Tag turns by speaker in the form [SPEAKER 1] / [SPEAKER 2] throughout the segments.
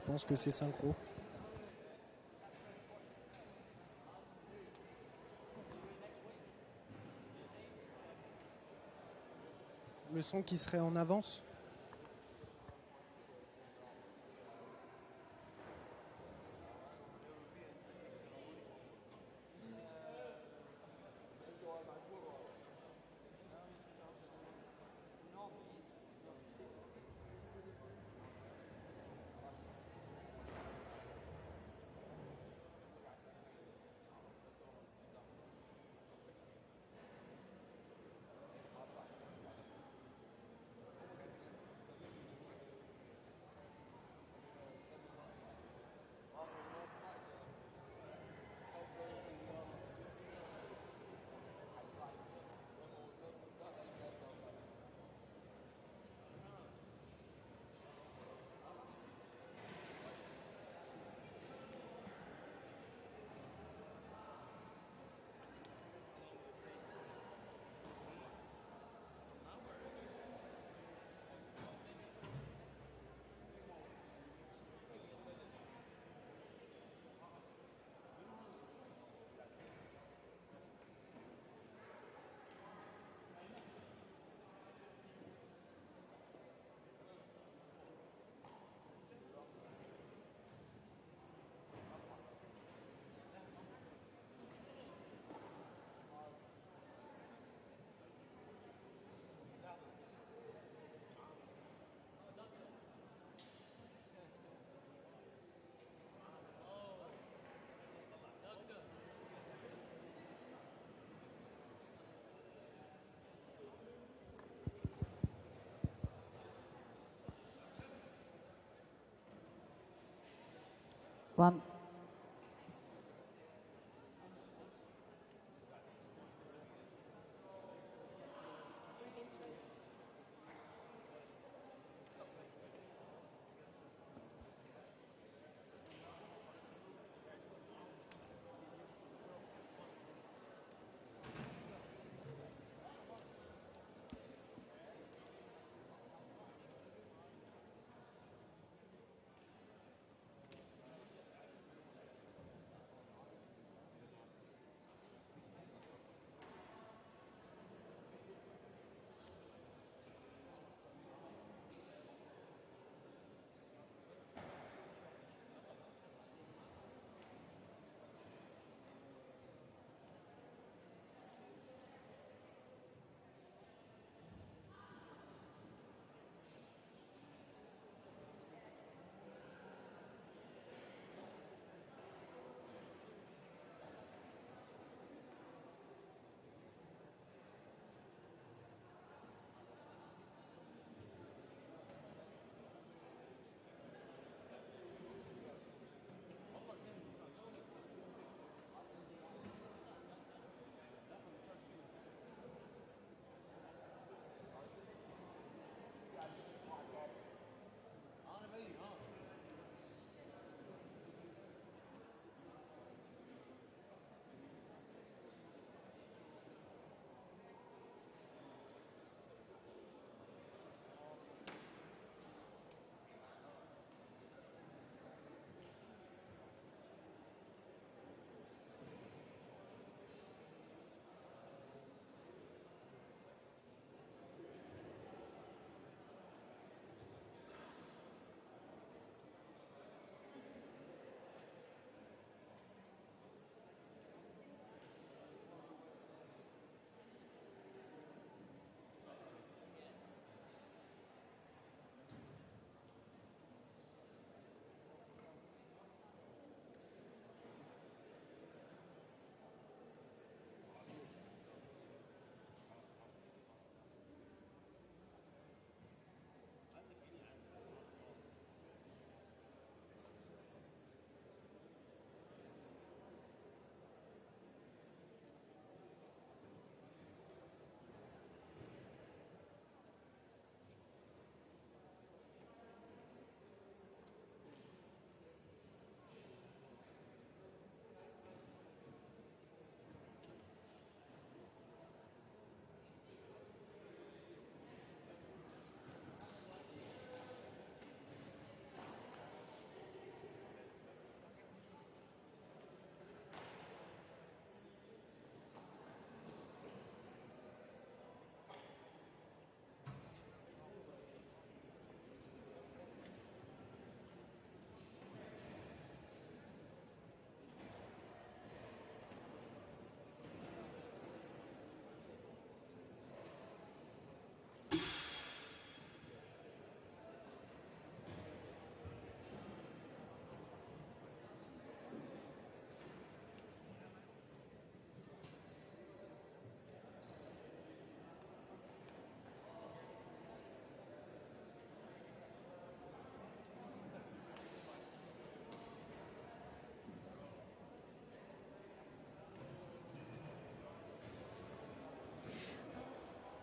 [SPEAKER 1] pense que c'est synchro. Le son qui serait en avance.
[SPEAKER 2] One.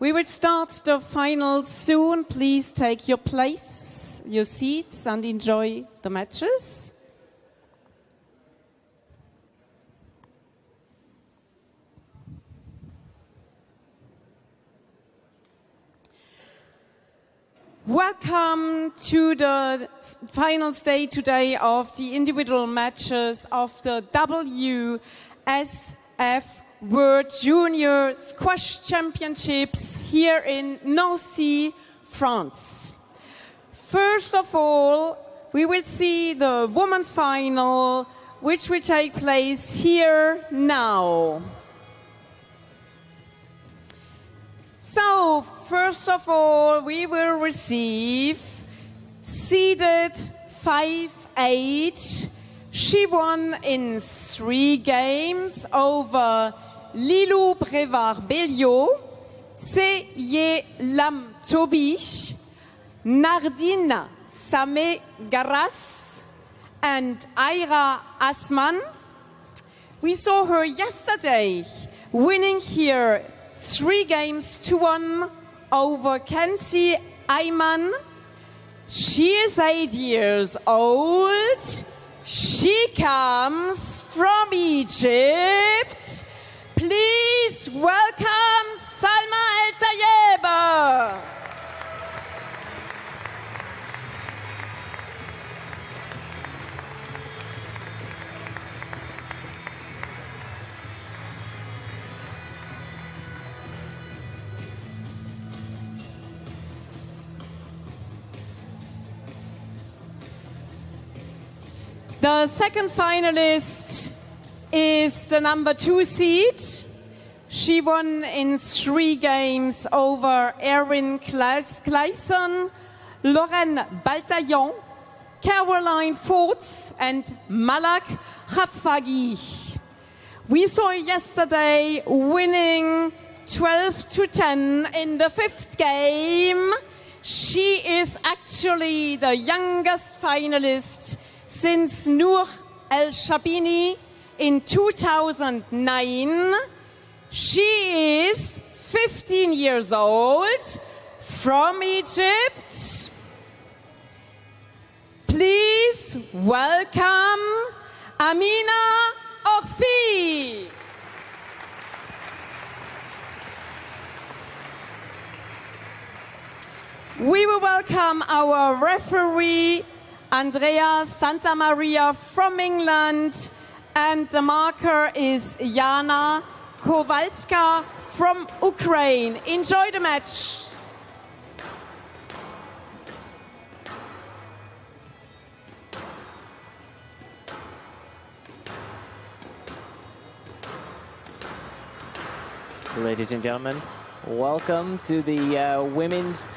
[SPEAKER 2] We will start the finals soon. Please take your place, your seats, and enjoy the matches. Welcome to the final day today of the individual matches of the WSF World Junior Squash Championships here in Nancy, France. First of all, we will see the women's final, which will take place here now. So, first of all, we will receive seeded 5-8. She won in 3 games over Lilou Brevard-Belliot, Tseye Lam Tobi, Nardine Samé-Garas, and Ira Asman. We saw her yesterday winning here 3 games to 1 over Kenzie Ayman. She is 8 years old. She comes from Egypt. Please welcome Salma El Tayeb. The second finalist is the number 2 seed. She won in 3 games over Erin Clayson, Lorraine Baltaillon, Caroline Forts, and Malak Khafagi. We saw her yesterday winning 12-10 in the 5th game. She is actually the youngest finalist since Noor El Shabini in 2009. She is 15 years old, from Egypt. Please welcome Amina Orfi. We will welcome our referee, Andrea Santamaria from England, and the marker is Jana Kowalska from Ukraine. Enjoy the match.
[SPEAKER 3] Ladies and gentlemen, welcome to the Women's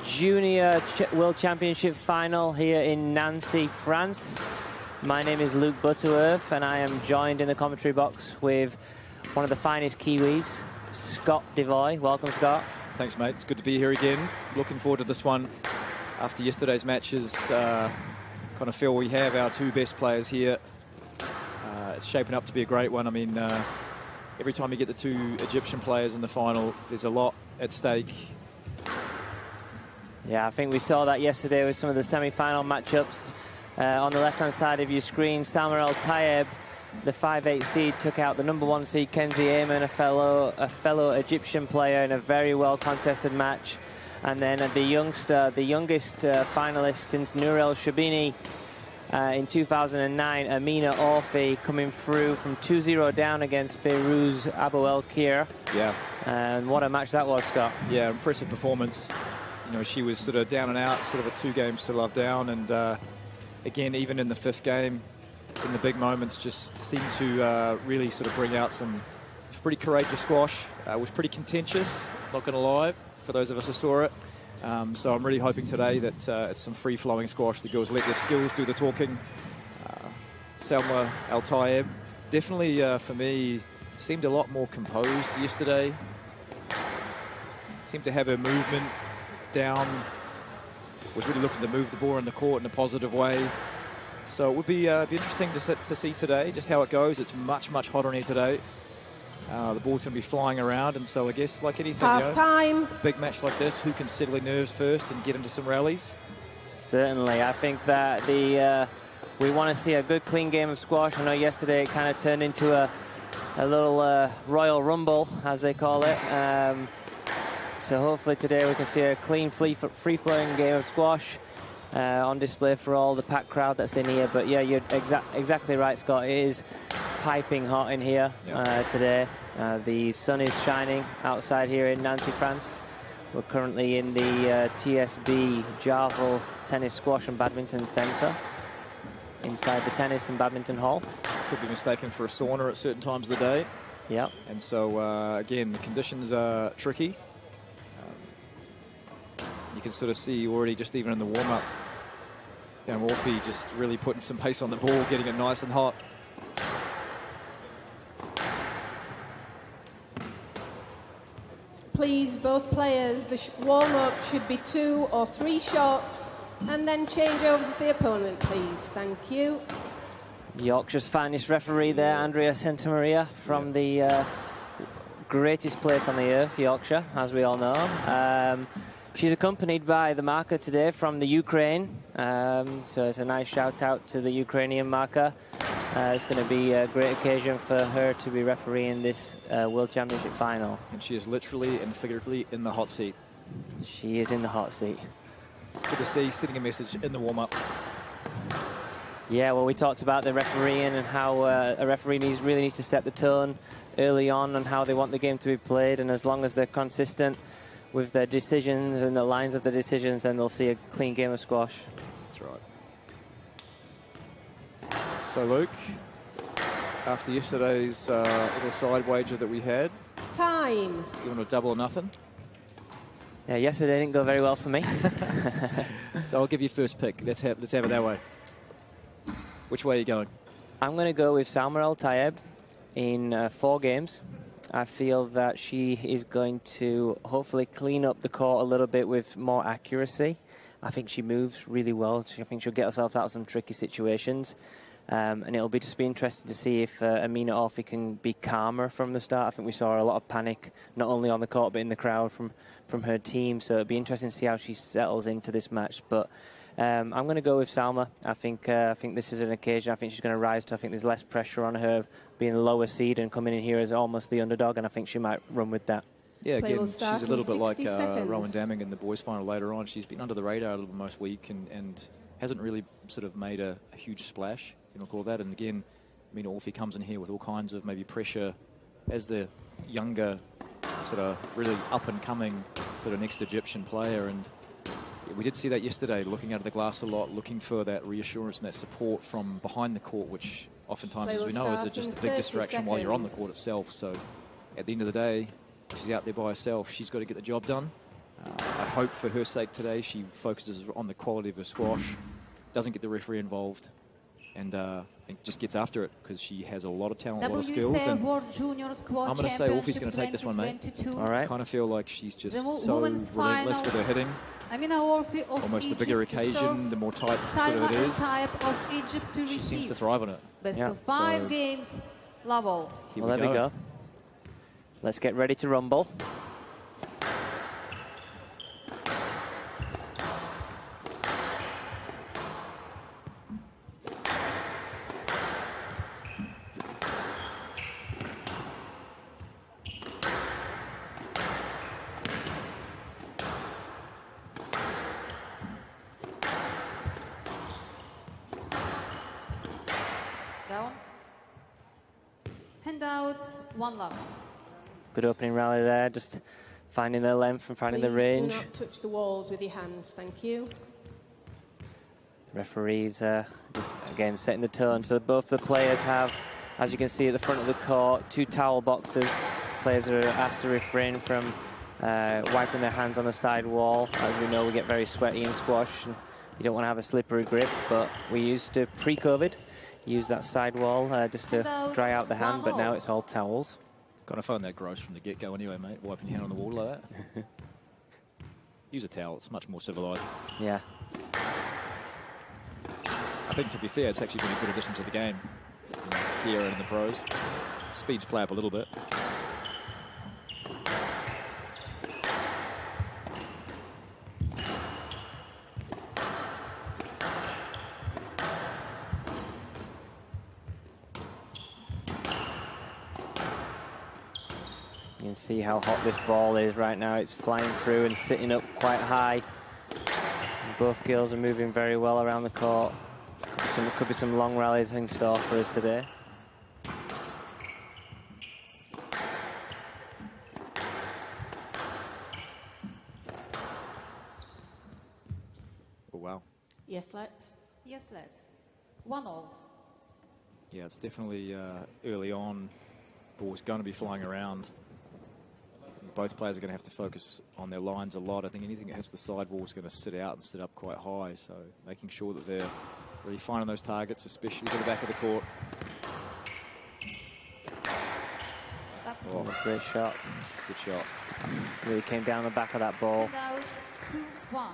[SPEAKER 3] Junior World Championship final here in Nancy, France. My name is Luke Butterworth, and I am joined in the commentary box with one of the finest Kiwis, Scott Devoy. Welcome, Scott.
[SPEAKER 4] Thanks, mate. It's good to be here again. Looking forward to this one. After yesterday's matches, kind of feel we have our 2 best players here. It's shaping up to be a great one. I mean, every time you get the 2 Egyptian players in the final, there's a lot at stake.
[SPEAKER 3] Yeah, I think we saw that yesterday with some of the semi-final matchups. On the left-hand side of your screen, Salma El Tayeb, the 5-8 seed, took out the number 1 seed, Kenzie Ayman, a fellow Egyptian player, in a very well-contested match. And then the youngest finalist since Noor El Shabini in 2009, Amina Orfi, coming through from 2-0 down against Fayrouz Abou El Kir.
[SPEAKER 4] Yeah.
[SPEAKER 3] And what a match that was, Scott.
[SPEAKER 4] Yeah, impressive performance. You know, she was sort of down and out, sort of a 2 games to love down, and again, even in the 5th game, in the big moments, just seemed to really sort of bring out some pretty courageous squash. It was pretty contentious, not going to lie, for those of us who saw it. So I'm really hoping today that it's some free-flowing squash. The girls let their skills do the talking. Salma El Tayeb, definitely for me, seemed a lot more composed yesterday. Seemed to have her movement down, was really looking to move the ball in the court in a positive way. So it would be interesting to see today just how it goes. It's much, much hotter in here today. The ball's going to be flying around, and so I guess like anything,
[SPEAKER 2] Half time.
[SPEAKER 4] big match like this, who can settle their nerves first and get into some rallies?
[SPEAKER 3] Certainly. I think that we want to see a good, clean game of squash. I know yesterday it kind of turned into a little Royal Rumble, as they call it. So hopefully today we can see a clean, free-flowing game of squash on display for all the packed crowd that's in here. But yeah, you're exactly right, Scott. It is piping hot in here today. The sun is shining outside here in Nancy, France. We're currently in the TSB Jarville Tennis, Squash and Badminton Centre inside the tennis and badminton hall.
[SPEAKER 4] Could be mistaken for a sauna at certain times of the day.
[SPEAKER 3] Yep.
[SPEAKER 4] And so, again, the conditions are tricky. You can sort of see already just even in the warm-up, Orfi just really putting some pace on the ball, getting it nice and hot.
[SPEAKER 2] Please, both players, the warm-up should be 2 or 3 shots, and then change over to the opponent, please. Thank you.
[SPEAKER 3] Yorkshire's finest referee there, Andrea Santamaria, from the greatest place on the earth, Yorkshire, as we all know. She's accompanied by the marker today from the Ukraine, so it's a nice shout out to the Ukrainian marker. It's going to be a great occasion for her to be refereeing this World Championship final.
[SPEAKER 4] And she is literally and figuratively in the hot seat.
[SPEAKER 3] She is in the hot seat.
[SPEAKER 4] It's good to see, sending a message in the warm-up.
[SPEAKER 3] Yeah, well, we talked about the refereeing and how a referee really needs to set the tone early on how they want the game to be played, and as long as they're consistent with their decisions and the lines of the decisions, then they'll see a clean game of squash.
[SPEAKER 4] That's right. So, Luke, after yesterday's little side wager that we had,
[SPEAKER 2] Time.
[SPEAKER 4] you want to double or nothing?
[SPEAKER 3] Yeah, yesterday didn't go very well for me.
[SPEAKER 4] So I'll give you first pick. Let's have it that way. Which way are you going?
[SPEAKER 3] I'm going to go with Salma Tayeb in 4 games. I feel that she is going to hopefully clean up the court a little bit with more accuracy. I think she moves really well. I think she'll get herself out of some tricky situations. And it'll just be interesting to see if Amina Orfi can be calmer from the start. I think we saw a lot of panic, not only on the court, but in the crowd from her team. So it'll be interesting to see how she settles into this match. But I'm going to go with Salma. I think this is an occasion. I think she's going to rise to. I think there's less pressure on her being the lower seed and coming in here as almost the underdog, and I think she might run with that.
[SPEAKER 4] Yeah, again, she's a little bit like Rowan in the boys' final later on. She's been under the radar a little most week and hasn't really sort of made a huge splash, if you want to call that. And again, I mean, Orfi comes in here with all kinds of maybe pressure as the younger, sort of really up-and-coming sort of next Egyptian player. And we did see that yesterday, looking out of the glass a lot, looking for that reassurance and that support from behind the court, which oftentimes, as we know, is just a big distraction while you're on the court itself. So at the end of the day, she's out there by herself. She's got to get the job done. I hope for her sake today she focuses on the quality of her squash, doesn't get the referee involved, and just gets after it, because she has a lot of talent, a lot of skills. And I'm going to say Orfi's going to take this one, mate.
[SPEAKER 3] All right.
[SPEAKER 4] I kind of feel like she's just so relentless with her hitting.
[SPEAKER 5] Amina Orfi of
[SPEAKER 4] Almost the
[SPEAKER 5] Egypt
[SPEAKER 4] bigger occasion, the more tight sort of it is.
[SPEAKER 5] Tayeb of Egypt to
[SPEAKER 4] She
[SPEAKER 5] receive.
[SPEAKER 4] seems to thrive on it.
[SPEAKER 5] Best of 5 games, level.
[SPEAKER 4] Here
[SPEAKER 3] Well, there we go. Let's get ready to rumble.
[SPEAKER 5] Down. Hand out, 1 love.
[SPEAKER 3] Good opening rally there, just finding their length and finding the range.
[SPEAKER 2] Do not touch the walls with your hands, thank you.
[SPEAKER 3] Referees just again setting the tone. So both the players have, as you can see at the front of the court, 2 towel boxes. Players are asked to refrain from wiping their hands on the side wall. As we know, we get very sweaty in squash, and you don't want to have a slippery grip. But we used to pre-COVID use that side wall just to dry out the hand, but now it's all towels.
[SPEAKER 4] Kind of find that gross from the get-go anyway, mate, wiping your hand on the wall like that. Use a towel, it's much more civilised.
[SPEAKER 3] Yeah.
[SPEAKER 4] I think, to be fair, it's actually been a good addition to the game. You know, here and in the pros. Speeds play up a little bit.
[SPEAKER 3] can see how hot this ball is right now. It's flying through and sitting up quite high. And both girls are moving very well around the court. Could be some long rallies in store for us today.
[SPEAKER 4] Oh, wow.
[SPEAKER 2] Yes, let.
[SPEAKER 5] Yes, led. 1-all.
[SPEAKER 4] Yeah, it's definitely early on. Ball's going to be flying around. Both players are going to have to focus on their lines a lot. I think anything that hits the sidewall is going to sit out and sit up quite high. So making sure that they're really finding those targets, especially to the back of the court.
[SPEAKER 3] Oh, great shot.
[SPEAKER 4] Good shot.
[SPEAKER 3] Really came down the back of that ball.
[SPEAKER 5] And out 2-1.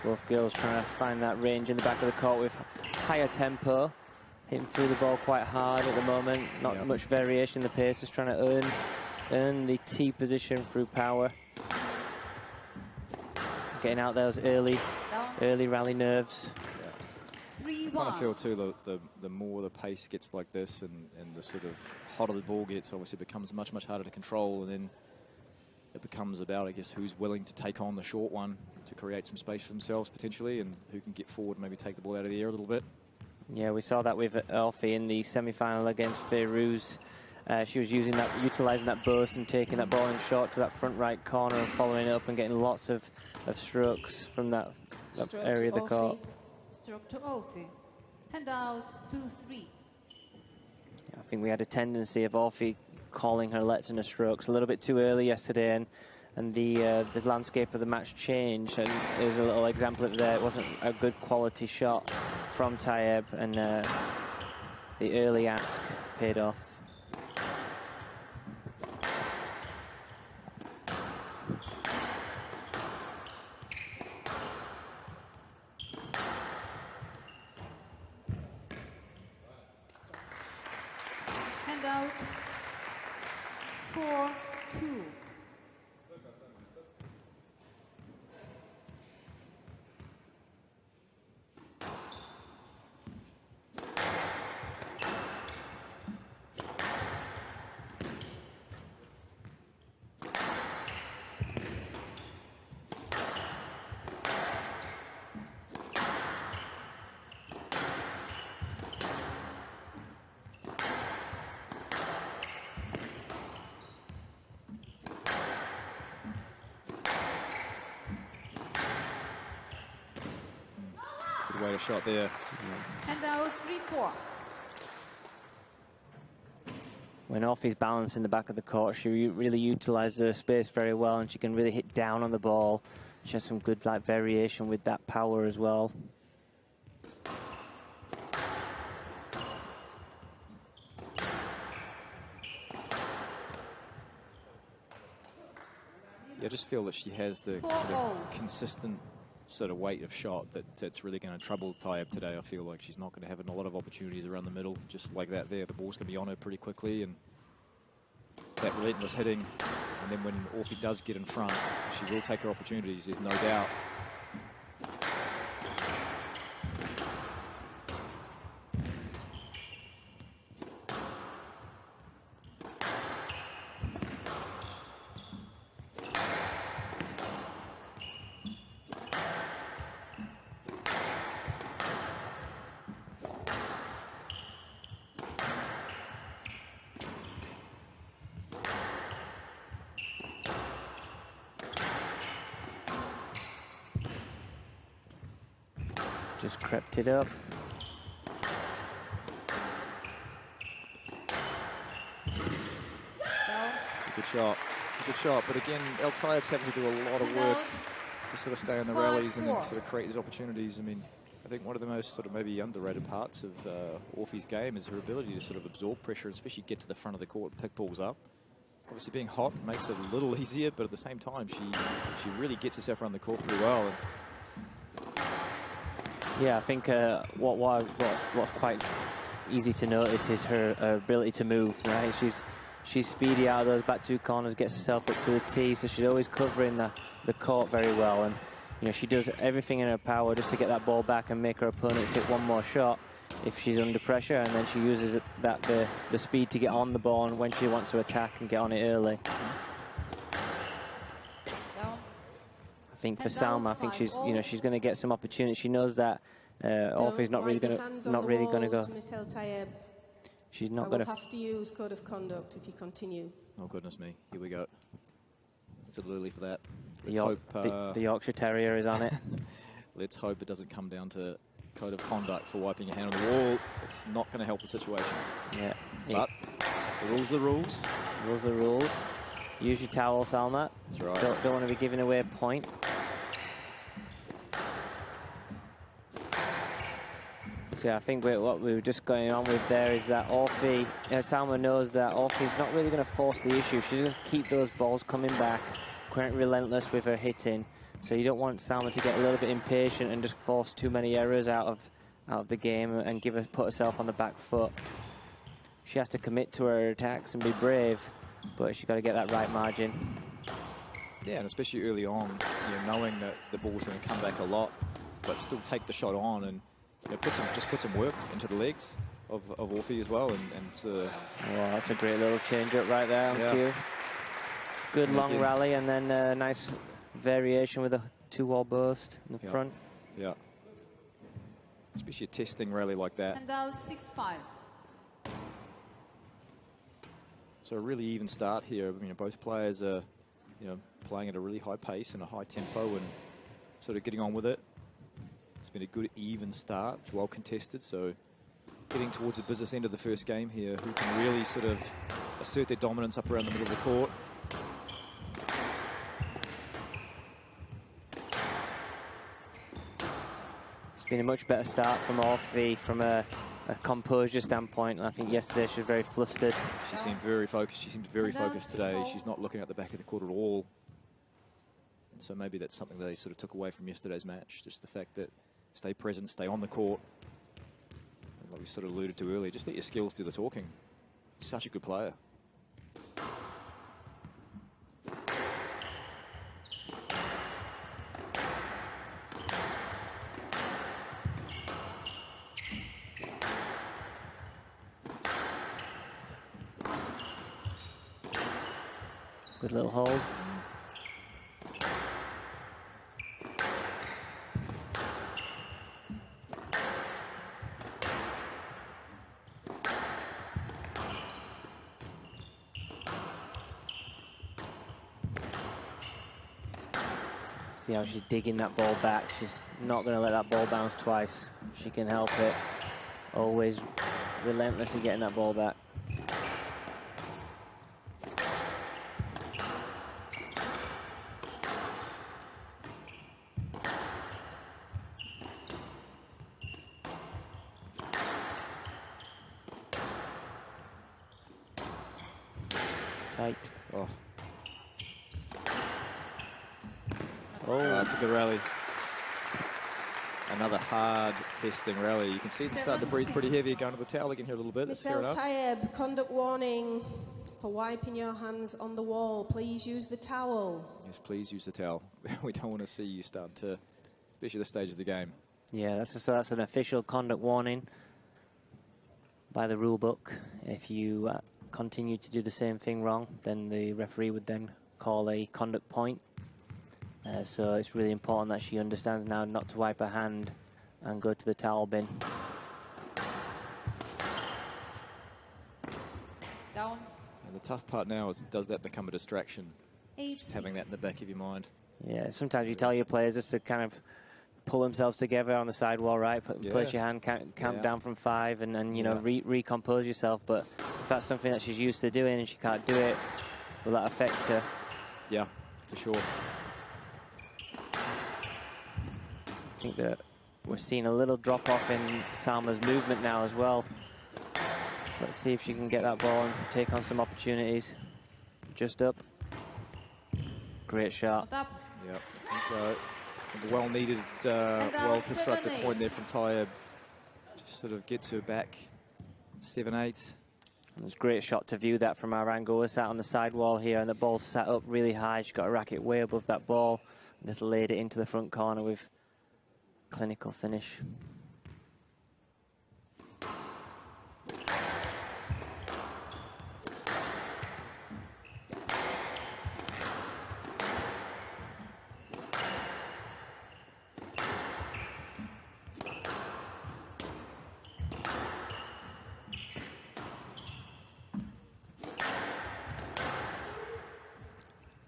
[SPEAKER 3] Both girls trying to find that range in the back of the court with higher tempo. Hitting through the ball quite hard at the moment. Not much variation in the pace. Just trying to earn the tee position through power. Getting out those early rally nerves.
[SPEAKER 5] 3-1.
[SPEAKER 4] I kind of feel too the more the pace gets like this and the sort of hotter the ball gets, obviously it becomes much harder to control, and then it becomes about, I guess, who's willing to take on the short one to create some space for themselves potentially, and who can get forward and maybe take the ball out of the air a little bit.
[SPEAKER 3] Yeah, we saw that with Orfi in the semi-final against Fairuz. She was utilising that burst and taking that ball in short to that front right corner and following up and getting lots of strokes from that area of the court.
[SPEAKER 5] Stroke to Orfi. Hand out 2-3.
[SPEAKER 3] I think we had a tendency of Orfi calling her lets and her strokes a little bit too early yesterday, and the landscape of the match changed, and there was a little example of there. It wasn't a good quality shot from Tayeb, and the early ask paid off.
[SPEAKER 5] Hand out 4-2.
[SPEAKER 4] Good way to shot there.
[SPEAKER 5] Hand out 3-4.
[SPEAKER 3] When Orfi's balanced in the back of the court, she really utilises her space very well, and she can really hit down on the ball. She has some good variation with that power as well.
[SPEAKER 4] Yeah, I just feel that she has the sort of consistent sort of weight of shot that's really going to trouble Tayeb today. I feel like she's not going to have a lot of opportunities around the middle, just like that there. The ball's going to be on her pretty quickly, and that relentless hitting. And then when Orfi does get in front, she will take her opportunities, there's no doubt.
[SPEAKER 3] Just crept it up.
[SPEAKER 4] It's a good shot. It's a good shot. But again, Tayeb's having to do a lot of work to sort of stay in the rallies and then sort of create these opportunities. I mean, I think one of the most sort of maybe underrated parts of Orfi's game is her ability to sort of absorb pressure, and especially get to the front of the court and pick balls up. Obviously being hot makes it a little easier, but at the same time, she really gets herself around the court pretty well. And
[SPEAKER 3] yeah, I think what's quite easy to notice is her ability to move, right? She's speedy out of those back two corners, gets herself up to the tee, so she's always covering the court very well. And, you know, she does everything in her power just to get that ball back and make her opponents hit one more shot if she's under pressure, and then she uses the speed to get on the ball when she wants to attack and get on it early. I think for Salma, I think she's going to get some opportunity. She knows that Orfi's not really going to go.
[SPEAKER 6] Miss El Tayeb.
[SPEAKER 3] She's not
[SPEAKER 6] going
[SPEAKER 3] to
[SPEAKER 6] have to use code of conduct if you continue.
[SPEAKER 4] Oh goodness me! Here we go. It's a little early for that.
[SPEAKER 3] The Yorkshire Terrier is on it.
[SPEAKER 4] Let's hope it doesn't come down to code of conduct for wiping your hand on the wall. It's not going to help the situation.
[SPEAKER 3] Yeah.
[SPEAKER 4] But the rules are the rules.
[SPEAKER 3] Rules are the rules. Use your towel, Salma.
[SPEAKER 4] That's right.
[SPEAKER 3] Don't want to be giving away a point. So yeah, I think what we were just going on with there is that Orfi, Salma knows that Orfi's not really going to force the issue. She's going to keep those balls coming back, quite relentless with her hitting. So you don't want Salma to get a little bit impatient and just force too many errors out of the game and put herself on the back foot. She has to commit to her attacks and be brave, but she's got to get that right margin.
[SPEAKER 4] Yeah, and especially early on, knowing that the ball's going to come back a lot, but still take the shot on and put some work into the legs of Orfi as well.
[SPEAKER 3] Oh, that's a great little change up right there on cue. Good long rally, and then a nice variation with a two-wall burst in the front.
[SPEAKER 4] Yeah. Especially a testing rally like that.
[SPEAKER 5] And out 6-5.
[SPEAKER 4] So a really even start here. Both players are, playing at a really high pace and a high tempo and sort of getting on with it. It's been a good even start. It's well contested, so getting towards the business end of the first game here, who can really sort of assert their dominance up around the middle of the court.
[SPEAKER 3] It's been a much better start from Orfi from a composure standpoint, and I think yesterday she was very flustered.
[SPEAKER 4] She seemed very focused. She seemed very focused today. She's not looking at the back of the court at all. And so maybe that's something they sort of took away from yesterday's match, just the fact that stay present, stay on the court. And like we sort of alluded to earlier, just let your skills do the talking. Such a good player.
[SPEAKER 3] Good little hold. See how she's digging that ball back. She's not going to let that ball bounce twice. If she can help it. Always relentlessly getting that ball back. Tight.
[SPEAKER 4] Oh, that's a good rally. Another hard testing rally. You can see them starting to breathe pretty heavy, going to the towel again here a little bit. That's fair enough.
[SPEAKER 6] Tayeb, conduct warning for wiping your hands on the wall. Please use the towel.
[SPEAKER 4] Yes, please use the towel. We don't want to see you start to, especially this stage of the game.
[SPEAKER 3] Yeah, that's an official conduct warning by the rule book. If you continue to do the same thing wrong, then the referee would then call a conduct point. So it's really important that she understands now not to wipe her hand and go to the towel bin.
[SPEAKER 5] Down.
[SPEAKER 4] And the tough part now is, does that become a distraction?
[SPEAKER 5] H6.
[SPEAKER 4] Having that in the back of your mind.
[SPEAKER 3] Yeah, sometimes you tell your players just to kind of pull themselves together on the sidewall, right? Place your hand, count down from 5, and then recompose yourself. But if that's something that she's used to doing and she can't do it, will that affect her?
[SPEAKER 4] Yeah, for sure.
[SPEAKER 3] I think that we're seeing a little drop off in Salma's movement now as well. So let's see if she can get that ball and take on some opportunities. Just up. Great shot.
[SPEAKER 5] Up.
[SPEAKER 4] Yep. Well-needed, well-constructed point there from Tayeb. Just sort of gets her back 7-8.
[SPEAKER 3] It was a great shot to view that from our angle. We're sat on the side wall here, and the ball's sat up really high. She's got a racket way above that ball, and just laid it into the front corner with clinical finish.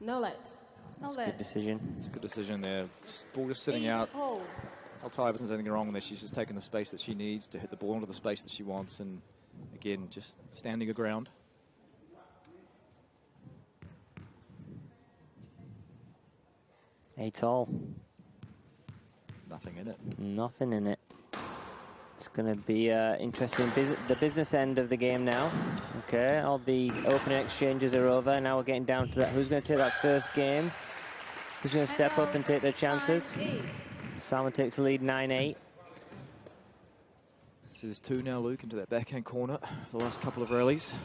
[SPEAKER 6] No let.
[SPEAKER 5] No
[SPEAKER 3] Good
[SPEAKER 5] let.
[SPEAKER 3] decision.
[SPEAKER 4] It's a good decision there. Ball just sitting
[SPEAKER 5] 8
[SPEAKER 4] out.
[SPEAKER 5] all.
[SPEAKER 4] Tayeb isn't doing anything wrong there. She's just taking the space that she needs to hit the ball into the space that she wants, and again, just standing her ground.
[SPEAKER 3] Eight all.
[SPEAKER 4] Nothing in it.
[SPEAKER 3] Nothing in it. It's going to be interesting. The business end of the game now. Okay, all the opening exchanges are over. Now we're getting down to that. Who's going to take that first game? Who's going to step up and take their chances?
[SPEAKER 5] 9-8.
[SPEAKER 3] Salma takes the lead 9-8.
[SPEAKER 4] So there's two now, Luke, into that backhand corner. The last couple of rallies.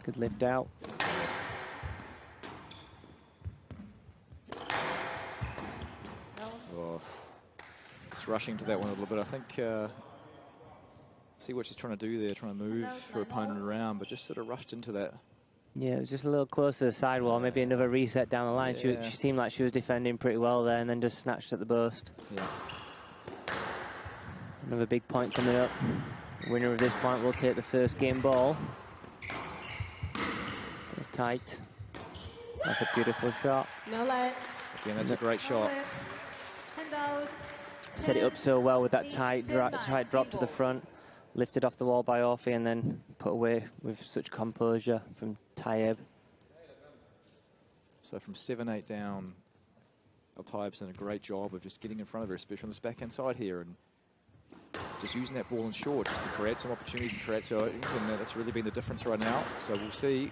[SPEAKER 3] Good lift out.
[SPEAKER 4] Oh, just rushing to that one a little bit. I think, see what she's trying to do there, trying to move her opponent around, but just sort of rushed into that.
[SPEAKER 3] Yeah, it was just a little closer to the sidewall. Maybe another reset down the line.
[SPEAKER 4] Yeah.
[SPEAKER 3] She seemed like she was defending pretty well there, and then just snatched at the burst.
[SPEAKER 4] Yeah.
[SPEAKER 3] Another big point coming up. The winner of this point will take the first game ball. It's tight. That's a beautiful shot.
[SPEAKER 6] No let.
[SPEAKER 4] Again, that's a great
[SPEAKER 5] No
[SPEAKER 4] shot.
[SPEAKER 5] let. Hand out.
[SPEAKER 3] Set it up so well with that
[SPEAKER 5] 10,
[SPEAKER 3] tight
[SPEAKER 5] 10,
[SPEAKER 3] drop to the
[SPEAKER 5] table.
[SPEAKER 3] front. Lifted off the wall by Orfi and then put away with such composure from Tayeb.
[SPEAKER 4] So from 7-8 down, Tayeb's done a great job of just getting in front of her, especially on this backhand side here, and just using that ball in short just to create some opportunities and create some openings, and that's really been the difference right now. So we'll see.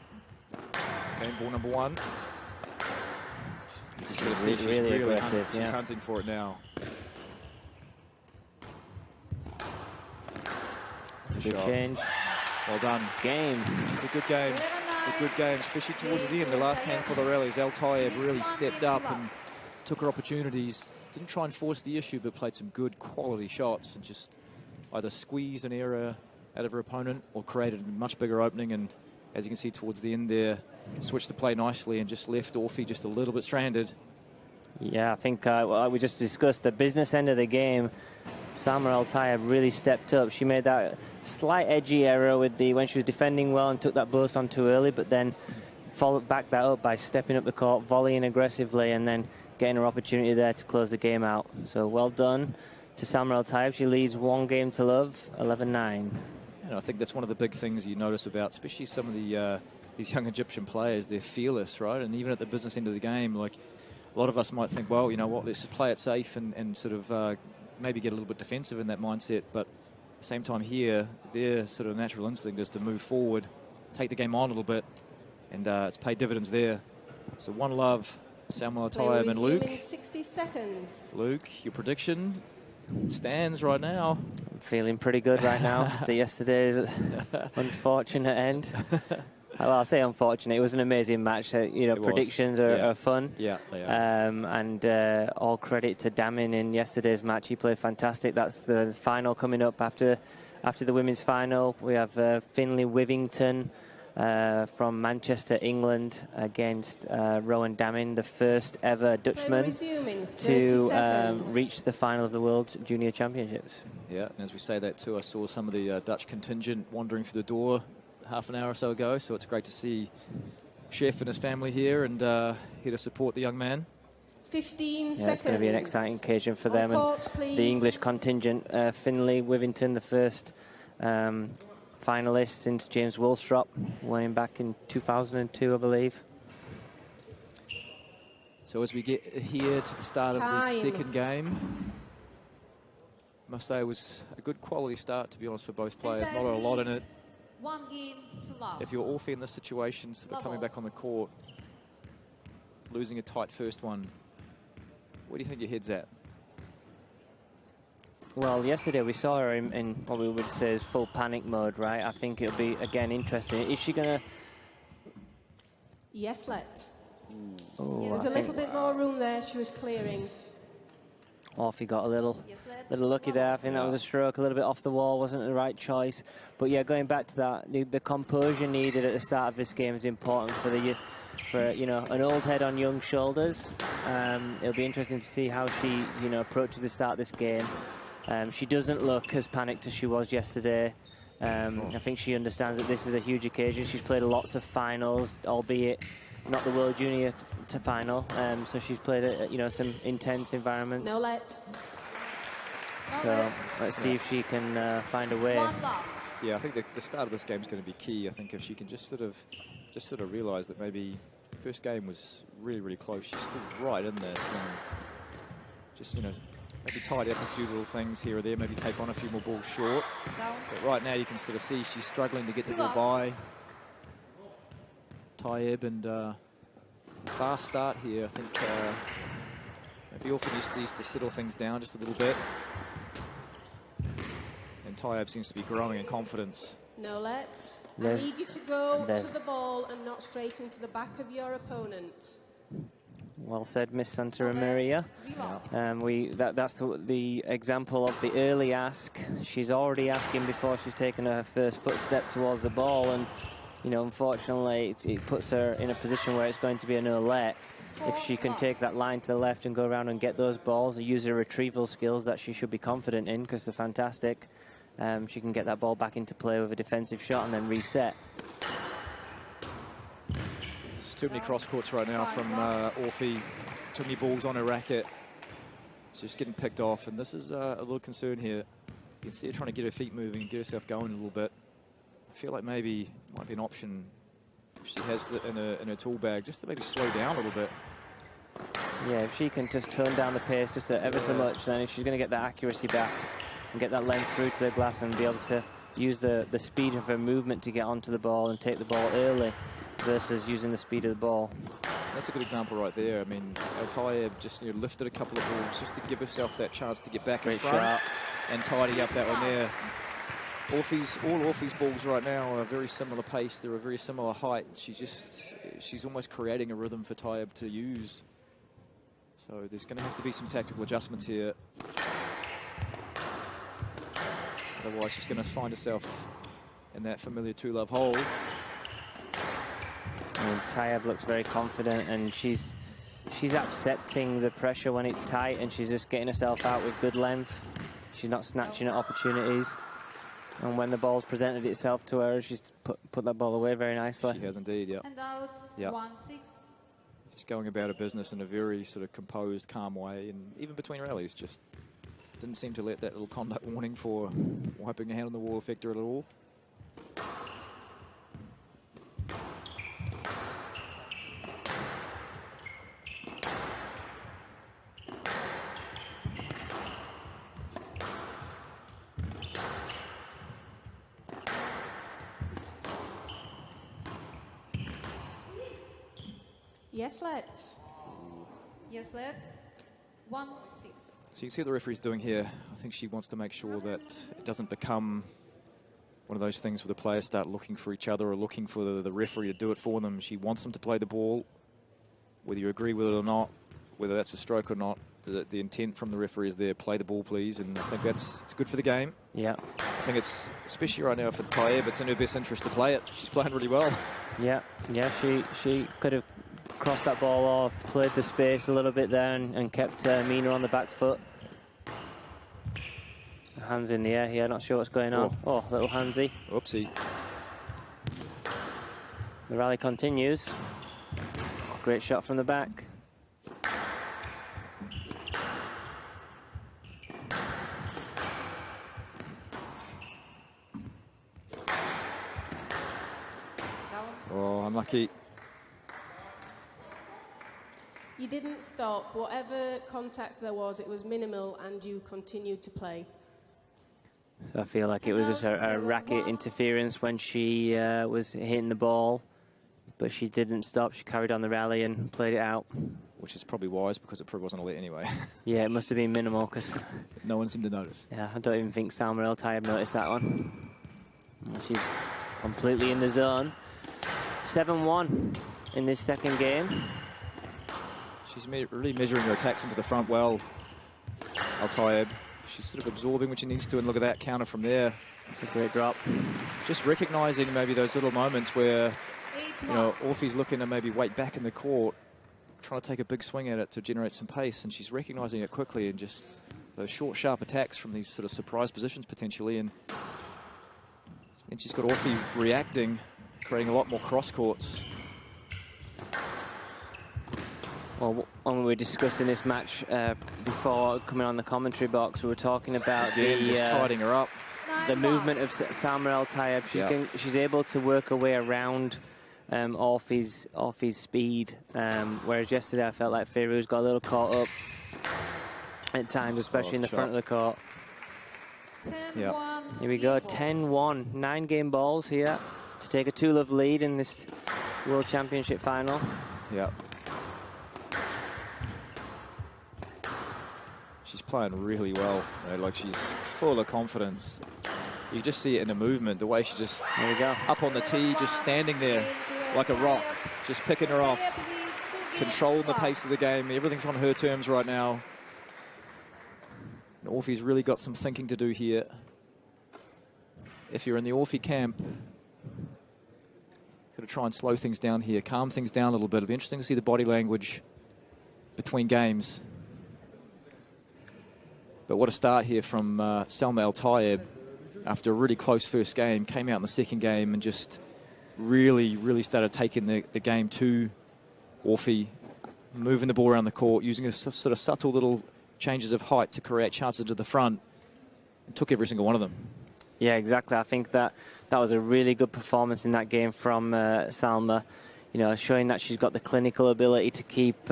[SPEAKER 4] Game ball number one.
[SPEAKER 3] She's really aggressive.
[SPEAKER 4] She's
[SPEAKER 3] Yeah.
[SPEAKER 4] hunting for it now.
[SPEAKER 3] Good change.
[SPEAKER 4] Well done.
[SPEAKER 3] Game.
[SPEAKER 4] It's a good game. It's a good game, especially towards the end. The last handful of rallies, Tayeb really stepped up and took her opportunities. Didn't try and force the issue, but played some good quality shots and just either squeezed an error out of her opponent or created a much bigger opening. And as you can see towards the end there, switched the play nicely and just left Orfi just a little bit stranded.
[SPEAKER 3] Yeah, I think we just discussed the business end of the game. Salma Tayeb really stepped up. She made that slight edgy error with when she was defending well and took that burst on too early, but then followed back that up by stepping up the court, volleying aggressively, and then getting her opportunity there to close the game out. So well done to Salma Tayeb. She leads 1-0 11-9.
[SPEAKER 4] And I think that's one of the big things you notice about, especially some of the these young Egyptian players. They're fearless, right? And even at the business end of the game, like a lot of us might think, well, you know what, let's just play it safe and sort of maybe get a little bit defensive in that mindset. But at the same time here, their sort of natural instinct is to move forward, take the game on a little bit, and it's paid dividends there. So one love, Salma Tayeb and Luke.
[SPEAKER 6] 60 seconds.
[SPEAKER 4] Luke, your prediction stands right now.
[SPEAKER 3] I'm feeling pretty good right now after yesterday's unfortunate end. Well, I'll say unfortunate. It was an amazing match. Predictions are fun.
[SPEAKER 4] Yeah, they are.
[SPEAKER 3] And all credit to Damin in yesterday's match. He played fantastic. That's the final coming up after the women's final. We have Finnlay Withington from Manchester, England, against Rowan Damin, the first ever Dutchman to reach the final of the World Junior Championships.
[SPEAKER 4] Yeah, and as we say that too, I saw some of the Dutch contingent wandering through the door half an hour or so ago, so it's great to see Chef and his family here and here to support the young man.
[SPEAKER 6] 15 seconds.
[SPEAKER 3] Yeah, it's going to be an exciting occasion for them.
[SPEAKER 6] Court,
[SPEAKER 3] and the English contingent, Finnlay Withington, the first finalist since James Willstrop, winning back in 2002, I believe.
[SPEAKER 4] So as we get here to the start of the second game, I must say it was a good quality start, to be honest, for both players. Not a lot in it.
[SPEAKER 5] 1 game to love.
[SPEAKER 4] If you're Orfi in this situation, sort of coming back on the court, losing a tight first one. Where do you think your head's at?
[SPEAKER 3] Well, yesterday we saw her in what we would say is full panic mode, right? I think it'll be, again, interesting. Is she going to...
[SPEAKER 6] Yes, let.
[SPEAKER 3] Oh,
[SPEAKER 6] There's a little bit more room there. She was clearing.
[SPEAKER 3] Orfi got a little
[SPEAKER 5] Yes,
[SPEAKER 3] lucky there. I think that was a stroke, a little bit off the wall, wasn't the right choice. But yeah, going back to that, the composure needed at the start of this game is important for you know, an old head on young shoulders. It'll be interesting to see how she, you know, approaches the start of this game. She doesn't look as panicked as she was yesterday. I think she understands that this is a huge occasion. She's played lots of finals, albeit not the World Junior to final. So she's played you know, some intense environments.
[SPEAKER 6] No let.
[SPEAKER 3] So let's see if she can find a way.
[SPEAKER 4] Yeah, I think the start of this game is going to be key. I think if she can just sort of realise that maybe first game was really close. She's still right in there. So just, you know, maybe tidy up a few little things here or there. Maybe take on a few more balls short. But right now you can sort of see she's struggling to get the ball by. Tayeb, and fast start here. I think maybe Orfi needs to settle things down just a little bit. And Tayeb seems to be growing in confidence.
[SPEAKER 6] No let. I need you to go to the ball and not straight into the back of your opponent.
[SPEAKER 3] Well said, Miss Santa Maria. That's the example of the early ask. She's already asking before she's taken her first footstep towards the ball, and you know, unfortunately, it puts her in a position where it's going to be a no let. If she can take that line to the left and go around and get those balls and use her retrieval skills that she should be confident in, because they're fantastic, she can get that ball back into play with a defensive shot and then reset.
[SPEAKER 4] There's too many cross courts right now from Orfi. Too many balls on her racket. She's getting picked off, and this is a little concern here. You can see her trying to get her feet moving and get herself going a little bit. I feel like maybe it might be an option if she has it in her tool bag, just to maybe slow down a little bit.
[SPEAKER 3] Yeah, if she can just tone down the pace just ever so much, then if she's going to get that accuracy back and get that length through to the glass and be able to use the speed of her movement to get onto the ball and take the ball early versus using the speed of the ball.
[SPEAKER 4] That's a good example right there. I mean, Tayeb just, you know, lifted a couple of balls just to give herself that chance to get back in front and tidy up that one there. All Orfi's balls right now are a very similar pace. They're a very similar height. She's almost creating a rhythm for Tayeb to use. So there's going to have to be some tactical adjustments here. Otherwise, she's going to find herself in that familiar two-love hole.
[SPEAKER 3] And Tayeb looks very confident, and she's accepting the pressure when it's tight, and she's just getting herself out with good length. She's not snatching at opportunities. And when the ball's presented itself to her, she's put that ball away very nicely.
[SPEAKER 4] She has indeed, yeah.
[SPEAKER 5] And out,
[SPEAKER 4] yep.
[SPEAKER 5] 1-6.
[SPEAKER 4] Just going about her business in a very sort of composed, calm way, and even between rallies, just didn't seem to let that little conduct warning for wiping her hand on the wall affect her at all.
[SPEAKER 6] Yes, let.
[SPEAKER 5] Yes, let. 1-6.
[SPEAKER 4] So you can see what the referee's doing here. I think she wants to make sure that it doesn't become one of those things where the players start looking for each other or looking for the referee to do it for them. She wants them to play the ball, whether you agree with it or not, whether that's a stroke or not. The intent from the referee is there, play the ball, please, and I think it's good for the game.
[SPEAKER 3] Yeah.
[SPEAKER 4] I think it's, especially right now for Tayeb, it's in her best interest to play it. She's playing really well.
[SPEAKER 3] Yeah, she could have crossed that ball or played the space a little bit there and kept Amina on the back foot. Hands in the air here, not sure what's going on. Oh, little handsy.
[SPEAKER 4] Oopsie.
[SPEAKER 3] The rally continues. Great shot from the back.
[SPEAKER 4] Oh, unlucky.
[SPEAKER 6] You didn't stop. Whatever contact there was, it was minimal, and you continued to play.
[SPEAKER 3] So I feel like it was just a racket interference when she was hitting the ball. but she didn't stop. She carried on the rally and played it out.
[SPEAKER 4] Which is probably wise, because it probably wasn't a let anyway.
[SPEAKER 3] Yeah, it must have been minimal, because
[SPEAKER 4] No one seemed to notice.
[SPEAKER 3] yeah, I don't even think Salma Tayeb noticed that one. She's completely in the zone. 7-1 in this second game.
[SPEAKER 4] She's really measuring her attacks into the front well, Tayeb. She's sort of absorbing what she needs to, and look at that counter from there.
[SPEAKER 3] It's a great drop.
[SPEAKER 4] Just recognizing maybe those little moments where, you know, Orfi's looking to maybe wait back in the court, trying to take a big swing at it to generate some pace, and she's recognizing it quickly, and just those short, sharp attacks from these sort of surprise positions potentially. And she's got Orfi reacting, creating a lot more cross courts.
[SPEAKER 3] Well, when we were discussing this match before coming on the commentary box, we were talking about
[SPEAKER 4] just tidying her up.
[SPEAKER 3] The movement of Salma Tayeb. She's able to work her way around Orfi's speed, whereas yesterday I felt like Firouz got a little caught up at times, especially in the front of the court. Here we go, 10-1, 9-game balls here to take a 2-love lead in this World Championship final.
[SPEAKER 4] Yeah. She's playing really well, right? Like, she's full of confidence. You just see it in the movement, the way she just,
[SPEAKER 3] there we go,
[SPEAKER 4] up on the tee, just standing there like a rock, just picking her off, controlling the pace of the game. Everything's on her terms right now. And Orfi's really got some thinking to do here. If you're in the Orfi camp, got to try and slow things down here, calm things down a little bit. It'll be interesting to see the body language between games. But what a start here from Salma Tayeb. After a really close first game, came out in the second game and just really started taking the game to Orfi, moving the ball around the court, using a sort of subtle little changes of height to create chances to the front, and took every single one of them.
[SPEAKER 3] Yeah, exactly. I think that was a really good performance in that game from Salma. You know, showing that she's got the clinical ability to keep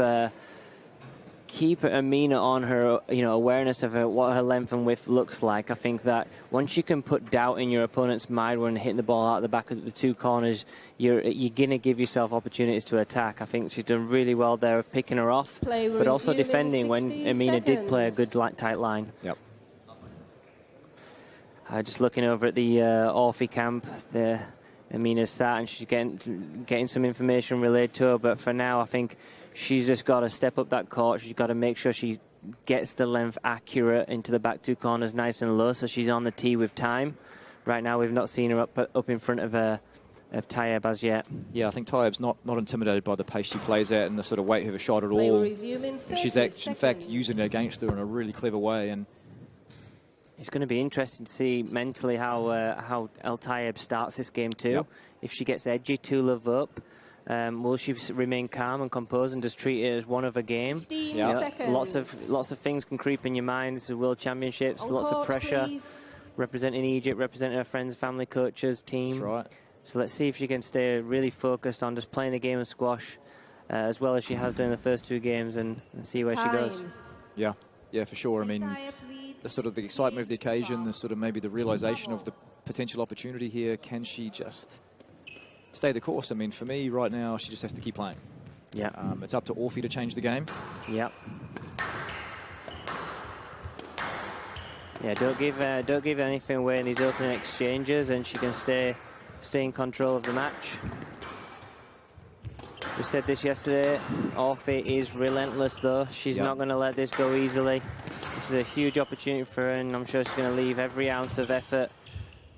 [SPEAKER 3] Amina on her, you know, awareness of what her length and width looks like. I think that once you can put doubt in your opponent's mind when hitting the ball out the back of the two corners, you're going to give yourself opportunities to attack. I think she's done really well there of picking her off, but also defending when Amina did play a good tight line.
[SPEAKER 4] Yep.
[SPEAKER 3] Just looking over at the Orfi camp, Amina's sat and she's getting some information relayed to her, but for now I think she's just got to step up that court. She's got to make sure she gets the length accurate into the back two corners nice and low, so she's on the tee with time. Right now we've not seen her up in front of Tayeb as yet. Yeah,
[SPEAKER 4] I think Tayeb's not intimidated by the pace she plays at and the sort of weight of her shot at all. And she's in fact using it against her in a really clever way. And
[SPEAKER 3] it's going to be interesting to see mentally how Tayeb starts this game too.
[SPEAKER 4] Yep.
[SPEAKER 3] If she gets edgy, 2-love up, will she remain calm and composed and just treat it as one of a game?
[SPEAKER 6] 15
[SPEAKER 3] seconds. Lots of things can creep in your mind. This is World Championships, lots of pressure.
[SPEAKER 6] Please.
[SPEAKER 3] Representing Egypt, representing her friends, family, coaches, team.
[SPEAKER 4] That's right.
[SPEAKER 3] So let's see if she can stay really focused on just playing the game of squash as well as she has done in the first two games, and see where she goes.
[SPEAKER 4] Yeah, for sure. I mean, the sort of the excitement of the occasion, the sort of maybe the realization of the potential opportunity here. Can she just stay the course? I mean, for me right now, she just has to keep playing.
[SPEAKER 3] Yeah.
[SPEAKER 4] It's up to Orfi to change the game.
[SPEAKER 3] Yep. Yeah, don't give anything away in these opening exchanges, and she can stay in control of the match. We said this yesterday, Orfi is relentless though. She's not going to let this go easily. This is a huge opportunity for her, and I'm sure she's going to leave every ounce of effort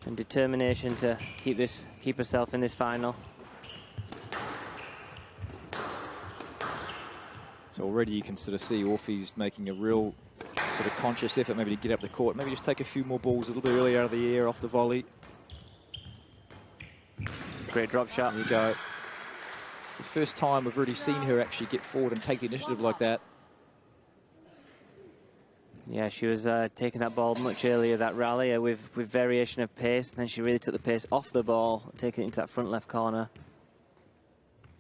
[SPEAKER 3] and determination to keep herself in this final.
[SPEAKER 4] So already you can sort of see Orfi's making a real sort of conscious effort maybe to get up the court, maybe just take a few more balls a little bit earlier out of the air off the volley.
[SPEAKER 3] Great drop shot.
[SPEAKER 4] There you go. It's the first time we've really seen her actually get forward and take the initiative like that.
[SPEAKER 3] Yeah, she was taking that ball much earlier, that rally, with variation of pace, and then she really took the pace off the ball, taking it into that front left corner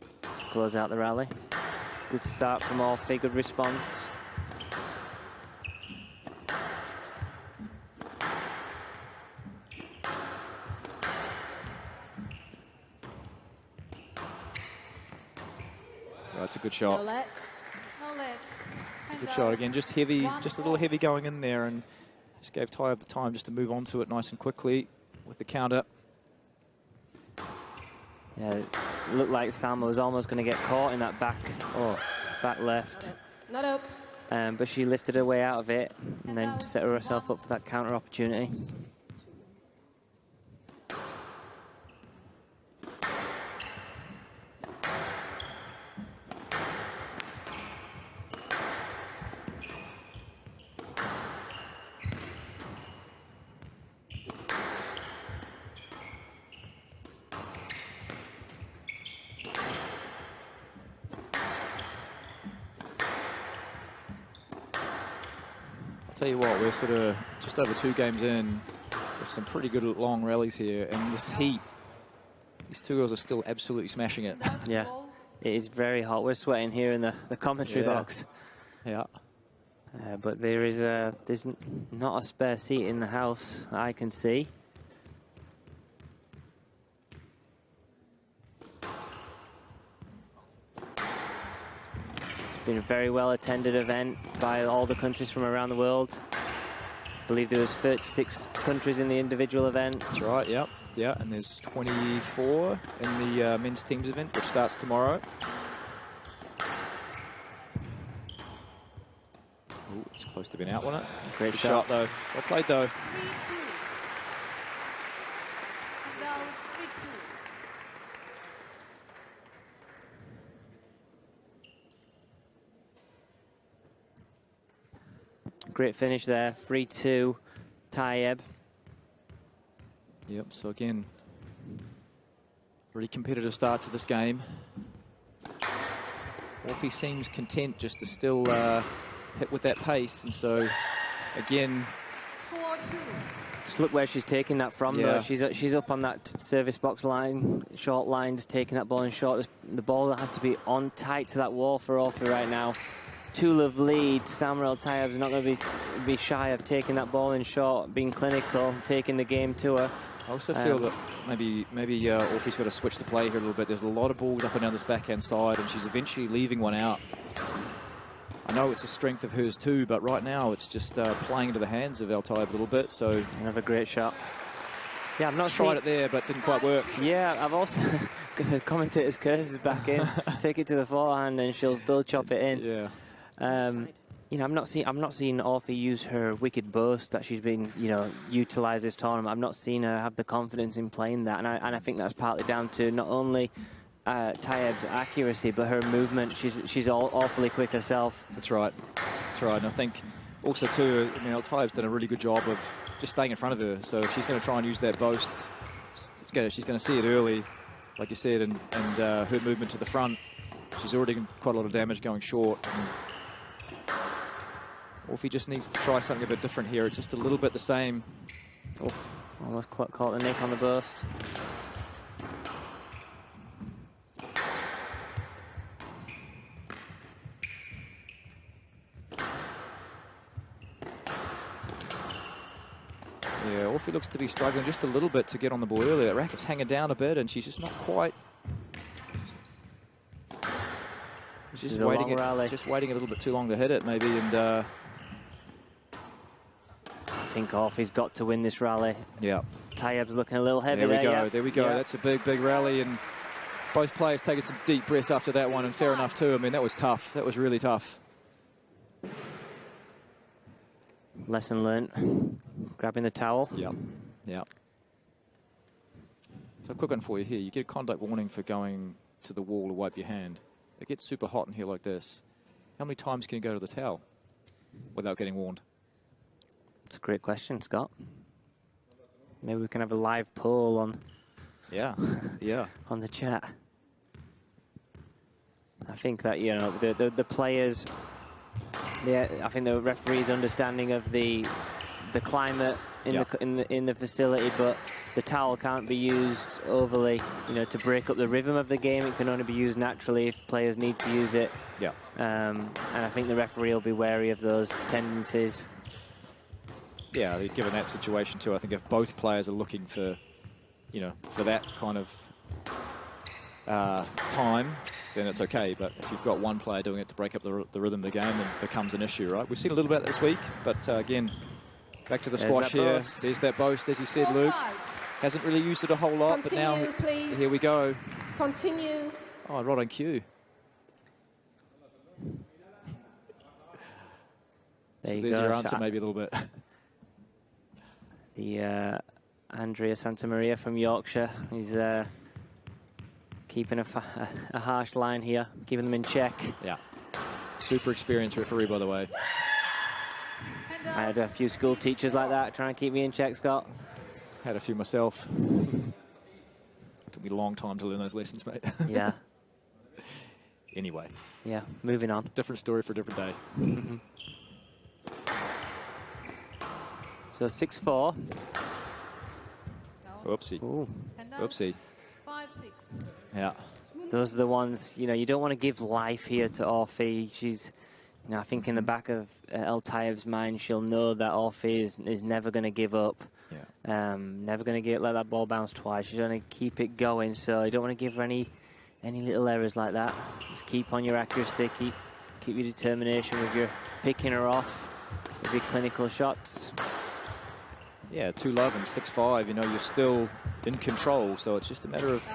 [SPEAKER 3] to close out the rally. Good start from Orfi, good response.
[SPEAKER 4] That's a good shot.
[SPEAKER 6] No let.
[SPEAKER 5] No let. Hand
[SPEAKER 4] Good
[SPEAKER 5] out.
[SPEAKER 4] shot again. Just heavy,
[SPEAKER 5] 1
[SPEAKER 4] just a little
[SPEAKER 5] all.
[SPEAKER 4] heavy going in there, and just gave Tayeb the time just to move on to it nice and quickly with the counter.
[SPEAKER 3] Yeah, it looked like Salma was almost going to get caught in that back left.
[SPEAKER 6] Not up.
[SPEAKER 3] But she lifted her way out of it and
[SPEAKER 5] And
[SPEAKER 3] then
[SPEAKER 5] now
[SPEAKER 3] set herself
[SPEAKER 5] 1.
[SPEAKER 3] up for that counter opportunity.
[SPEAKER 4] Tell you what, we're sort of just over 2 games in. There's some pretty good long rallies here, and this heat, these two girls are still absolutely smashing it.
[SPEAKER 5] Hand out
[SPEAKER 3] Yeah.
[SPEAKER 5] ball.
[SPEAKER 3] It is very hot. We're sweating here in the commentary
[SPEAKER 4] Yeah.
[SPEAKER 3] box.
[SPEAKER 4] Yeah.
[SPEAKER 3] But there's not a spare seat in the house I can see. It's been a very well attended event by all the countries from around the world. I believe there was 36 countries in the individual event.
[SPEAKER 4] That's right, yep. Yeah, and there's 24 in the men's teams event, which starts tomorrow. Ooh, it's close to being out on it.
[SPEAKER 3] Great
[SPEAKER 4] Good
[SPEAKER 3] shot.
[SPEAKER 4] shot, though. Well played, though.
[SPEAKER 5] 3-2. Hand out 3-2.
[SPEAKER 3] Great finish there. 3-2, Tayeb.
[SPEAKER 4] Yep, so again, really competitive start to this game. Orfi seems content just to still hit with that pace, and so again,
[SPEAKER 5] 4-2.
[SPEAKER 3] Just look where she's taking that from,
[SPEAKER 4] Yeah.
[SPEAKER 3] though. She's up on that service box line, short line, just taking that ball in short. The ball has to be on tight to that wall for Orfi right now. 2-love lead. Salma Tayeb is not going to be shy of taking that ball in short, being clinical, taking the game to her.
[SPEAKER 4] I also feel that maybe Orfi's got to switch the play here a little bit. There's a lot of balls up and down this backhand side, and she's eventually leaving one out. I know it's a strength of hers too, but right now it's just playing into the hands of Tayeb a little bit. So
[SPEAKER 3] Another great shot. Yeah, I've not
[SPEAKER 4] tried it there, but didn't quite work.
[SPEAKER 3] Yeah, I've also the commentator's curse is back in. Take it to the forehand, and she'll still chop it in.
[SPEAKER 4] Yeah.
[SPEAKER 3] You know, I'm not seeing Orfi use her wicked boast that she's been, utilised this tournament. I'm not seeing her have the confidence in playing that, and I think that's partly down to not only Tayeb's accuracy, but her movement. She's awfully quick herself.
[SPEAKER 4] That's right. That's right. And I think also too, Tayeb's done a really good job of just staying in front of her. So if she's going to try and use that boast, she's going to see it early, like you said, and her movement to the front. She's already quite a lot of damage going short. Orfi just needs to try something a bit different here. It's just a little bit the same.
[SPEAKER 3] Oof, almost caught the nick on the burst.
[SPEAKER 4] Yeah, Orfi looks to be struggling just a little bit to get on the ball earlier. That racket's hanging down a bit, and she's just not quite.
[SPEAKER 3] This is a long rally.
[SPEAKER 4] Just waiting a little bit too long to hit it, maybe, and
[SPEAKER 3] I think Orfi's got to win this rally.
[SPEAKER 4] yeah.
[SPEAKER 3] Tayeb's looking a little heavy
[SPEAKER 4] There we
[SPEAKER 3] there.
[SPEAKER 4] go.
[SPEAKER 3] Yeah.
[SPEAKER 4] There we go.
[SPEAKER 3] Yeah.
[SPEAKER 4] That's a big rally, and both players taking some deep breaths after that one, and fair enough too. I mean, that was tough. That was really tough.
[SPEAKER 3] Lesson learned. Grabbing the towel.
[SPEAKER 4] Yeah. Yeah. So a quick one for you here. You get a conduct warning for going to the wall to wipe your hand. It gets super hot in here like this. How many times can you go to the towel without getting warned?
[SPEAKER 3] It's a great question, Scott. Maybe we can have a live poll on
[SPEAKER 4] Yeah. Yeah.
[SPEAKER 3] on the chat. I think that the players, I think the referee's understanding of the climate in the facility, but the towel can't be used overly, to break up the rhythm of the game. It can only be used naturally if players need to use it.
[SPEAKER 4] Yeah.
[SPEAKER 3] And I think the referee will be wary of those tendencies.
[SPEAKER 4] Yeah, given that situation too, I think if both players are looking for, for that kind of time, then it's okay. But if you've got one player doing it to break up the rhythm of the game, then it becomes an issue, right? We've seen a little bit of that this week, but again, back to the squash here.
[SPEAKER 3] Boast.
[SPEAKER 4] There's that boast, as you said, Luke. Hasn't really used it a whole lot,
[SPEAKER 6] Continue,
[SPEAKER 4] but now
[SPEAKER 6] please.
[SPEAKER 4] here we go.
[SPEAKER 6] Continue.
[SPEAKER 4] Oh, right on cue.
[SPEAKER 3] There
[SPEAKER 4] So
[SPEAKER 3] you
[SPEAKER 4] there's
[SPEAKER 3] go.
[SPEAKER 4] your answer, maybe a little bit.
[SPEAKER 3] The Andrea Santamaria from Yorkshire. He's keeping a harsh line here, keeping them in check.
[SPEAKER 4] Yeah. Super experienced referee, by the way.
[SPEAKER 3] I had a few school teachers like that trying to keep me in check, Scott.
[SPEAKER 4] Had a few myself. Took me a long time to learn those lessons, mate.
[SPEAKER 3] Yeah.
[SPEAKER 4] Anyway.
[SPEAKER 3] Yeah, moving on.
[SPEAKER 4] Different story for a different day.
[SPEAKER 3] So 6-4.
[SPEAKER 4] Oopsie.
[SPEAKER 3] Ooh.
[SPEAKER 4] Oopsie.
[SPEAKER 5] 5-6.
[SPEAKER 4] Yeah.
[SPEAKER 3] Those are the ones, you know, you don't want to give life here to Orfi. She's, you know, I think in the back of El Tayeb's mind, she'll know that Orfi is never going to give up.
[SPEAKER 4] Yeah.
[SPEAKER 3] Never going to let that ball bounce twice. She's going to keep it going. So you don't want to give her any little errors like that. Just keep on your accuracy. Keep your determination with your picking her off with your clinical shots.
[SPEAKER 4] Yeah, 2-love and 6-5. You know, you're still in control. So it's just a matter of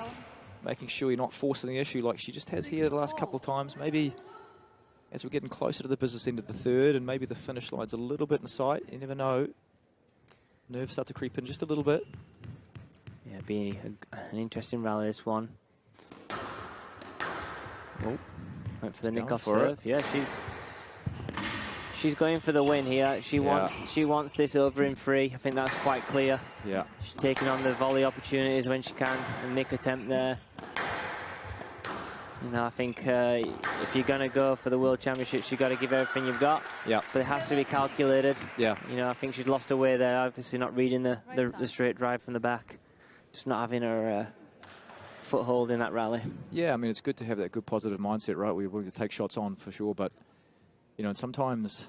[SPEAKER 4] making sure you're not forcing the issue like she just has here the last couple of times. Maybe as we're getting closer to the business end of the third and maybe the finish line's a little bit in sight. You never know. Nerves start to creep in just a little bit.
[SPEAKER 3] Yeah, be an interesting rally, this one. Oh, went for the nick off serve. Yeah, she's going for the win here. She wants this over in 3. I think that's quite clear.
[SPEAKER 4] Yeah.
[SPEAKER 3] She's taking on the volley opportunities when she can. The nick attempt there. You know, I think if you're going to go for the World Championships, you've got to give everything you've got.
[SPEAKER 4] Yeah.
[SPEAKER 3] But it has to be calculated.
[SPEAKER 4] Yeah.
[SPEAKER 3] You know, I think she's lost her way there. Obviously not reading the straight drive from the back. Just not having her foothold in that rally.
[SPEAKER 4] Yeah, I mean, it's good to have that good positive mindset, right? We're willing to take shots on for sure. But, you know, and sometimes,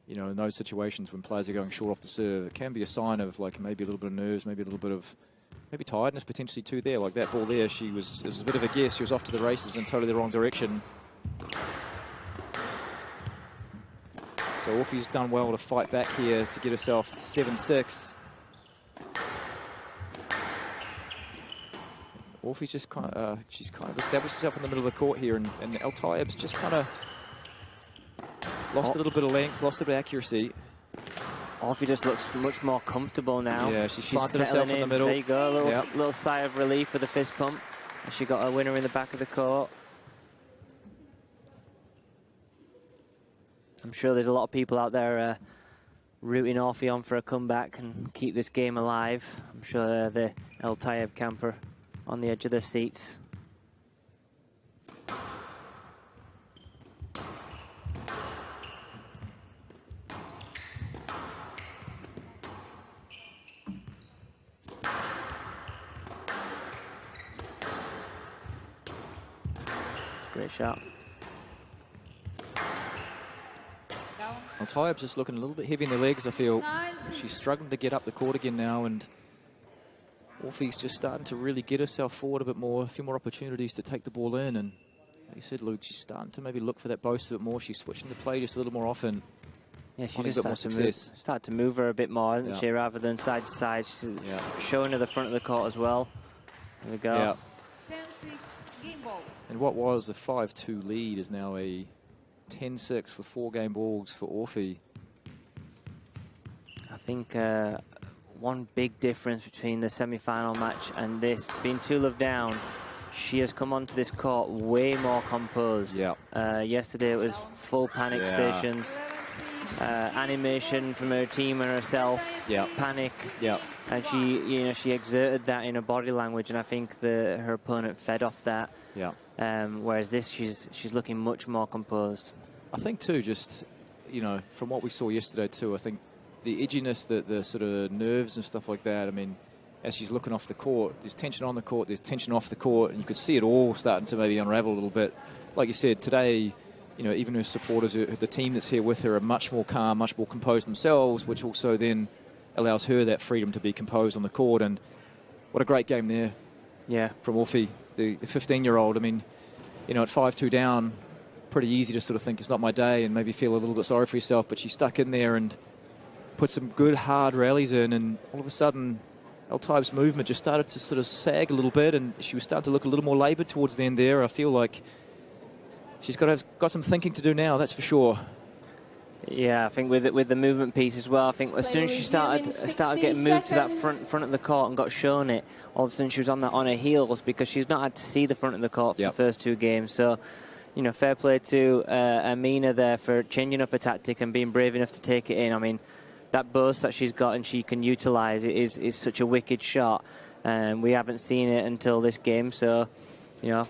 [SPEAKER 4] you know, in those situations when players are going short off the serve, it can be a sign of like maybe a little bit of nerves, maybe a little bit of maybe tiredness potentially too there. Like that ball there, it was a bit of a guess. She was off to the races in totally the wrong direction. So Orfi's done well to fight back here to get herself 7-6. Orfi's just she's kind of established herself in the middle of the court here, and El Tayeb's just kind of lost a little bit of length, lost a bit of accuracy.
[SPEAKER 3] Orfi just looks much more comfortable now.
[SPEAKER 4] Yeah, she's planted herself in the middle.
[SPEAKER 3] There you go, little sigh of relief for the fist pump. She got a winner in the back of the court. I'm sure there's a lot of people out there rooting Orfi on for a comeback and keep this game alive. I'm sure the El Tayeb camper on the edge of their seats. Great shot.
[SPEAKER 4] Well, Tayeb's just looking a little bit heavy in the legs, I feel. She's struggling to get up the court again now, and Orfi's just starting to really get herself forward a bit more, a few more opportunities to take the ball in. And like you said, Luke, she's starting to maybe look for that boast a bit more. She's switching the play just a little more often.
[SPEAKER 3] Yeah, she just start to move her a bit more, hasn't she, rather than side to side. She's showing her the front of the court as well. There we go.
[SPEAKER 4] Yeah.
[SPEAKER 5] 10-6, game ball.
[SPEAKER 4] And what was a 5-2 lead is now a 10-6 with 4 game balls for Orfi.
[SPEAKER 3] I think one big difference between the semi-final match and this, being 2-love down, she has come onto this court way more composed.
[SPEAKER 4] Yeah.
[SPEAKER 3] Yesterday it was full panic stations, animation from her team and herself, panic.
[SPEAKER 4] Yeah.
[SPEAKER 3] And she exerted that in her body language, and I think her opponent fed off that.
[SPEAKER 4] Yeah.
[SPEAKER 3] Whereas this, she's looking much more composed.
[SPEAKER 4] I think too, just, you know, from what we saw yesterday too, I think the edginess, the sort of nerves and stuff like that, I mean, as she's looking off the court, there's tension on the court, there's tension off the court, and you could see it all starting to maybe unravel a little bit. Like you said, today, you know, even her supporters, the team that's here with her are much more calm, much more composed themselves, which also then allows her that freedom to be composed on the court. And what a great game there.
[SPEAKER 3] Yeah.
[SPEAKER 4] From Orfi. the 15-year-old. I mean, you know, at 5-2 down, pretty easy to sort of think it's not my day and maybe feel a little bit sorry for yourself, but she stuck in there and put some good hard rallies in, and all of a sudden Tayeb's movement just started to sort of sag a little bit, and she was starting to look a little more laboured towards the end there. I feel like she's got some thinking to do now, that's for sure.
[SPEAKER 3] Yeah, I think with the movement piece as well, I think as soon as she started getting moved to that front of the court and got shown it, all of a sudden she was on her heels, because she's not had to see the front of the court for the first 2 games. So, you know, fair play to Amina there for changing up her tactic and being brave enough to take it in. I mean, that burst that she's got and she can utilise it is such a wicked shot, and we haven't seen it until this game. So, you know,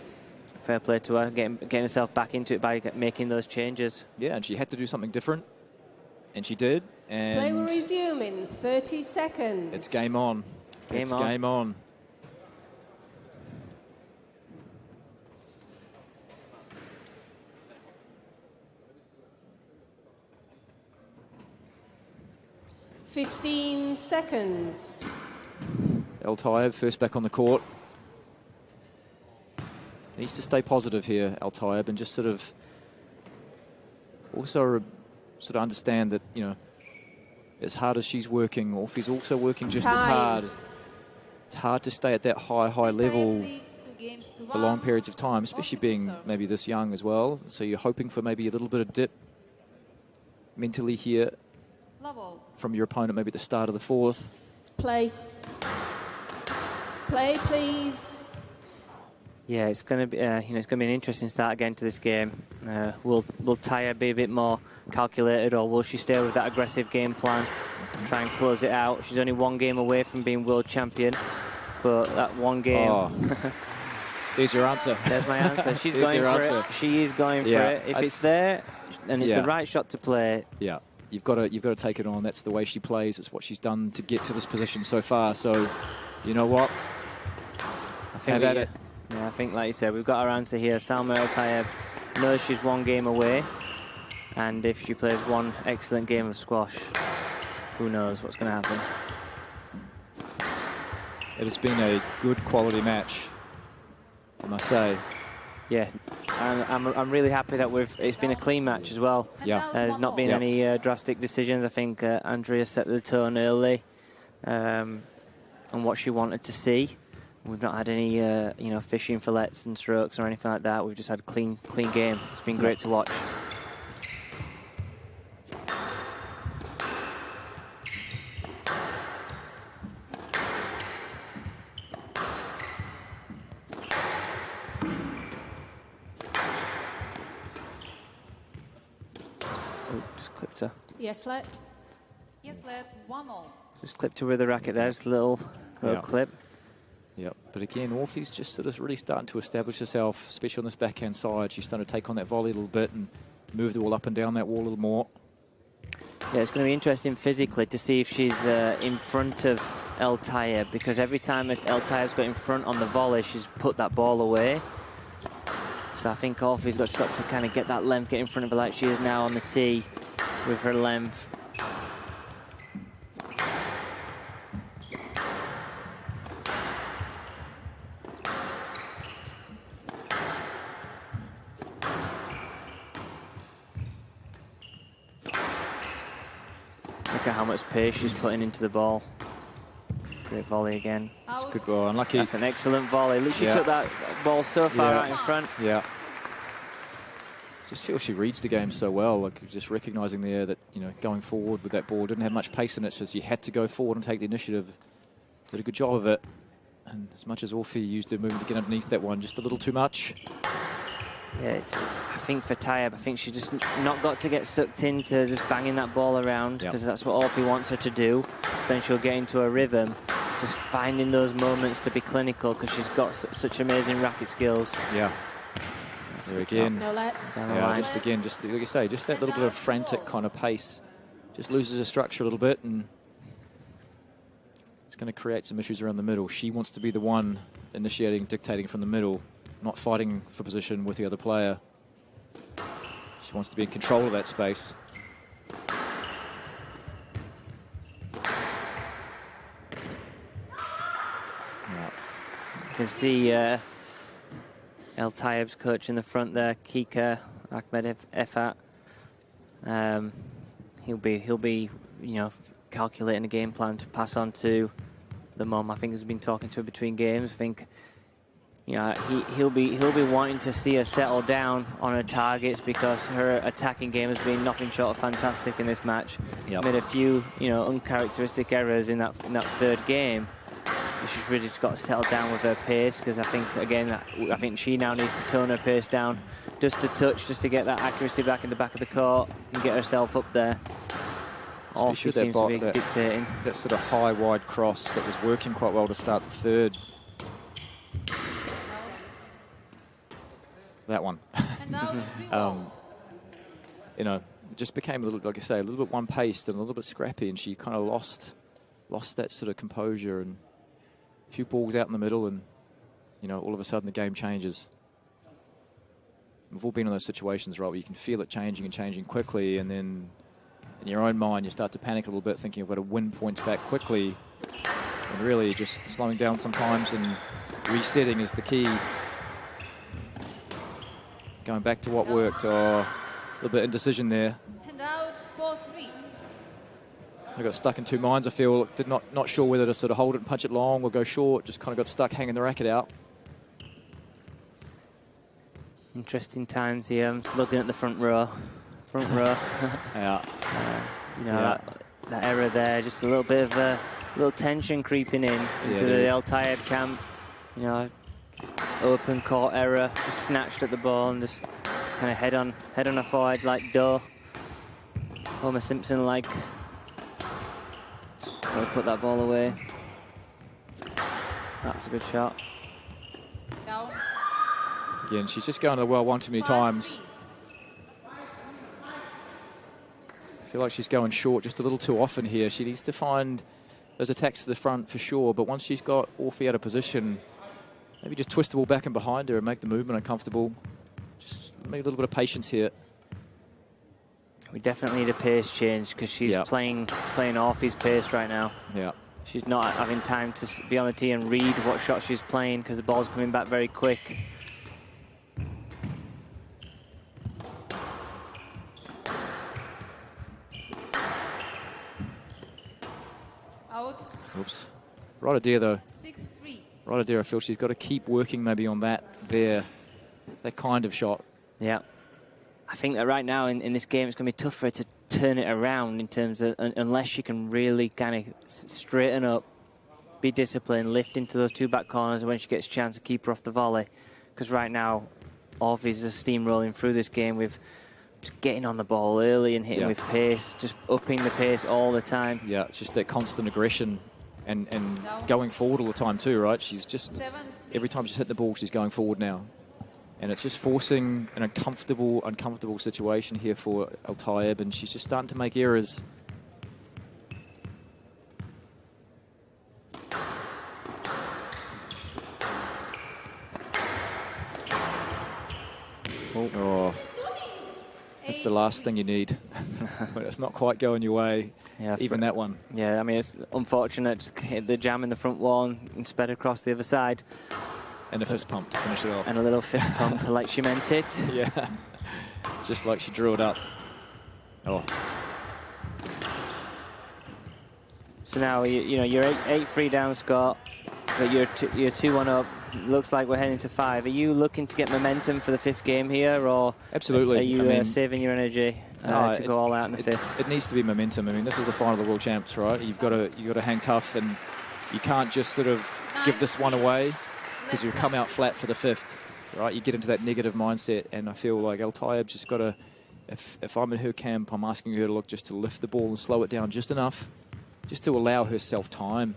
[SPEAKER 3] fair play to her, getting herself back into it by making those changes.
[SPEAKER 4] Yeah, and she had to do something different, and she did. And
[SPEAKER 6] Play will resume in 30 seconds.
[SPEAKER 4] It's game on. Game on.
[SPEAKER 6] $15 seconds.
[SPEAKER 4] Tayeb first back on the court. Needs to stay positive here, Tayeb, and just sort of also sort of understand that, you know, as hard as she's working, Orfi's also working just as hard. It's hard to stay at that high level for long periods of time, especially being maybe this young as well. So you're hoping for maybe a little bit of dip mentally here from your opponent, maybe at the start of the 4th.
[SPEAKER 6] Play, please.
[SPEAKER 3] Yeah, it's going to be it's going to be an interesting start again to this game. Will Tayeb be a bit more calculated, or will she stay with that aggressive game plan and try and close it out? She's only 1 game away from being world champion, but that 1 game.
[SPEAKER 4] Oh. There's your answer.
[SPEAKER 3] There's my answer. She's going for it. She is going for it. If it's there and it's the right shot to play.
[SPEAKER 4] Yeah. You've got to take it on. That's the way she plays. It's what she's done to get to this position so far. So, you know what? Have at it.
[SPEAKER 3] Yeah, I think, like you said, we've got our answer here. Salma Tayeb knows she's 1 game away, and if she plays 1 excellent game of squash, who knows what's going to happen.
[SPEAKER 4] It has been a good quality match, I must say.
[SPEAKER 3] Yeah, and I'm really happy that it's been a clean match as well.
[SPEAKER 4] Yeah.
[SPEAKER 3] There's not been any drastic decisions. I think Andrea set the tone early on what she wanted to see. We've not had any, you know, fishing fillets and strokes or anything like that. We've just had a clean game. It's been great to watch. Oh, just clipped her.
[SPEAKER 6] Yes, let
[SPEAKER 5] 1-all.
[SPEAKER 3] Just clipped her with the racket there. Just a little clip.
[SPEAKER 4] Yep, but again, Orfi's just sort of really starting to establish herself, especially on this backhand side. She's starting to take on that volley a little bit and move the ball up and down that wall a little more.
[SPEAKER 3] Yeah, it's going to be interesting physically to see if she's in front of Tayeb, because every time Tayeb's got in front on the volley, she's put that ball away. So I think Orfi's got to kind of get that length, get in front of her like she is now on the tee with her length. Look at how much pace she's putting into the ball. Great volley again.
[SPEAKER 4] That's a good ball. Unlucky.
[SPEAKER 3] That's an excellent volley. She took that ball so far out in front.
[SPEAKER 4] Yeah. Just feel she reads the game so well. Like, just recognising there that, you know, going forward with that ball didn't have much pace in it, so you had to go forward and take the initiative. Did a good job of it. And as much as Orfi used her movement to get underneath that one, just a little too much.
[SPEAKER 3] Yeah, I think for Tayeb, I think she just not got to get sucked into just banging that ball around, because that's what Orfi wants her to do. So then she'll get into a rhythm. It's just finding those moments to be clinical, because she's got such amazing racket skills.
[SPEAKER 4] Yeah. So again,
[SPEAKER 6] just
[SPEAKER 4] again, just like you say, just that little bit of frantic kind of pace, just loses her structure a little bit, and it's going to create some issues around the middle. She wants to be the one initiating, dictating from the middle, not fighting for position with the other player. She wants to be in control of that space.
[SPEAKER 3] You can see El Tayeb's coach in the front there, Kika Ahmed Efat. He'll be, you know, calculating a game plan to pass on to the mum. I think he's been talking to her between games. I think, you know, he'll be wanting to see her settle down on her targets, because her attacking game has been nothing short of fantastic in this match.
[SPEAKER 4] Yep.
[SPEAKER 3] Made a few, you know, uncharacteristic errors in that third game. She's really just got to settle down with her pace, because I think she now needs to tone her pace down just a touch, just to get that accuracy back in the back of the court and get herself up there. Orfi seems to be dictating.
[SPEAKER 4] That sort of high, wide cross that was working quite well to start the third. That one.
[SPEAKER 5] And now
[SPEAKER 4] You know, it just became a little, like I say, a little bit one-paced and a little bit scrappy, and she kind of lost that sort of composure, and a few balls out in the middle, and, you know, all of a sudden the game changes. We've all been in those situations, right, where you can feel it changing and changing quickly, and then in your own mind you start to panic a little bit, thinking you've got to win points back quickly, and really just slowing down sometimes and resetting is the key. Going back to what worked. A little bit indecision there.
[SPEAKER 5] and out 4-3.
[SPEAKER 4] I got stuck in two minds, I feel. Not sure whether to sort of hold it and punch it long or go short. Just kind of got stuck hanging the racket out.
[SPEAKER 3] Interesting times here. I'm just looking at the front row.
[SPEAKER 4] Yeah.
[SPEAKER 3] You know, that error there, just a little bit of a little tension creeping into the El Tayeb camp. You know, open court error, just snatched at the ball and just kind of head on a forward like Doe. Homer Simpson like. Just gotta put that ball away. That's a good shot.
[SPEAKER 5] Down
[SPEAKER 4] Again, she's just going to the well one too many times.
[SPEAKER 5] 5-3.
[SPEAKER 4] I feel like she's going short just a little too often here. She needs to find those attacks to the front for sure, but once she's got Orfi out of position, maybe just twist the ball back and behind her and make the movement uncomfortable. Just maybe a little bit of patience here.
[SPEAKER 3] We definitely need a pace change, because she's playing Orfi's pace right now.
[SPEAKER 4] Yeah.
[SPEAKER 3] She's not having time to be on the tee and read what shot she's playing, because the ball's coming back very quick.
[SPEAKER 5] Out
[SPEAKER 4] Oops. Right idea, though.
[SPEAKER 5] 6-3.
[SPEAKER 4] Right idea. I feel she's got to keep working maybe on that kind of shot.
[SPEAKER 3] Yeah. I think that right now in this game, it's going to be tough for her to turn it around, in terms of, unless she can really kind of straighten up, be disciplined, lift into those two back corners, and when she gets a chance to keep her off the volley. Because right now, Orfi's just steamrolling through this game with just getting on the ball early and hitting with pace, just upping the pace all the time. Yeah,
[SPEAKER 4] it's just that constant aggression and going forward all the time too, right? She's just,
[SPEAKER 5] 7-3.
[SPEAKER 4] every time she's hit the ball, she's going forward now. And it's just forcing an uncomfortable situation here for El Tayeb, and she's just starting to make errors. Oh, that's the last thing you need. But it's not quite going your way, even that one.
[SPEAKER 3] Yeah, I mean, it's unfortunate. Just hit the jam in the front wall and sped across the other side.
[SPEAKER 4] And a fist pump to finish it off.
[SPEAKER 3] And a little fist pump like she meant it.
[SPEAKER 4] Yeah, just like she drew it up. Oh.
[SPEAKER 3] So now, you know, you're 8-3 down, Scott, but you're 2-1 up. Looks like we're heading to 5. Are you looking to get momentum for the 5th game here, or
[SPEAKER 4] absolutely?
[SPEAKER 3] Are you saving your energy to go all out in the 5th?
[SPEAKER 4] It needs to be momentum. I mean, this is the final of the World Champs, right? You've got to hang tough, and you can't just sort of give this one away, because you come out flat for the 5th, right? You get into that negative mindset, and I feel like El Tayeb just got to, if I'm in her camp, I'm asking her to look just to lift the ball and slow it down just enough, just to allow herself time,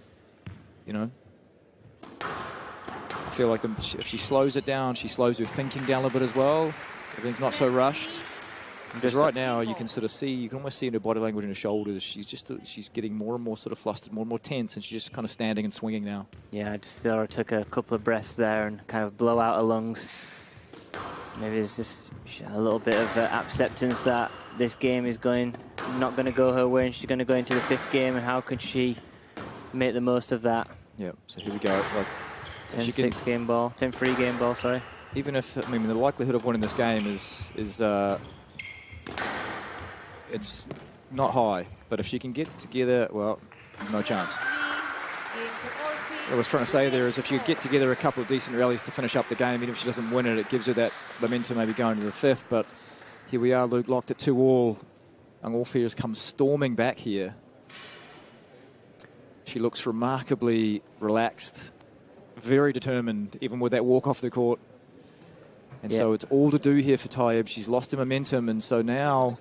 [SPEAKER 4] you know? I feel like if she slows it down, she slows her thinking down a little bit as well. Everything's not so rushed. Because right now, you can sort of see, you can almost see in her body language and her shoulders, she's getting more and more sort of flustered, more and more tense, and she's just kind of standing and swinging now.
[SPEAKER 3] Yeah, I just took a couple of breaths there and kind of blow out her lungs. Maybe it's just a little bit of acceptance that this game is not going to go her way, and she's going to go into the 5th game, and how can she make the most of that?
[SPEAKER 4] Yeah, so here we go. Like,
[SPEAKER 3] 10-6 game ball, 10-3 game ball, sorry.
[SPEAKER 4] even if, I mean, the likelihood of winning this game is it's not high. But if she can get together, well, no chance. What I was trying to say there is if you get together a couple of decent rallies to finish up the game, even if she doesn't win it, it gives her that momentum maybe going to the fifth. But here we are, Luke, locked at 2-all. And Orfi has come storming back here. She looks remarkably relaxed, very determined, even with that walk off the court. And so it's all to do here for Tayeb. She's lost her momentum, and so now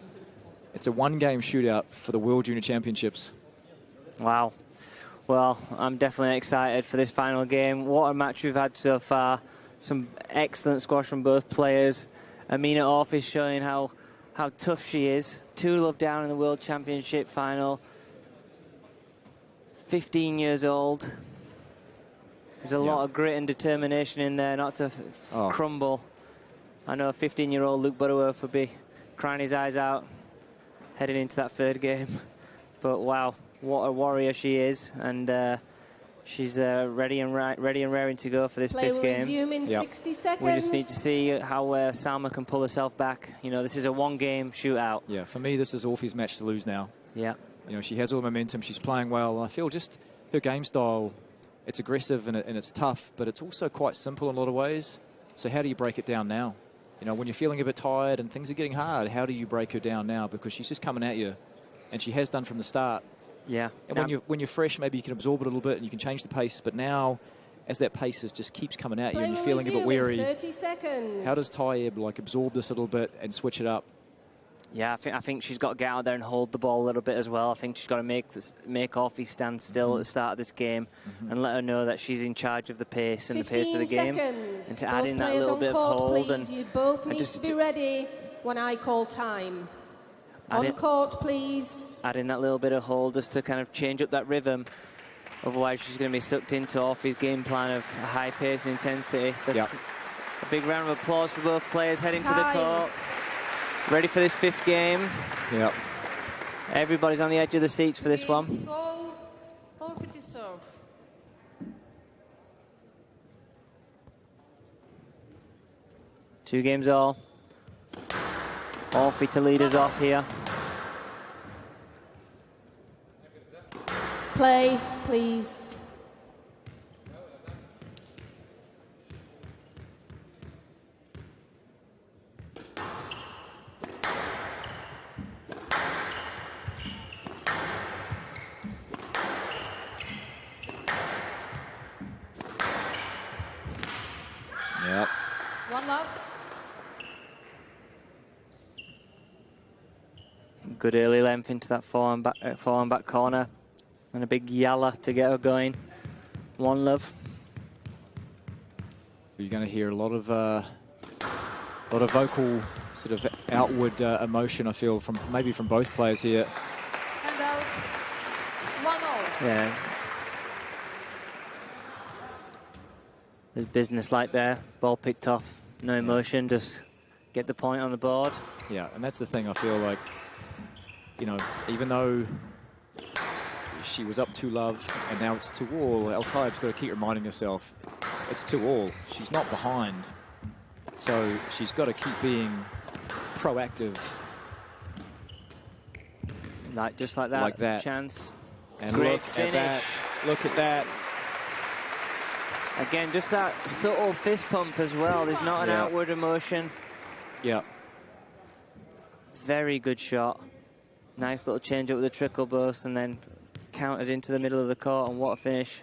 [SPEAKER 4] it's a one-game shootout for the World Junior Championships.
[SPEAKER 3] Wow. Well, I'm definitely excited for this final game. What a match we've had so far. Some excellent squash from both players. Amina Orfi showing how tough she is. 2-love down in the World Championship final. 15 years old. There's a lot of grit and determination in there not to crumble. I know 15-year-old Luke Butterworth would be crying his eyes out heading into that third game. But wow, what a warrior she is, and she's ready and raring to go for this fifth game.
[SPEAKER 6] Resume in 60 seconds.
[SPEAKER 3] We just need to see how Salma can pull herself back. You know, this is a one-game shootout.
[SPEAKER 4] Yeah, for me, this is Orfi's match to lose now.
[SPEAKER 3] Yeah.
[SPEAKER 4] You know, she has all the momentum. She's playing well. I feel just her game style, it's aggressive and it's tough, but it's also quite simple in a lot of ways. So how do you break it down now? You know, when you're feeling a bit tired and things are getting hard, how do you break her down now? Because she's just coming at you, and she has done from the start.
[SPEAKER 3] Yeah.
[SPEAKER 4] And when you're fresh, maybe you can absorb it a little bit and you can change the pace. But now, as that pace just keeps coming at you and you're feeling a bit weary,
[SPEAKER 6] 30 seconds.
[SPEAKER 4] How does Tayeb like absorb this a little bit and switch it up?
[SPEAKER 3] Yeah, I think she's got to get out there and hold the ball a little bit as well. I think she's got to make Orfi stand still at the start of this game and let her know that she's in charge of the pace and the pace of the game. And to add in that little bit of hold.
[SPEAKER 6] Please. You both need to be ready when I call time. On court, please.
[SPEAKER 3] Add in that little bit of hold just to kind of change up that rhythm. Otherwise, she's going to be sucked into Orfi's game plan of high pace and intensity. A big round of applause for both players heading to the court. Ready for this fifth game.
[SPEAKER 4] Yep.
[SPEAKER 3] Everybody's on the edge of the seats for this one.
[SPEAKER 5] Orfi to serve.
[SPEAKER 3] Two games all. Orfi to lead us off here.
[SPEAKER 6] Play, please.
[SPEAKER 4] Yep.
[SPEAKER 5] 1-love.
[SPEAKER 3] Good early length into that forehand back corner. And a big yalla to get her going. 1-love.
[SPEAKER 4] You're going to hear a lot of vocal sort of outward emotion, I feel, from both players here.
[SPEAKER 5] And out. 1-all.
[SPEAKER 3] Yeah. There's business like there. Ball picked off. No emotion. Just get the point on the board.
[SPEAKER 4] Yeah, and that's the thing. I feel like, you know, even though she was up 2-love and now it's 2-all, Tayeb's got to keep reminding herself it's 2-all. She's not behind. So she's got to keep being proactive.
[SPEAKER 3] Just like that.
[SPEAKER 4] Like that.
[SPEAKER 3] Chance.
[SPEAKER 4] And
[SPEAKER 3] Great
[SPEAKER 4] look
[SPEAKER 3] finish.
[SPEAKER 4] at that. Look at that.
[SPEAKER 3] Again, just that subtle fist pump as well. There's not an outward emotion.
[SPEAKER 4] Yeah.
[SPEAKER 3] Very good shot. Nice little change up with the trickle burst and then countered into the middle of the court, and what a finish.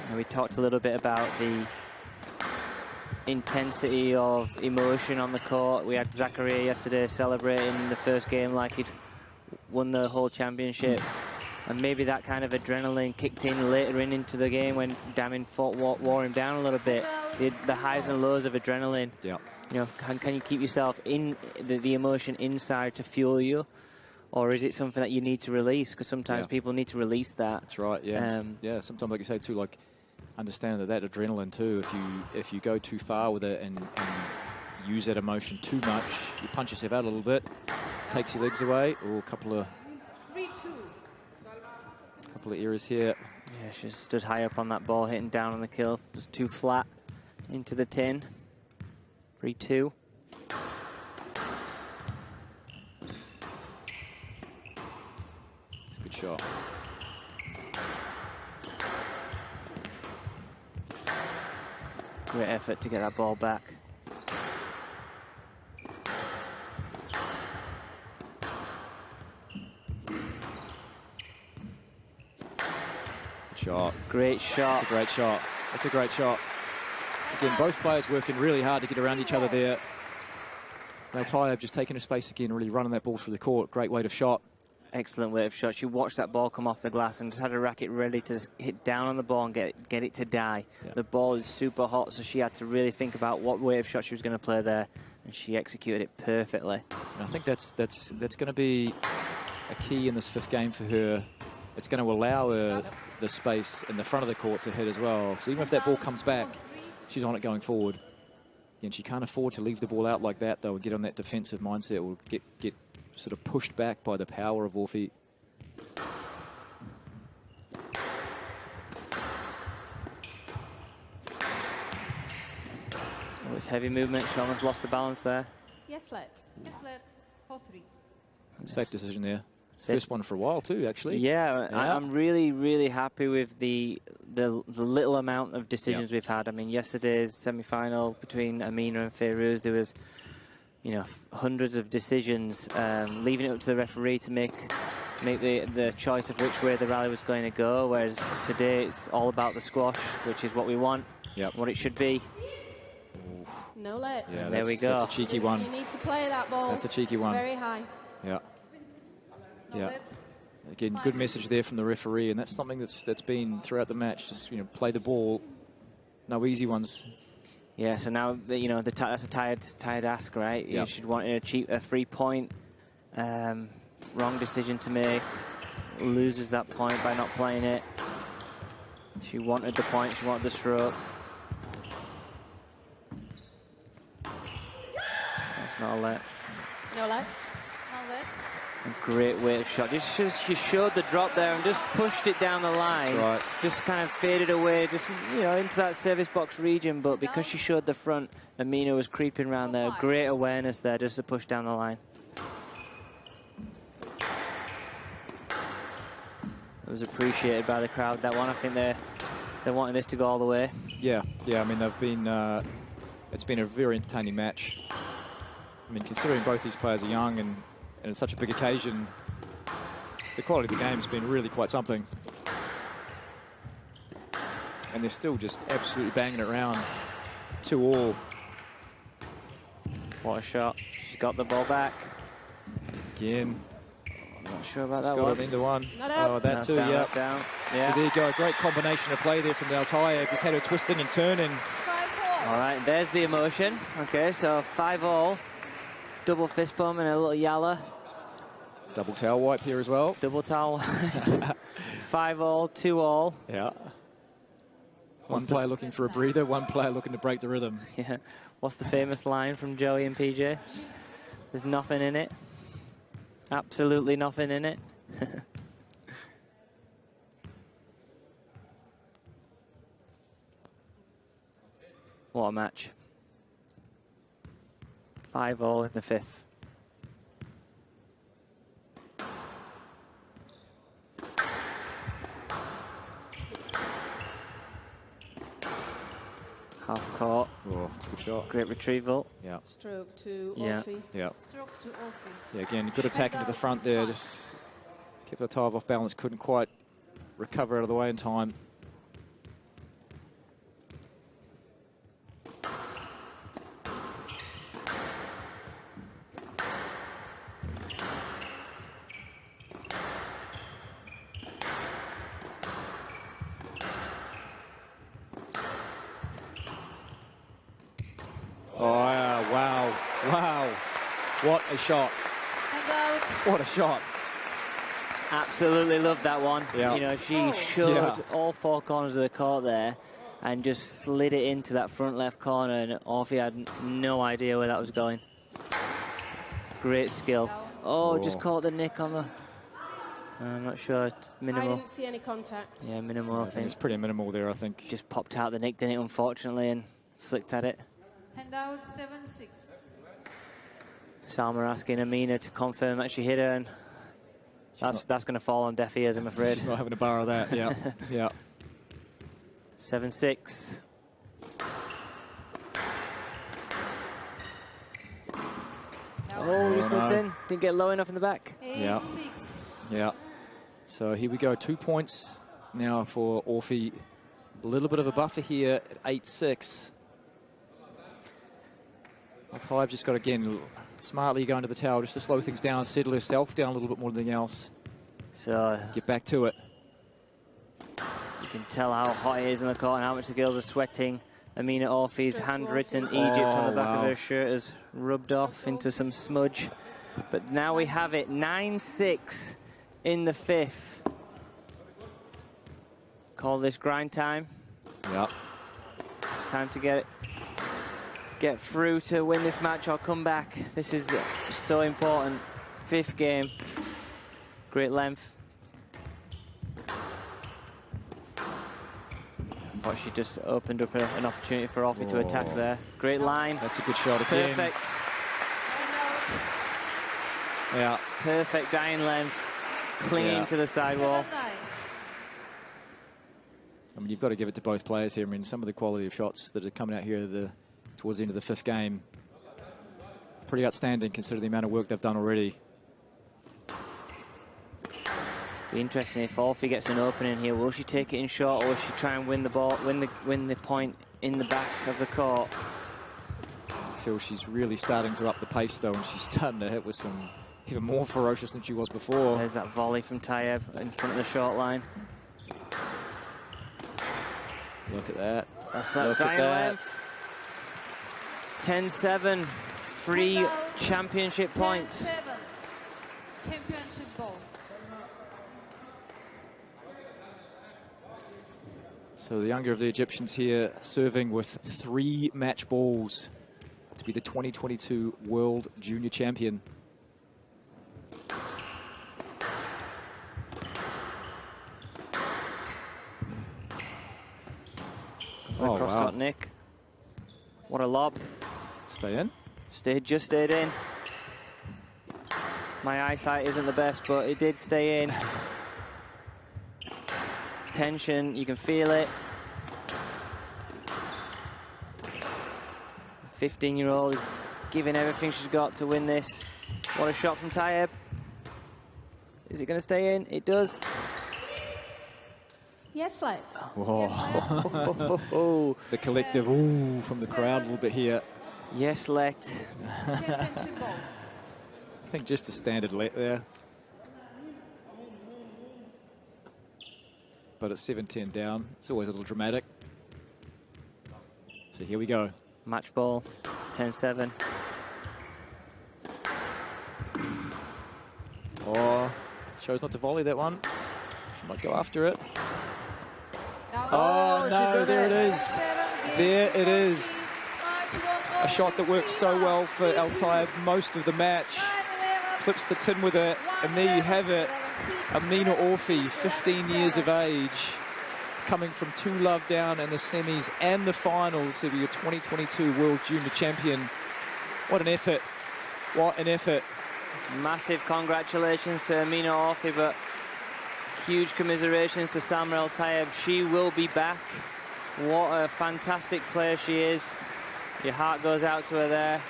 [SPEAKER 3] And we talked a little bit about the intensity of emotion on the court. We had Zakaria yesterday celebrating the first game like he'd won the whole championship, and maybe that kind of adrenaline kicked in later into the game when Damin wore him down a little bit. The highs and lows of adrenaline.
[SPEAKER 4] Yeah.
[SPEAKER 3] You know, can you keep yourself in the emotion inside to fuel you, or is it something that you need to release? Because sometimes people need to release that.
[SPEAKER 4] That's right. Yeah. Yeah. Sometimes, like you say too, like understand that adrenaline too. If you go too far with it and use that emotion too much, you punch yourself out a little bit, takes your legs away, or a couple of couple of errors here.
[SPEAKER 3] Yeah, she stood high up on that ball, hitting down on the kill. Just too flat into the tin. 3-2.
[SPEAKER 4] It's a good shot.
[SPEAKER 3] Great effort to get that ball back.
[SPEAKER 4] Shot.
[SPEAKER 3] Great shot.
[SPEAKER 4] That's a great shot. That's a great shot. Again, both players working really hard to get around each other there. Now Tayeb just taking a space again, really running that ball through the court. Great weight of shot.
[SPEAKER 3] Excellent weight of shot. She watched that ball come off the glass and just had a racket ready to just hit down on the ball and get it to die.
[SPEAKER 4] Yeah.
[SPEAKER 3] The ball is super hot, so she had to really think about what weight of shot she was going to play there, and she executed it perfectly.
[SPEAKER 4] And I think that's going to be a key in this 5th game for her. It's going to allow her the space in the front of the court to hit as well. So even if that ball comes back, she's on it going forward. And she can't afford to leave the ball out like that, though, and get on that defensive mindset. Will get sort of pushed back by the power of Orfi.
[SPEAKER 3] Oh, it's heavy movement. She almost lost the balance there.
[SPEAKER 6] Yes, let.
[SPEAKER 5] Yes, let. 4-3.
[SPEAKER 4] Safe decision there.
[SPEAKER 3] Safe.
[SPEAKER 4] First one for a while too, actually.
[SPEAKER 3] Yeah, I'm really, really happy with the little amount of decisions we've had. I mean, yesterday's semi-final between Amina and Fayrouz, there was, you know, hundreds of decisions, leaving it up to the referee to make the choice of which way the rally was going to go. Whereas today it's all about the squash, which is what we want, what it should be.
[SPEAKER 6] No let.
[SPEAKER 4] Yeah,
[SPEAKER 3] there we go.
[SPEAKER 4] That's a cheeky one.
[SPEAKER 6] You need to play that ball.
[SPEAKER 4] That's a cheeky
[SPEAKER 6] it's
[SPEAKER 4] one.
[SPEAKER 6] Very high.
[SPEAKER 4] Yeah.
[SPEAKER 5] No
[SPEAKER 4] Yeah.
[SPEAKER 5] let.
[SPEAKER 4] Again, good message there from the referee, and that's something that's been throughout the match. Just, you know, play the ball. No easy ones.
[SPEAKER 3] Yeah, so now that's a tired ask, right? You should want a free point. Wrong decision to make. Loses that point by not playing it. She wanted the point. She wanted the stroke. That's not a let.
[SPEAKER 6] No let.
[SPEAKER 5] No let.
[SPEAKER 3] A great weight of shot. She showed the drop there and just pushed it down the line.
[SPEAKER 4] That's right.
[SPEAKER 3] Just kind of faded away, just into that service box region. But because she showed the front, Amina was creeping around there. Great awareness there, just to push down the line. It was appreciated by the crowd, that one. I think they're wanting this to go all the way.
[SPEAKER 4] Yeah. I mean, they've been. It's been a very entertaining match. I mean, considering both these players are young and it's such a big occasion, the quality of the game has been really quite something. And they're still just absolutely banging it around. 2-all.
[SPEAKER 3] What a shot. She's got the ball back.
[SPEAKER 4] Again.
[SPEAKER 3] Not sure about
[SPEAKER 4] It's
[SPEAKER 3] that
[SPEAKER 4] got
[SPEAKER 3] one.
[SPEAKER 4] it into one.
[SPEAKER 6] Not out.
[SPEAKER 4] Oh, that
[SPEAKER 3] That's
[SPEAKER 4] too,
[SPEAKER 3] down,
[SPEAKER 4] yeah.
[SPEAKER 3] that's down. Yeah.
[SPEAKER 4] So there you go. Great combination of play there from Tayeb. Just had her twisting and turning.
[SPEAKER 5] 5-4.
[SPEAKER 3] All right, there's the emotion. Okay, so 5-all. Double fist bump and a little yalla.
[SPEAKER 4] Double towel wipe here as well.
[SPEAKER 3] Double towel. 5-all, 2-all.
[SPEAKER 4] Yeah. One player looking for a breather, one player looking to break the rhythm.
[SPEAKER 3] Yeah. What's the famous line from Joey and PJ? There's nothing in it. Absolutely nothing in it. What a match. 5-all in the 5th. Half court.
[SPEAKER 4] Oh, it's a good shot.
[SPEAKER 3] Great retrieval.
[SPEAKER 4] Yeah.
[SPEAKER 6] Stroke to
[SPEAKER 3] Yeah.
[SPEAKER 6] Orfi.
[SPEAKER 4] Yeah.
[SPEAKER 5] Stroke to Orfi.
[SPEAKER 4] Yeah, again, good attack into the front there. Just kept the Tayeb off balance. Couldn't quite recover out of the way in time. Oh, yeah, wow. Wow. What a shot.
[SPEAKER 5] And out.
[SPEAKER 4] What a shot.
[SPEAKER 3] Absolutely loved that one.
[SPEAKER 4] Yeah.
[SPEAKER 3] She showed
[SPEAKER 4] Yeah.
[SPEAKER 3] all 4 corners of the court there and just slid it into that front left corner, and Orfi had no idea where that was going. Great skill. Oh, just caught the nick on the... I'm not sure. Minimal.
[SPEAKER 6] I didn't see any contact.
[SPEAKER 3] Yeah, minimal. I think
[SPEAKER 4] it's pretty minimal there, I think.
[SPEAKER 3] Just popped out the nick, didn't it, unfortunately, and flicked at it.
[SPEAKER 5] Handout 7-6.
[SPEAKER 3] Salma asking Amina to confirm that she hit her, and that's going to fall on deaf ears, I'm afraid.
[SPEAKER 4] She's not having a bar of that, yeah. Yeah.
[SPEAKER 3] 7-6. Oh, just slipped in. Didn't get low enough in the back.
[SPEAKER 5] 8-6.
[SPEAKER 4] Yeah. So here we go. 2 points now for Orfi. A little bit of a buffer here at 8-6. Tayeb just got, again, smartly going to the towel just to slow things down, settle herself down a little bit more than anything else.
[SPEAKER 3] So
[SPEAKER 4] get back to it.
[SPEAKER 3] You can tell how hot it is in the court and how much the girls are sweating. Amina Orfi's handwritten Egypt on the back of her shirt has rubbed off into some smudge. But now we have it 9-6 in the 5th. Call this grind time.
[SPEAKER 4] Yep.
[SPEAKER 3] It's time to get through to win this match or come back. This is so important. 5th game. Great length. I thought she just opened up an opportunity for Orfi to attack there. Great line.
[SPEAKER 4] That's a good shot again.
[SPEAKER 3] Perfect.
[SPEAKER 4] Yeah.
[SPEAKER 3] Perfect dying length. Clinging to the sidewall.
[SPEAKER 5] 7-9.
[SPEAKER 4] I mean, you've got to give it to both players here. I mean, some of the quality of shots that are coming out here towards the end of the 5th game, pretty outstanding considering the amount of work they've done already.
[SPEAKER 3] Be interesting if Orfi gets an opening here. Will she take it in short, or will she try and win the ball, win the point in the back of the court?
[SPEAKER 4] I feel she's really starting to up the pace though, and she's starting to hit with some even more ferocious than she was before.
[SPEAKER 3] There's that volley from Tayeb in front of the short line.
[SPEAKER 4] Look at that.
[SPEAKER 3] That's that dying length. 10-7, 3 championship points.
[SPEAKER 5] 10-7. Championship ball.
[SPEAKER 4] So the younger of the Egyptians here serving with 3 match balls to be the 2022 World Junior Champion.
[SPEAKER 3] Oh, wow. Nick. What a lob.
[SPEAKER 4] Stay in.
[SPEAKER 3] Just stayed in. My eyesight isn't the best, but it did stay in. Tension, you can feel it. The 15-year-old is giving everything she's got to win this. What a shot from Tayeb. Is it going to stay in? It does.
[SPEAKER 6] Yes, let.
[SPEAKER 4] Whoa. The collective ooh from the crowd a little bit here.
[SPEAKER 3] Yes, let.
[SPEAKER 5] Championship ball.
[SPEAKER 4] I think just a standard let there. But at 7-10 down, it's always a little dramatic. So here we go.
[SPEAKER 3] Match ball, 10-7.
[SPEAKER 4] Oh, chose not to volley that one. She might go after it. Oh, no, there it is. There it is. A shot that worked so well for Tayeb most of the match. Clips the tin with it, and there you have it. Amina Orfi, 15 years of age, coming from 2 love down in the semis and the finals to be your 2022 World Junior Champion. What an effort. What an effort.
[SPEAKER 3] Massive congratulations to Amina Orfi, but huge commiserations to Salma Tayeb. She will be back. What a fantastic player she is. Your heart goes out to her there.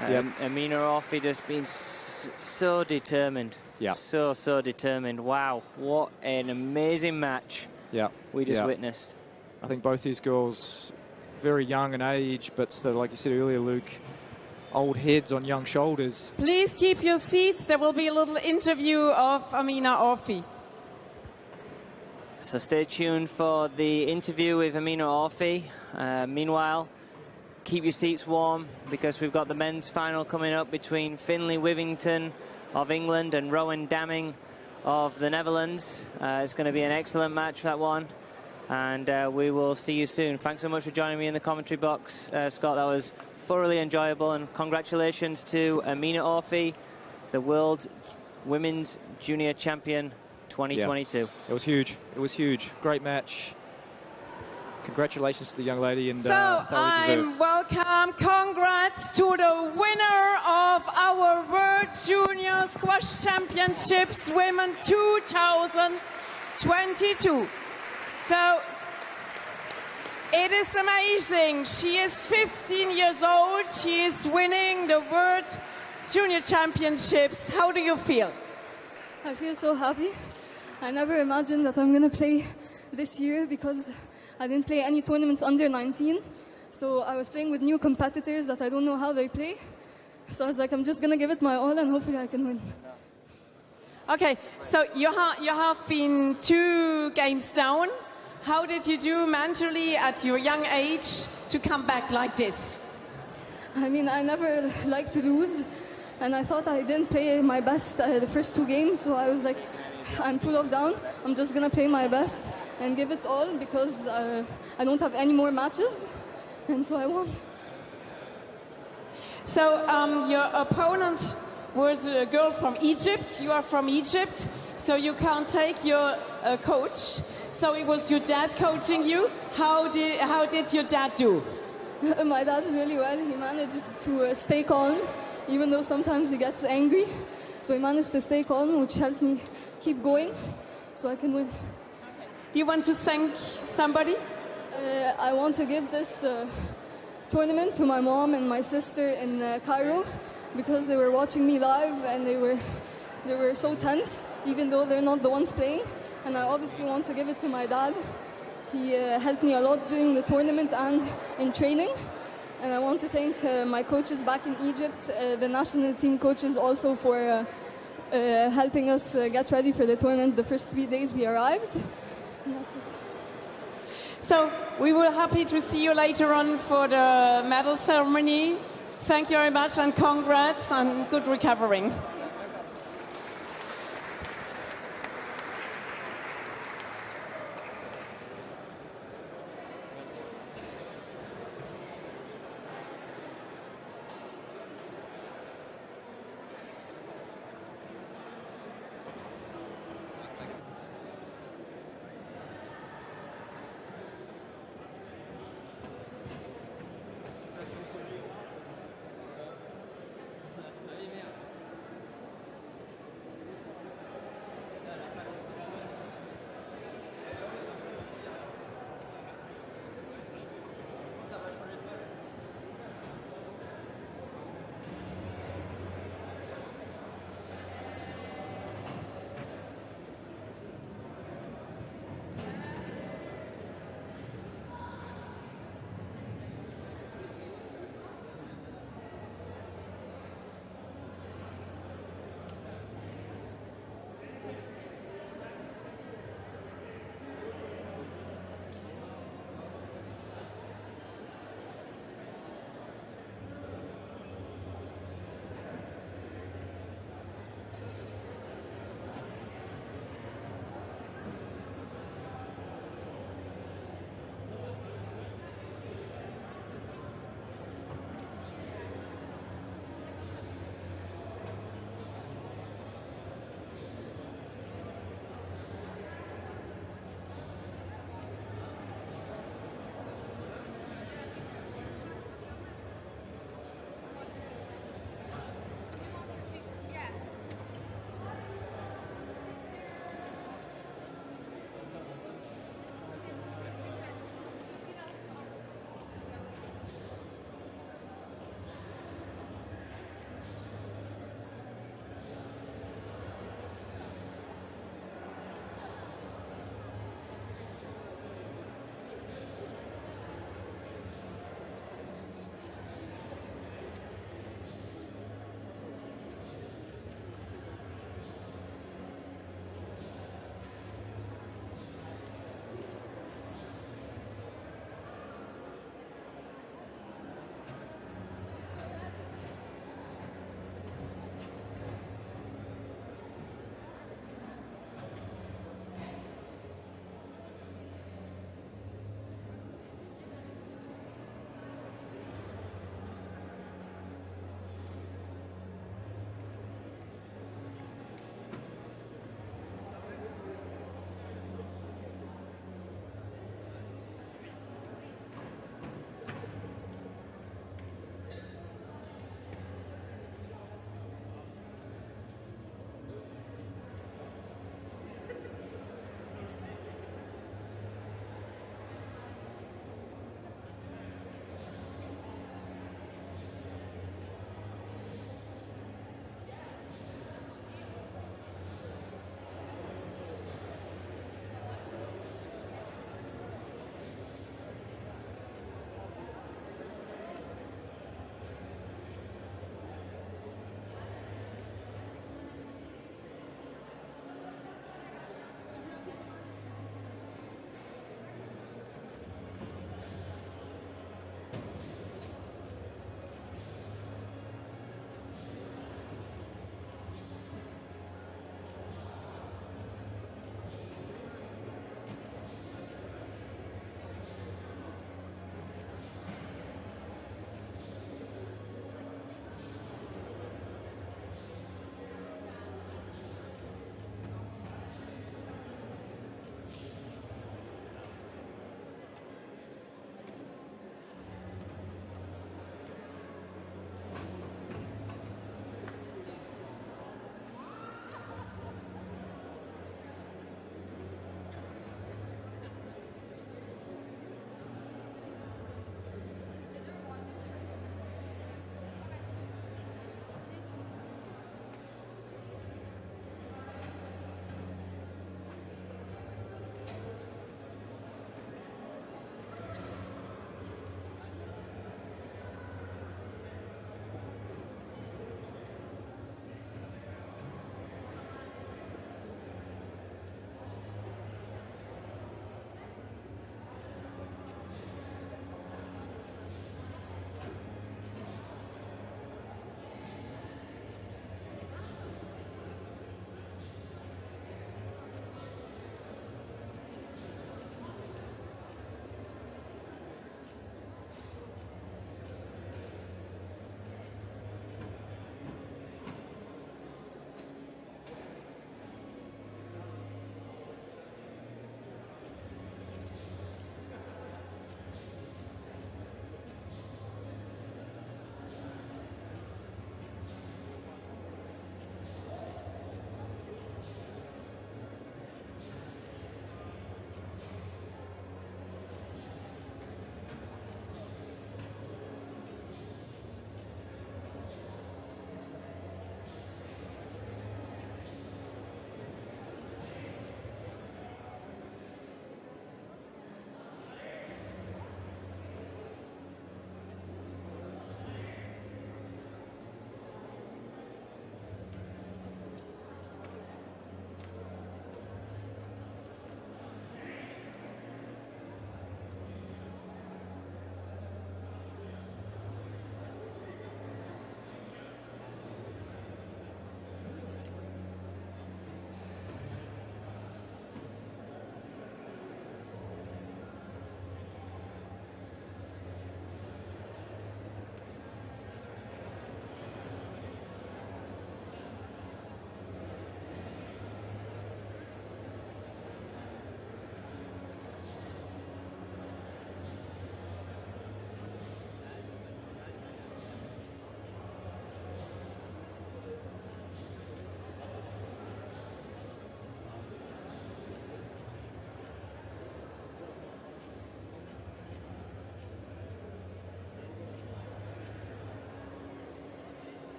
[SPEAKER 4] Yeah.
[SPEAKER 3] Amina Orfi just been so determined.
[SPEAKER 4] Yeah.
[SPEAKER 3] So determined. Wow, what an amazing match we just witnessed.
[SPEAKER 4] I think both these girls, very young in age, but like you said earlier, Luke, old heads on young shoulders.
[SPEAKER 2] Please keep your seats. There will be a little interview of Amina Orfi.
[SPEAKER 3] So stay tuned for the interview with Amina Orfi. Meanwhile, keep your seats warm because we've got the men's final coming up between Finnlay Withington of England and Rowan of the Netherlands. It's going to be an excellent match, that one. And we will see you soon. Thanks so much for joining me in the commentary box, Scott. That was thoroughly enjoyable. And congratulations to Amina Orfi, the World Women's Junior Champion 2022.
[SPEAKER 4] Yeah. It was huge. It was huge. Great match. Congratulations to the young lady, and
[SPEAKER 2] So
[SPEAKER 4] thoroughly deserved.
[SPEAKER 2] welcome, congrats to the winner of our World Junior Squash Championships Women 2022. So it is amazing. She is 15 years old. She is winning the World Junior Championships. How do you feel?
[SPEAKER 7] I feel so happy. I never imagined that I'm going to play this year because I didn't play any tournaments under 19. So I was playing with new competitors that I don't know how they play. So I was like, I'm just going to give it my all and hopefully I can win.
[SPEAKER 2] Okay, so you have been 2 games down. How did you do mentally at your young age to come back like this?
[SPEAKER 7] I mean, I never like to lose. And I thought I didn't play my best the first 2 games. So I was like, I'm too locked down. I'm just going to play my best and give it all because I don't have any more matches. And so I won.
[SPEAKER 2] So your opponent was a girl from Egypt. You are from Egypt, so you can't take your coach. So it was your dad coaching you. How did your dad do?
[SPEAKER 7] My dad is really well. He managed to stay calm, even though sometimes he gets angry. So he managed to stay calm, which helped me keep going, so I can win.
[SPEAKER 2] Do you want to thank somebody?
[SPEAKER 7] I want to give this tournament to my mom and my sister in Cairo because they were watching me live and they were so tense, even though they're not the ones playing. And I obviously want to give it to my dad. He helped me a lot during the tournament and in training. And I want to thank my coaches back in Egypt, the national team coaches also for helping us get ready for the tournament the first 3 days we arrived. And that's it.
[SPEAKER 2] So we were happy to see you later on for the medal ceremony. Thank you very much and congrats and good recovering.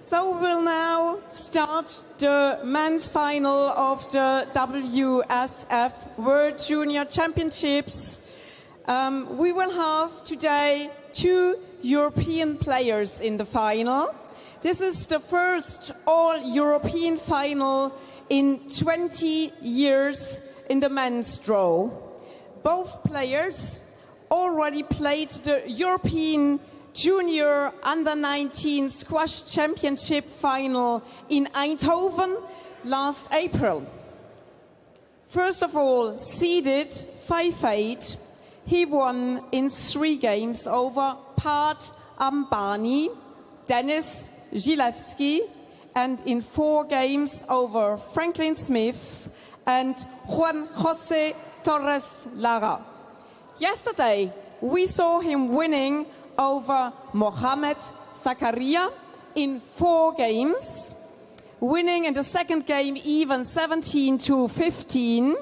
[SPEAKER 2] So we'll now start the men's final of the WSF World Junior Championships. We will have today 2 European players in the final. This is the first all-European final in 20 years in the men's draw. Both players already played the European Junior Under-19 Squash Championship final in Eindhoven last April. First of all, seeded 5-8, he won in 3 games over Pat Ambani, Dennis Zilewski, and in 4 games over Franklin Smith and Juan Jose Torres Lara. Yesterday, we saw him winning over Mohamed Zakaria in 4 games, winning in the second game even 17-15.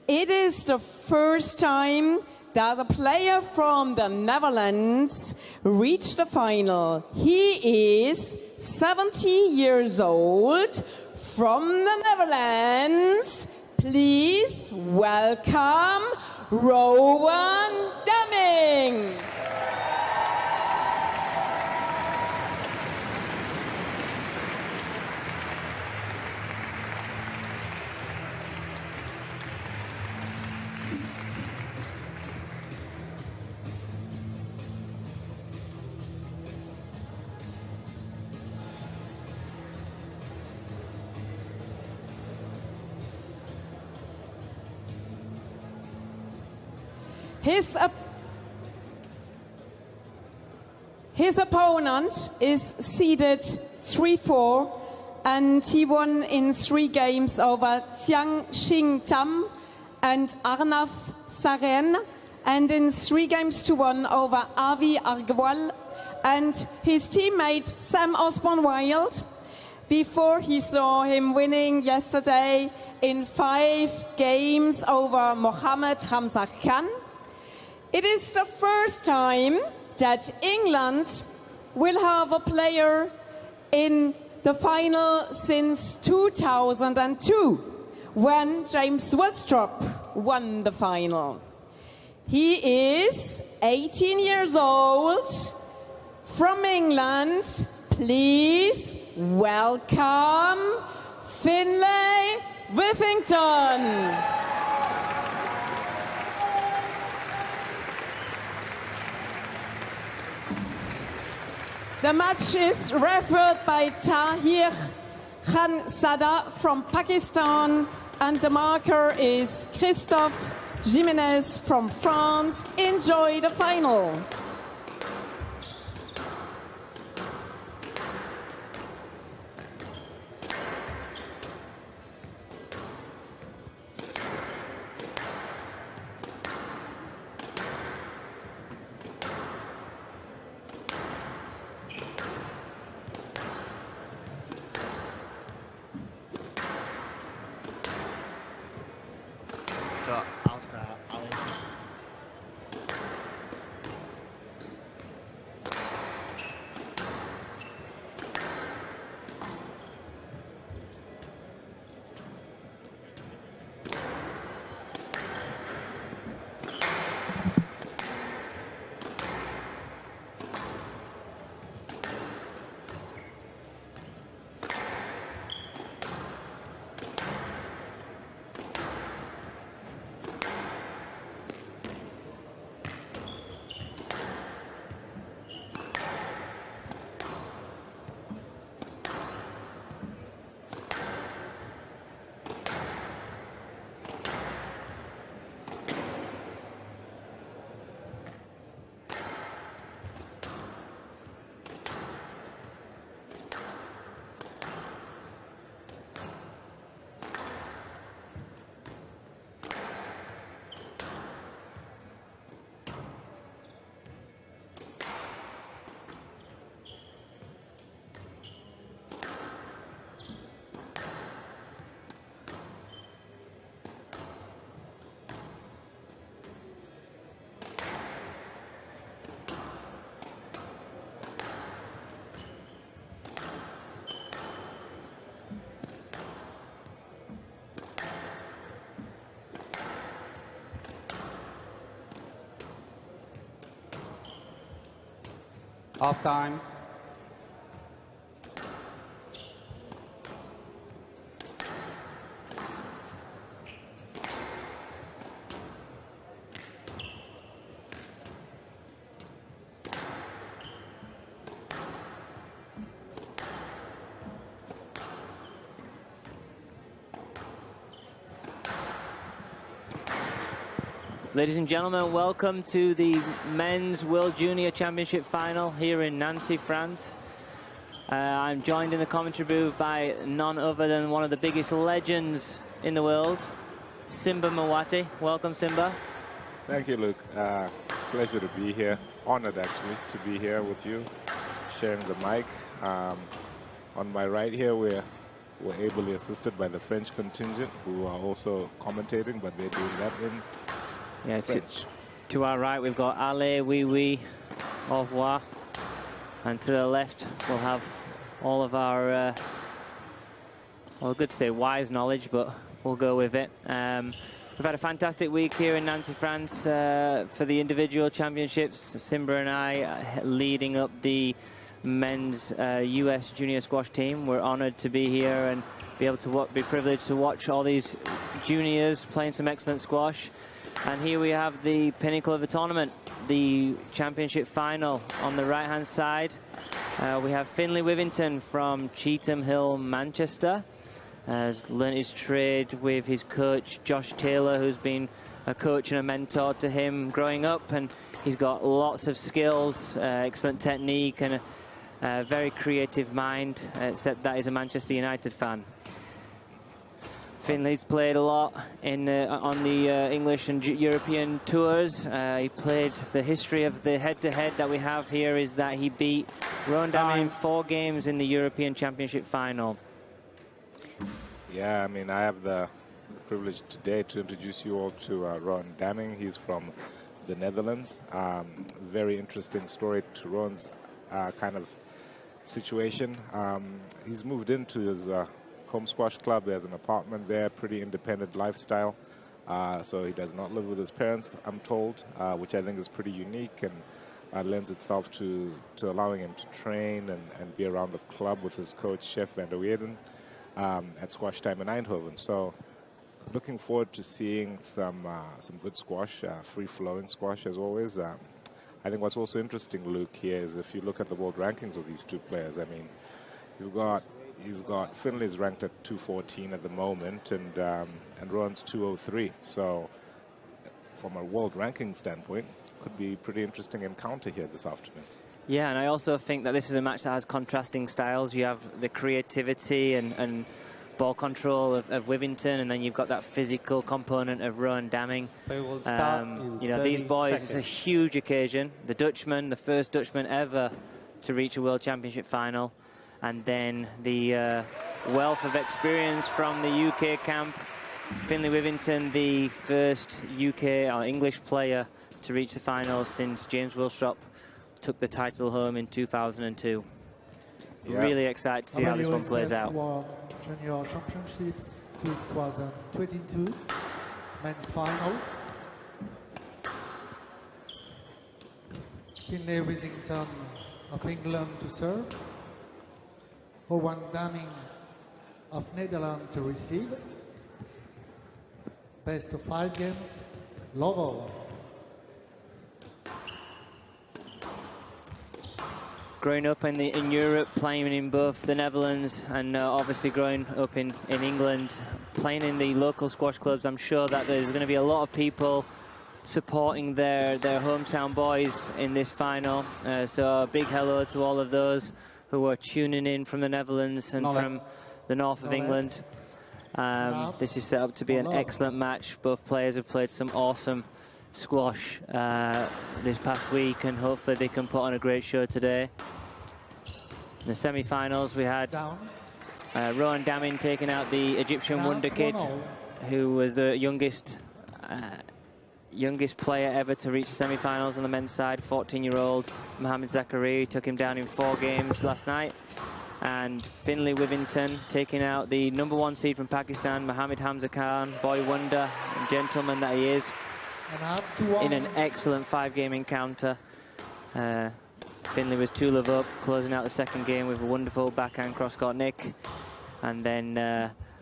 [SPEAKER 2] It is the first time that a player from the Netherlands reached the final. He is 70 years old from the Netherlands. Please welcome Rowan Deming. His opponent is seeded 3-4, and he won in 3 games over Xiang Xing Tam and Arnav Saren, and in 3 games to 1 over Avi Argwal and his teammate Sam Osborne-Wild, before he saw him winning yesterday in 5 games over Mohammed Hamza Khan. It is the first time that England will have a player in the final since 2002, when James Willstrop won the final. He is 18 years old, from England. Please welcome Finnlay Withington. The match is refereed by Tahir Khanzada from Pakistan, and the marker is Christophe Jimenez from France. Enjoy the final.
[SPEAKER 3] So I'll start.
[SPEAKER 8] Half time.
[SPEAKER 3] Ladies and gentlemen, welcome to the Men's World Junior Championship Final here in Nancy, France. I'm joined in the commentary booth by none other than one of the biggest legends in the world, Simba Mawati. Welcome, Simba.
[SPEAKER 9] Thank you, Luke. Pleasure to be here. Honored, actually, to be here with you, sharing the mic. On my right here, we're ably assisted by the French contingent, who are also commentating, but they're doing that in French.
[SPEAKER 3] To our right, we've got Allez, oui, oui, au revoir. And to the left, we'll have all of our, well, good to say wise knowledge, but we'll go with it. We've had a fantastic week here in Nancy, France for the individual championships. Simba and I leading up the men's US junior squash team. We're honored to be here and be able to be privileged to watch all these juniors playing some excellent squash. And here we have the pinnacle of the tournament, the championship final. On the right-hand side, we have Finnlay Withington from Cheetham Hill, Manchester. Has learnt his trade with his coach, Josh Taylor, who's been a coach and a mentor to him growing up. And he's got lots of skills, excellent technique, and a very creative mind, except that he's a Manchester United fan. Finnlay's played a lot on the English and European tours. He played, the history of the head-to-head that we have here is that he beat Rowan in 4 games in the European Championship final.
[SPEAKER 9] Yeah, I mean, I have the privilege today to introduce you all to Rowan Damming. He's from the Netherlands. Very interesting story to Rowan's kind of situation. He's moved into his home squash club. He has an apartment there, pretty independent lifestyle. So he does not live with his parents, I'm told, which I think is pretty unique and lends itself to allowing him to train and be around the club with his coach, Chef van der Weerden, at Squash Time in Eindhoven. So looking forward to seeing some good squash, free-flowing squash as always. I think what's also interesting, Luke, here is if you look at the world rankings of these two players, I mean, you've got Finnlay's ranked at 214 at the moment, and Rowan's 203. So, from a world ranking standpoint, could be a pretty interesting encounter here this afternoon.
[SPEAKER 3] Yeah, and I also think that this is a match that has contrasting styles. You have the creativity and ball control of Withington, and then you've got that physical component of Rowan Damming. You know, these boys, it's a huge occasion. The Dutchman, the first Dutchman ever to reach a World Championship final. And then the wealth of experience from the UK camp. Finnlay Withington, the first UK or English player to reach the final since James Willstrop took the title home in 2002. Yeah. Really excited to see how this one plays out.
[SPEAKER 10] Junior Championships 2022, men's final. Finnlay Withington of England to serve. Rowan Damming of Netherlands to receive. Best of 5 games, love all.
[SPEAKER 3] Growing up in Europe, playing in both the Netherlands and obviously growing up in England, playing in the local squash clubs, I'm sure that there's going to be a lot of people supporting their hometown boys in this final. So a big hello to all of those who are tuning in from the Netherlands and from the north of England. This is set up to be an excellent match. Both players have played some awesome squash this past week, and hopefully they can put on a great show today. In the semi-finals, we had Rowan Damming taking out the Egyptian wonder kid, who was the youngest player ever to reach the semi-finals on the men's side, 14-year-old Mohamed Zakaria. Took him down in 4 games last night. And Finnlay Withington taking out the #1 seed from Pakistan, Mohamed Hamza Khan, boy wonder, gentleman that he is, in an excellent 5-game encounter. Finnlay was 2-love up, closing out the second game with a wonderful backhand cross-court nick. And then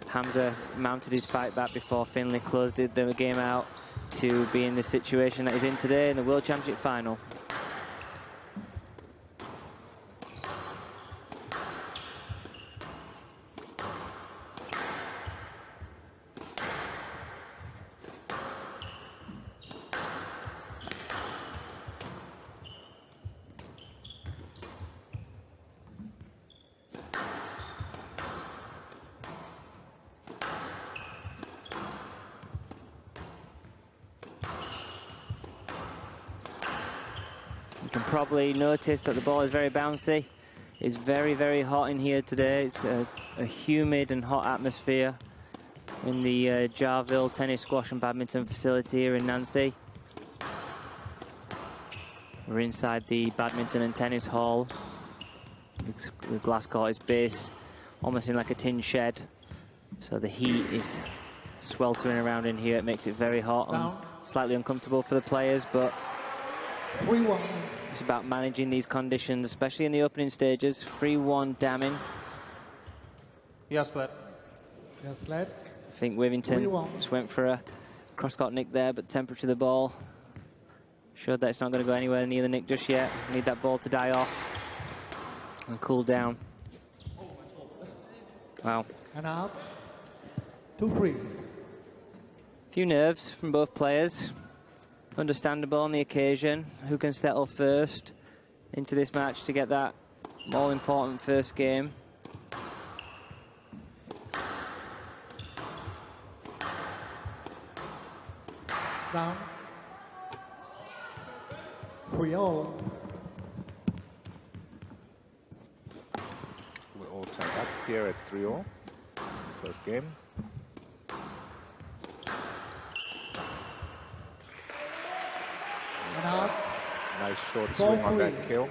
[SPEAKER 3] Hamza mounted his fight back before Finnlay closed the game out to be in the situation that he's in today in the World Championship final. You can probably notice that the ball is very bouncy. It's very, very hot in here today. It's a humid and hot atmosphere in the Jarville tennis, squash and badminton facility here in Nancy. We're inside the badminton and tennis hall. The glass court is based almost in like a tin shed. So the heat is sweltering around in here. It makes it very hot and slightly uncomfortable for the players, but
[SPEAKER 10] 3-1.
[SPEAKER 3] it's about managing these conditions, especially in the opening stages. 3-1 damning.
[SPEAKER 8] Yes, lad.
[SPEAKER 10] Yes, lad.
[SPEAKER 3] I think Withington
[SPEAKER 10] 3-1.
[SPEAKER 3] just went for a cross-court nick there, but the temperature of the ball showed that it's not going to go anywhere near the nick just yet. Need that ball to die off and cool down. Wow.
[SPEAKER 10] And out. 2-3.
[SPEAKER 3] Few nerves from both players. Understandable on the occasion. Who can settle first into this match to get that all-important first game?
[SPEAKER 10] Down. 3-all.
[SPEAKER 9] We're all tied up here at 3-all. First game. Nice short swing on that kill.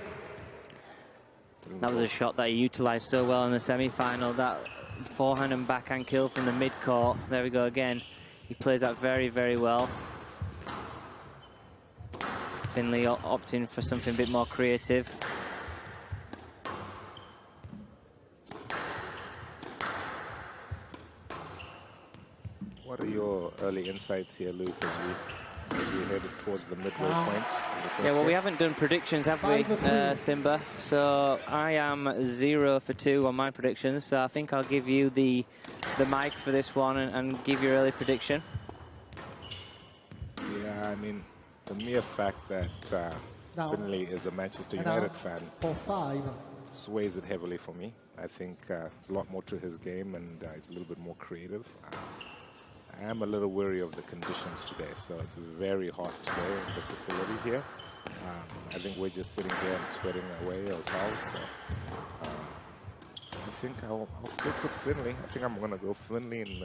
[SPEAKER 3] That was a shot that he utilised so well in the semi-final. That forehand and backhand kill from the mid-court. There we go again. He plays that very, very well. Finnlay opting for something a bit more creative.
[SPEAKER 9] What are your early insights here, Luke, as we headed towards the midway point?
[SPEAKER 3] Yeah, well, we haven't done predictions, have we, Simba? So I am 0 for 2 on my predictions. So I think I'll give you the mic for this one and give your early prediction.
[SPEAKER 9] Yeah, I mean, the mere fact that Finnlay is a Manchester United fan sways it heavily for me. I think it's a lot more to his game, and it's a little bit more creative. I am a little weary of the conditions today, so it's very hot today in the facility here. I think we're just sitting here and sweating away ourselves. So, I think I'll stick with Finnlay. I think I'm going to go Finnlay in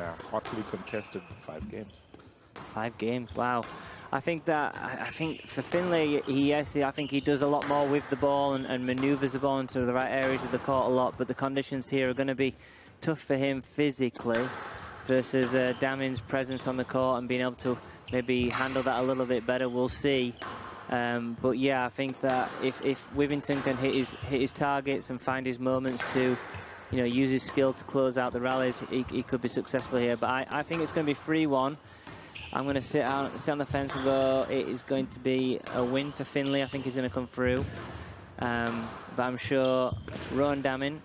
[SPEAKER 9] a hotly contested 5 games.
[SPEAKER 3] 5 games, wow. I think for Finnlay, I think he does a lot more with the ball and manoeuvres the ball into the right areas of the court a lot, but the conditions here are going to be tough for him physically versus Damin's presence on the court and being able to maybe handle that a little bit better. We'll see. But yeah, I think that if Withington can hit his targets and find his moments to, use his skill to close out the rallies, he could be successful here. But I think it's going to be 3-1. I'm going to sit on the fence and go, it is going to be a win for Finnlay. I think he's going to come through. But I'm sure Rowan Damin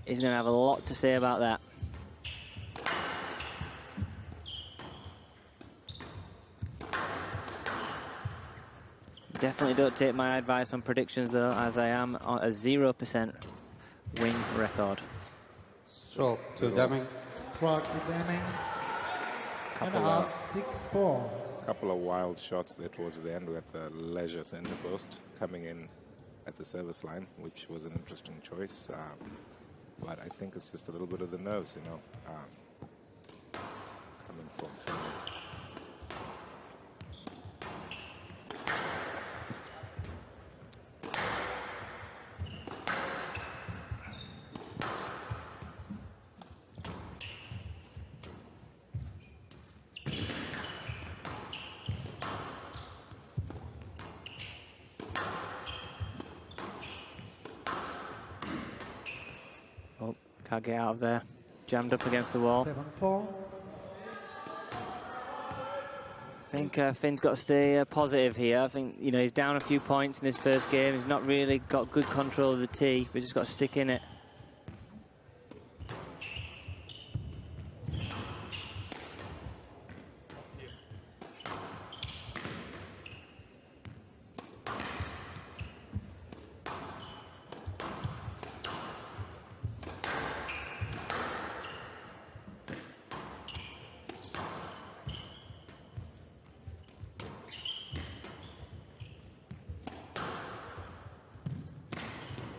[SPEAKER 3] is going to have a lot to say about that. Definitely don't take my advice on predictions, though, as I am on a 0% win record.
[SPEAKER 8] Stroke to Deming.
[SPEAKER 10] Stroke to Deming. And out 6-4.
[SPEAKER 9] Couple of wild shots there towards the end with the leisure center post coming in at the service line, which was an interesting choice. But I think it's just a little bit of the nerves, coming from Finnlay.
[SPEAKER 3] Can't get out of there. Jammed up against the wall.
[SPEAKER 10] 7-4.
[SPEAKER 3] I think Finn's got to stay positive here. I think, you know, he's down a few points in his first game. He's not really got good control of the tee. We've just got to stick in it.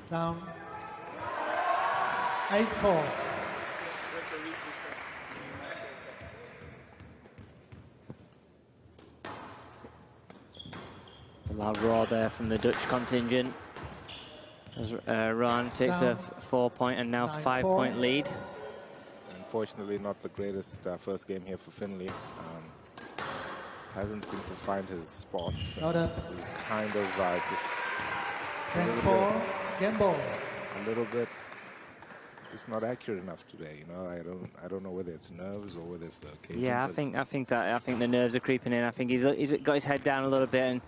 [SPEAKER 10] Down. 8-4.
[SPEAKER 3] A loud roar there from the Dutch contingent as Rowan takes a 4-point and now 5-point lead.
[SPEAKER 9] Unfortunately, not the greatest first game here for Finnlay. Hasn't seemed to find his spots. He's kind of just
[SPEAKER 10] 10-4. Game ball.
[SPEAKER 9] A little bit just not accurate enough today. You know, I don't know whether it's nerves or whether it's the occasion.
[SPEAKER 3] Yeah, I think the nerves are creeping in. I think he's got his head down a little bit, and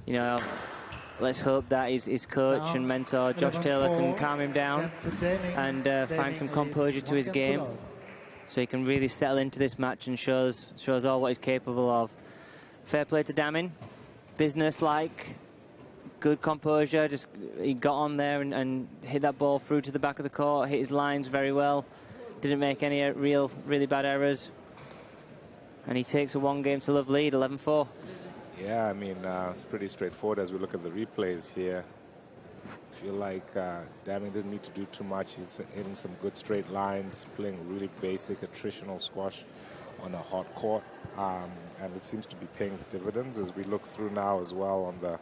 [SPEAKER 3] you know, let's hope that his coach and mentor Josh Taylor can calm him down and find some composure to his game, so he can really settle into this match and shows all what he's capable of. Fair play to Daming, business-like. Good composure, just he got on there and hit that ball through to the back of the court, hit his lines very well, didn't make any really bad errors, and he takes a 1-game-to-love lead, 11-4.
[SPEAKER 9] Yeah, I mean, it's pretty straightforward as we look at the replays here. I feel like Daming didn't need to do too much. He's hitting some good straight lines, playing really basic attritional squash on a hot court, and it seems to be paying dividends as we look through now as well on the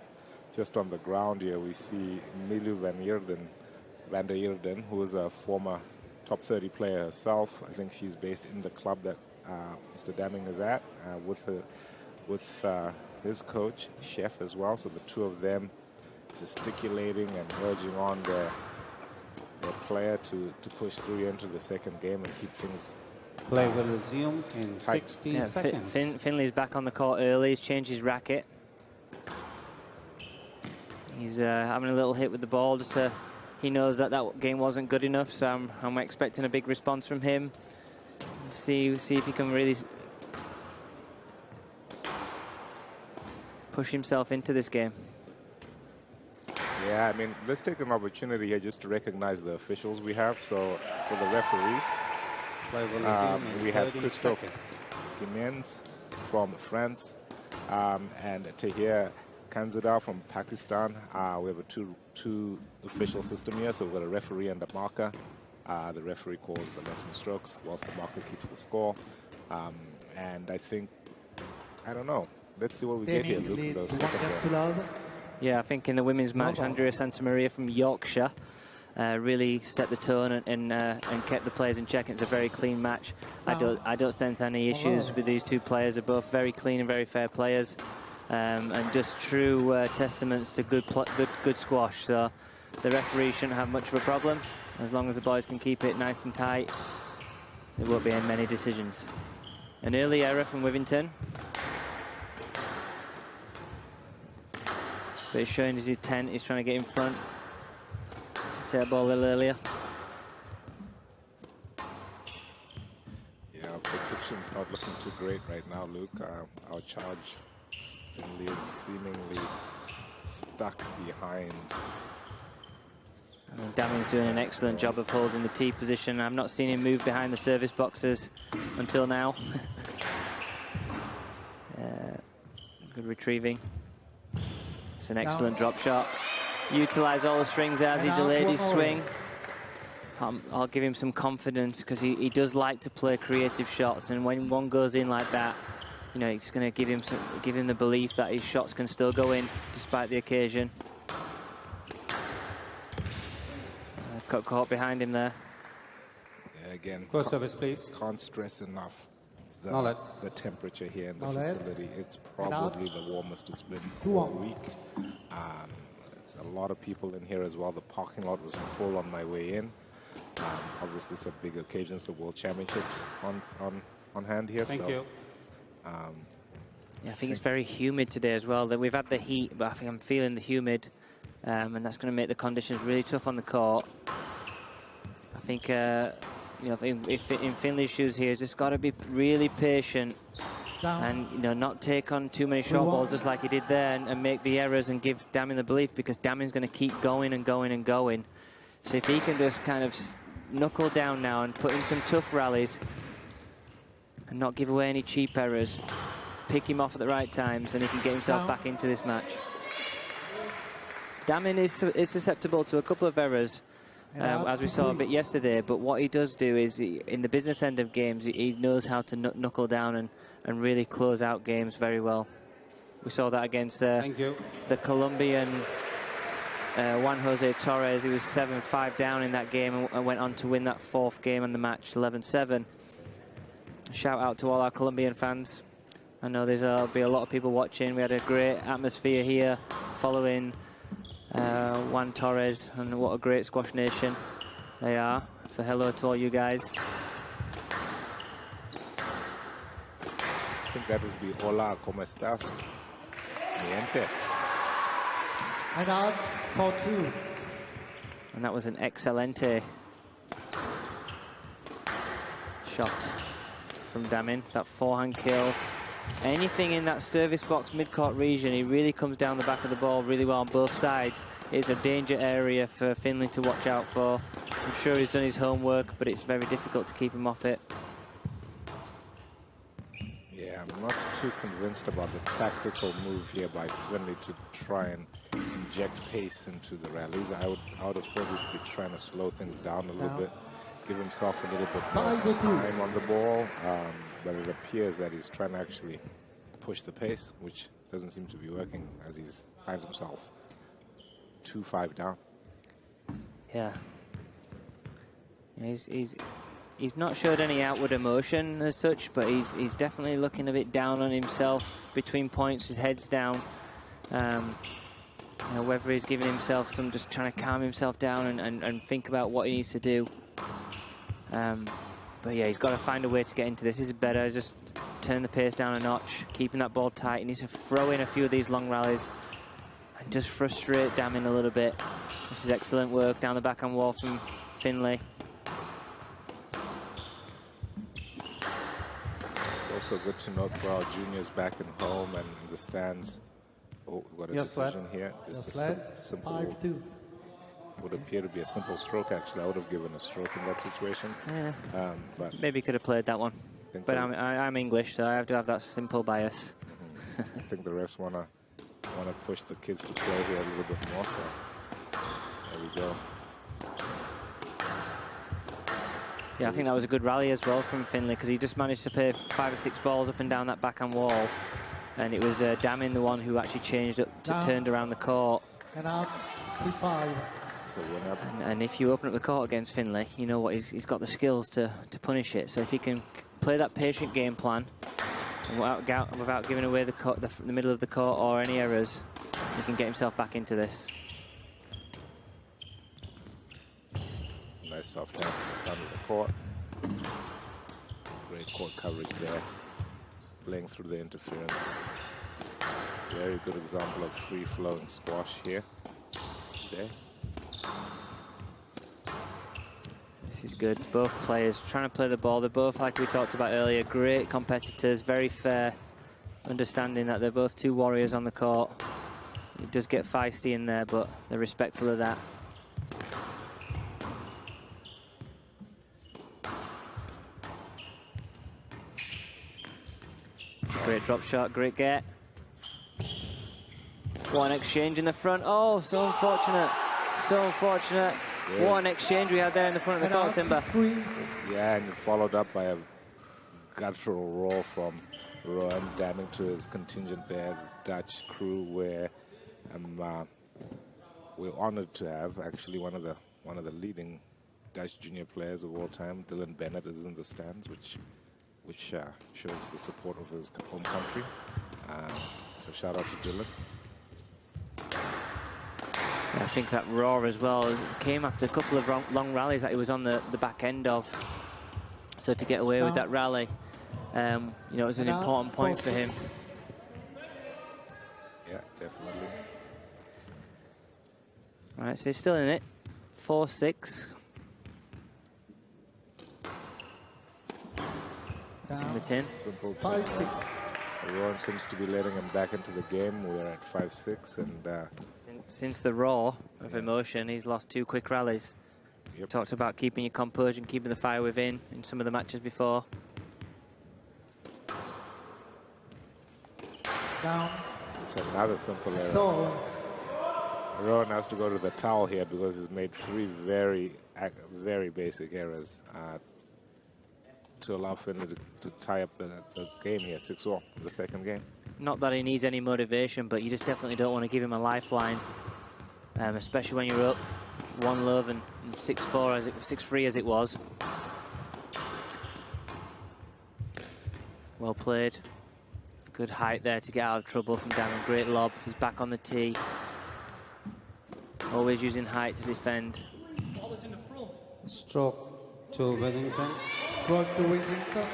[SPEAKER 9] just on the ground here. We see Milu van der Eerden, who is a former top 30 player herself. I think she's based in the club that Mr. Daming is at, with his coach, Chef, as well. So the two of them gesticulating and urging on their player to push through into the second game and keep things.
[SPEAKER 8] Play will resume in 60 seconds.
[SPEAKER 3] Finnlay's back on the court early. He's changed his racket. He's having a little hit with the ball, just he knows that game wasn't good enough, so I'm expecting a big response from him. See if he can really push himself into this game.
[SPEAKER 9] Yeah, I mean, let's take an opportunity here just to recognize the officials we have. So for the referees, we have Christophe Gimenez from France and Tahir Kanzada from Pakistan. We have a two official system here, so we've got a referee and a marker. The referee calls the lets and strokes, whilst the marker keeps the score. And I think, I don't know, let's see what we get here, Luke, in the second game.
[SPEAKER 3] Yeah, I think in the women's match, Andrea Santamaria from Yorkshire really set the tone and kept the players in check. It's a very clean match. I don't sense any issues with these two players. They're both very clean and very fair players. And just true testaments to good squash. So the referee shouldn't have much of a problem as long as the boys can keep it nice and tight. There won't be many decisions. An early error from Withington, but he's showing his intent. He's trying to get in front. Take the ball a little earlier.
[SPEAKER 9] Yeah, our prediction's not looking too great right now, Luke. Our charge Finnlay is seemingly stuck behind.
[SPEAKER 3] Daming's doing an excellent job of holding the tee position. I've not seen him move behind the service boxes until now. Good retrieving. It's an excellent drop shot. Utilise all the strings as he delayed his swing. I'll give him some confidence because he does like to play creative shots, and when one goes in like that, you know, it's going to give him the belief that his shots can still go in despite the occasion. Got caught behind him there.
[SPEAKER 9] Yeah, again,
[SPEAKER 8] Court service, please.
[SPEAKER 9] Can't stress enough the temperature here in the facility. It's probably the warmest it's been all week. It's a lot of people in here as well. The parking lot was full on my way in. Obviously, it's a big occasion, the World Championships on hand here.
[SPEAKER 8] Thank you.
[SPEAKER 3] Yeah, I think it's very humid today as well. We've had the heat, but I think I'm feeling the humid, and that's going to make the conditions really tough on the court. I think, you know, if in Finnlay's shoes here, he's just got to be really patient and, you know, not take on too many short balls just like he did there, and make the errors and give Damin the belief, because Damin's going to keep going and going and going. So if he can just kind of knuckle down now and put in some tough rallies and not give away any cheap errors, pick him off at the right times, and he can get himself back into this match. Damin is susceptible to a couple of errors, as we saw a bit yesterday, but what he does do is, in the business end of games, he knows how to knuckle down and really close out games very well. We saw that against the Colombian Juan Jose Torres. He was 7-5 down in that game and went on to win that 4th game on the match, 11-7. Shout out to all our Colombian fans. I know there'll be a lot of people watching. We had a great atmosphere here following Juan Torres, and what a great squash nation they are. So hello to all you guys.
[SPEAKER 9] I think that would be hola, ¿cómo estás? Miente.
[SPEAKER 10] And out for 2.
[SPEAKER 3] And that was an excelente shot from Damin, that forehand kill. Anything in that service box mid-court region, he really comes down the back of the ball really well on both sides. It's a danger area for Finnlay to watch out for. I'm sure he's done his homework, but it's very difficult to keep him off it.
[SPEAKER 9] Yeah, I'm not too convinced about the tactical move here by Finnlay to try and inject pace into the rallies. I would have thought he'd be trying to slow things down a little bit, give himself a little bit more time on the ball, but it appears that he's trying to actually push the pace, which doesn't seem to be working, as he finds himself 2-5 down.
[SPEAKER 3] Yeah. He's not showed any outward emotion as such, but he's definitely looking a bit down on himself between points. His head's down. You know, whether he's giving himself some, just trying to calm himself down and think about what he needs to do. But yeah, he's got to find a way to get into this. This is better. Just turn the pace down a notch, keeping that ball tight. He needs to throw in a few of these long rallies and just frustrate Damin a little bit. This is excellent work down the backhand wall from Finnlay.
[SPEAKER 9] It's also good to note for our juniors back at home and in the stands. Oh, we've got a decision here. Just a simple
[SPEAKER 10] 5-2.
[SPEAKER 9] Would appear to be a simple stroke. Actually, I would have given a stroke in that situation.
[SPEAKER 3] Yeah.
[SPEAKER 9] But
[SPEAKER 3] maybe could have played that one. But I'm English, so I have to have that simple bias.
[SPEAKER 9] I think the refs wanna push the kids to play here a little bit more. So there we go.
[SPEAKER 3] Yeah, I think that was a good rally as well from Finnlay, because he just managed to play 5 or 6 balls up and down that backhand wall, and it was Damin the one who actually changed up, turned around the court.
[SPEAKER 10] And out 3-5.
[SPEAKER 9] So
[SPEAKER 3] and if you open up the court against Finnlay, you know what, he's got the skills to punish it. So if he can play that patient game plan without giving away the middle of the court or any errors, he can get himself back into this.
[SPEAKER 9] Nice soft hands in the front of the court. Great court coverage there. Playing through the interference. Very good example of free-flowing squash here today.
[SPEAKER 3] This is good. Both players trying to play the ball. They're both, like we talked about earlier, great competitors, very fair, understanding that they're both 2 warriors on the court. It does get feisty in there, but they're respectful of that. It's a great drop shot, great get. One exchange in the front. Oh, so unfortunate. So unfortunate. Yeah. What an exchange we had there in the front of the court, Simba.
[SPEAKER 9] Yeah, and followed up by a guttural roar from Rowan, damning to his contingent there, the Dutch crew, where we're honored to have actually one of the leading Dutch junior players of all time. Dylan Bennett is in the stands, which shows the support of his home country. So shout out to Dylan.
[SPEAKER 3] I think that roar as well came after a couple of long rallies that he was on the back end of. So to get away with that rally, you know, it was an important point for him.
[SPEAKER 9] Yeah, definitely.
[SPEAKER 3] All right, so he's still in it. 4-6. In the tin.
[SPEAKER 9] Simple
[SPEAKER 10] 5-6.
[SPEAKER 9] Rowan seems to be letting him back into the game. We're at 5-6, and
[SPEAKER 3] since the roar of emotion, he's lost 2 quick rallies.
[SPEAKER 9] Yep.
[SPEAKER 3] Talked about keeping your composure and keeping the fire within in some of the matches before.
[SPEAKER 10] Down.
[SPEAKER 9] It's another simple error.
[SPEAKER 10] So,
[SPEAKER 9] Rowan has to go to the towel here because he's made 3 very basic errors to allow Finnlay to tie up the game here, 6-all, the second game.
[SPEAKER 3] Not that he needs any motivation, but you just definitely don't want to give him a lifeline, especially when you're up 1 love and 6-4 6-3 as it was. Well played. Good height there to get out of trouble from Damon. Great lob. He's back on the tee. Always using height to defend.
[SPEAKER 8] Stroke to Withington.
[SPEAKER 10] Stroke to Withington.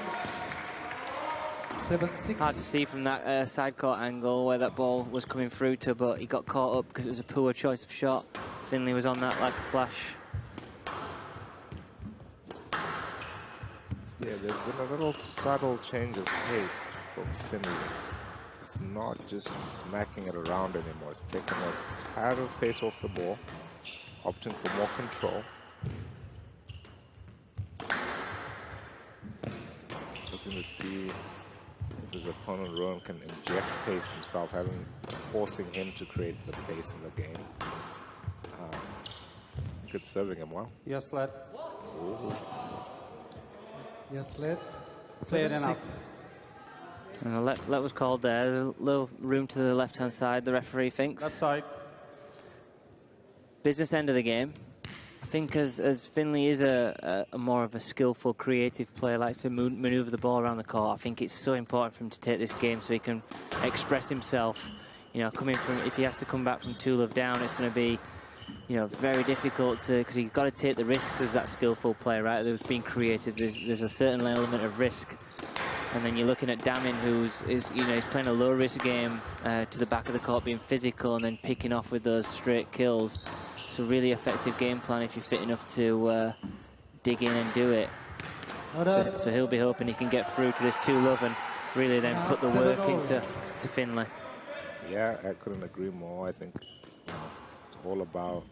[SPEAKER 10] 7-6.
[SPEAKER 3] Hard to see from that side court angle where that ball was coming through to, but he got caught up because it was a poor choice of shot. Finnlay was on that like a flash.
[SPEAKER 9] Yeah, there's been a little subtle change of pace from Finnlay. It's not just smacking it around anymore. It's taking a tad of pace off the ball, opting for more control. Looking to see if his opponent Rowan can inject pace himself, forcing him to create the pace in the game. Good serving him well.
[SPEAKER 8] Yes, lad.
[SPEAKER 10] Yes, led.
[SPEAKER 8] Clear
[SPEAKER 10] 7-6.
[SPEAKER 8] enough.
[SPEAKER 3] And let was called there. There's a little room to the left-hand side, the referee thinks.
[SPEAKER 8] Left side.
[SPEAKER 3] Business end of the game. I think as Finnlay is a more of a skillful, creative player, likes to manoeuvre the ball around the court, I think it's so important for him to take this game so he can express himself. You know, if he has to come back from 2 love down, it's going to be, you know, very difficult to, because you've got to take the risks as that skillful player, right? There's being creative. There's a certain element of risk. And then you're looking at Damin, who's he's playing a low-risk game to the back of the court, being physical and then picking off with those straight kills. It's a really effective game plan if you're fit enough to dig in and do it. So he'll be hoping he can get through to this 2 love and really then put the work into Finnlay.
[SPEAKER 9] Yeah, I couldn't agree more. I think it's all about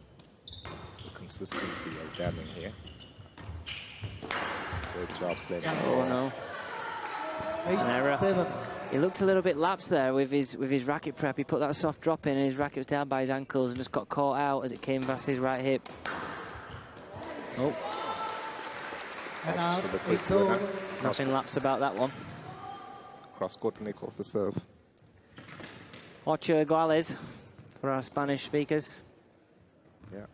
[SPEAKER 9] the consistency of Damin here. Great job playing.
[SPEAKER 3] Oh no. An error.
[SPEAKER 10] 8-7.
[SPEAKER 3] He looked a little bit lapsed there with his racket prep. He put that soft drop in and his racket was down by his ankles and just got caught out as it came past his right hip. Oh.
[SPEAKER 10] And out. 8-0.
[SPEAKER 3] Nothing laps about that one.
[SPEAKER 9] Cross-court nick off the serve.
[SPEAKER 3] Ocho iguales for our Spanish speakers.
[SPEAKER 9] Yeah.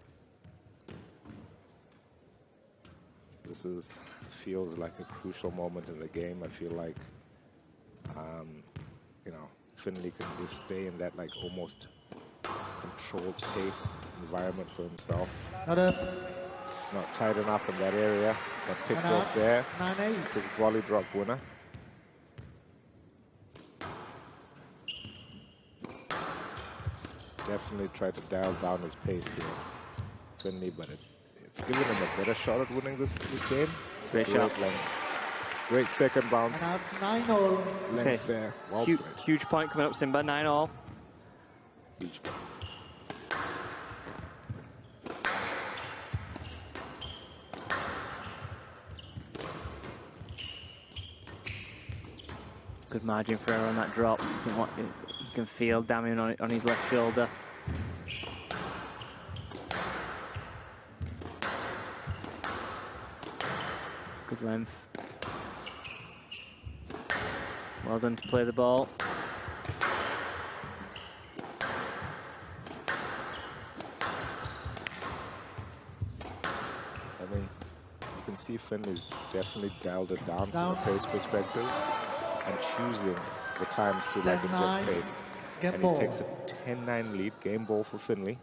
[SPEAKER 9] This feels like a crucial moment in the game. I feel like, you know, Finnlay can just stay in that like almost controlled pace environment for himself. It's not tight enough in that area. Got picked off there.
[SPEAKER 10] 9-8.
[SPEAKER 9] Big volley drop winner. Definitely try to dial down his pace here, Finnlay, but it's given him a better shot at winning this game. It's
[SPEAKER 3] great shot.
[SPEAKER 9] Length. Great second bounce.
[SPEAKER 10] And out 9-all.
[SPEAKER 9] Length there. Well played.
[SPEAKER 3] Huge point coming up, Simba. 9-all.
[SPEAKER 9] Huge point.
[SPEAKER 3] Good margin for error on that drop. You can feel Damien on his left shoulder. Good length. Well done to play the ball.
[SPEAKER 9] I mean, you can see Finnlay's definitely dialed it down from a pace perspective and choosing the times to like inject pace. And he takes a 10-9 lead, game ball for Finnlay.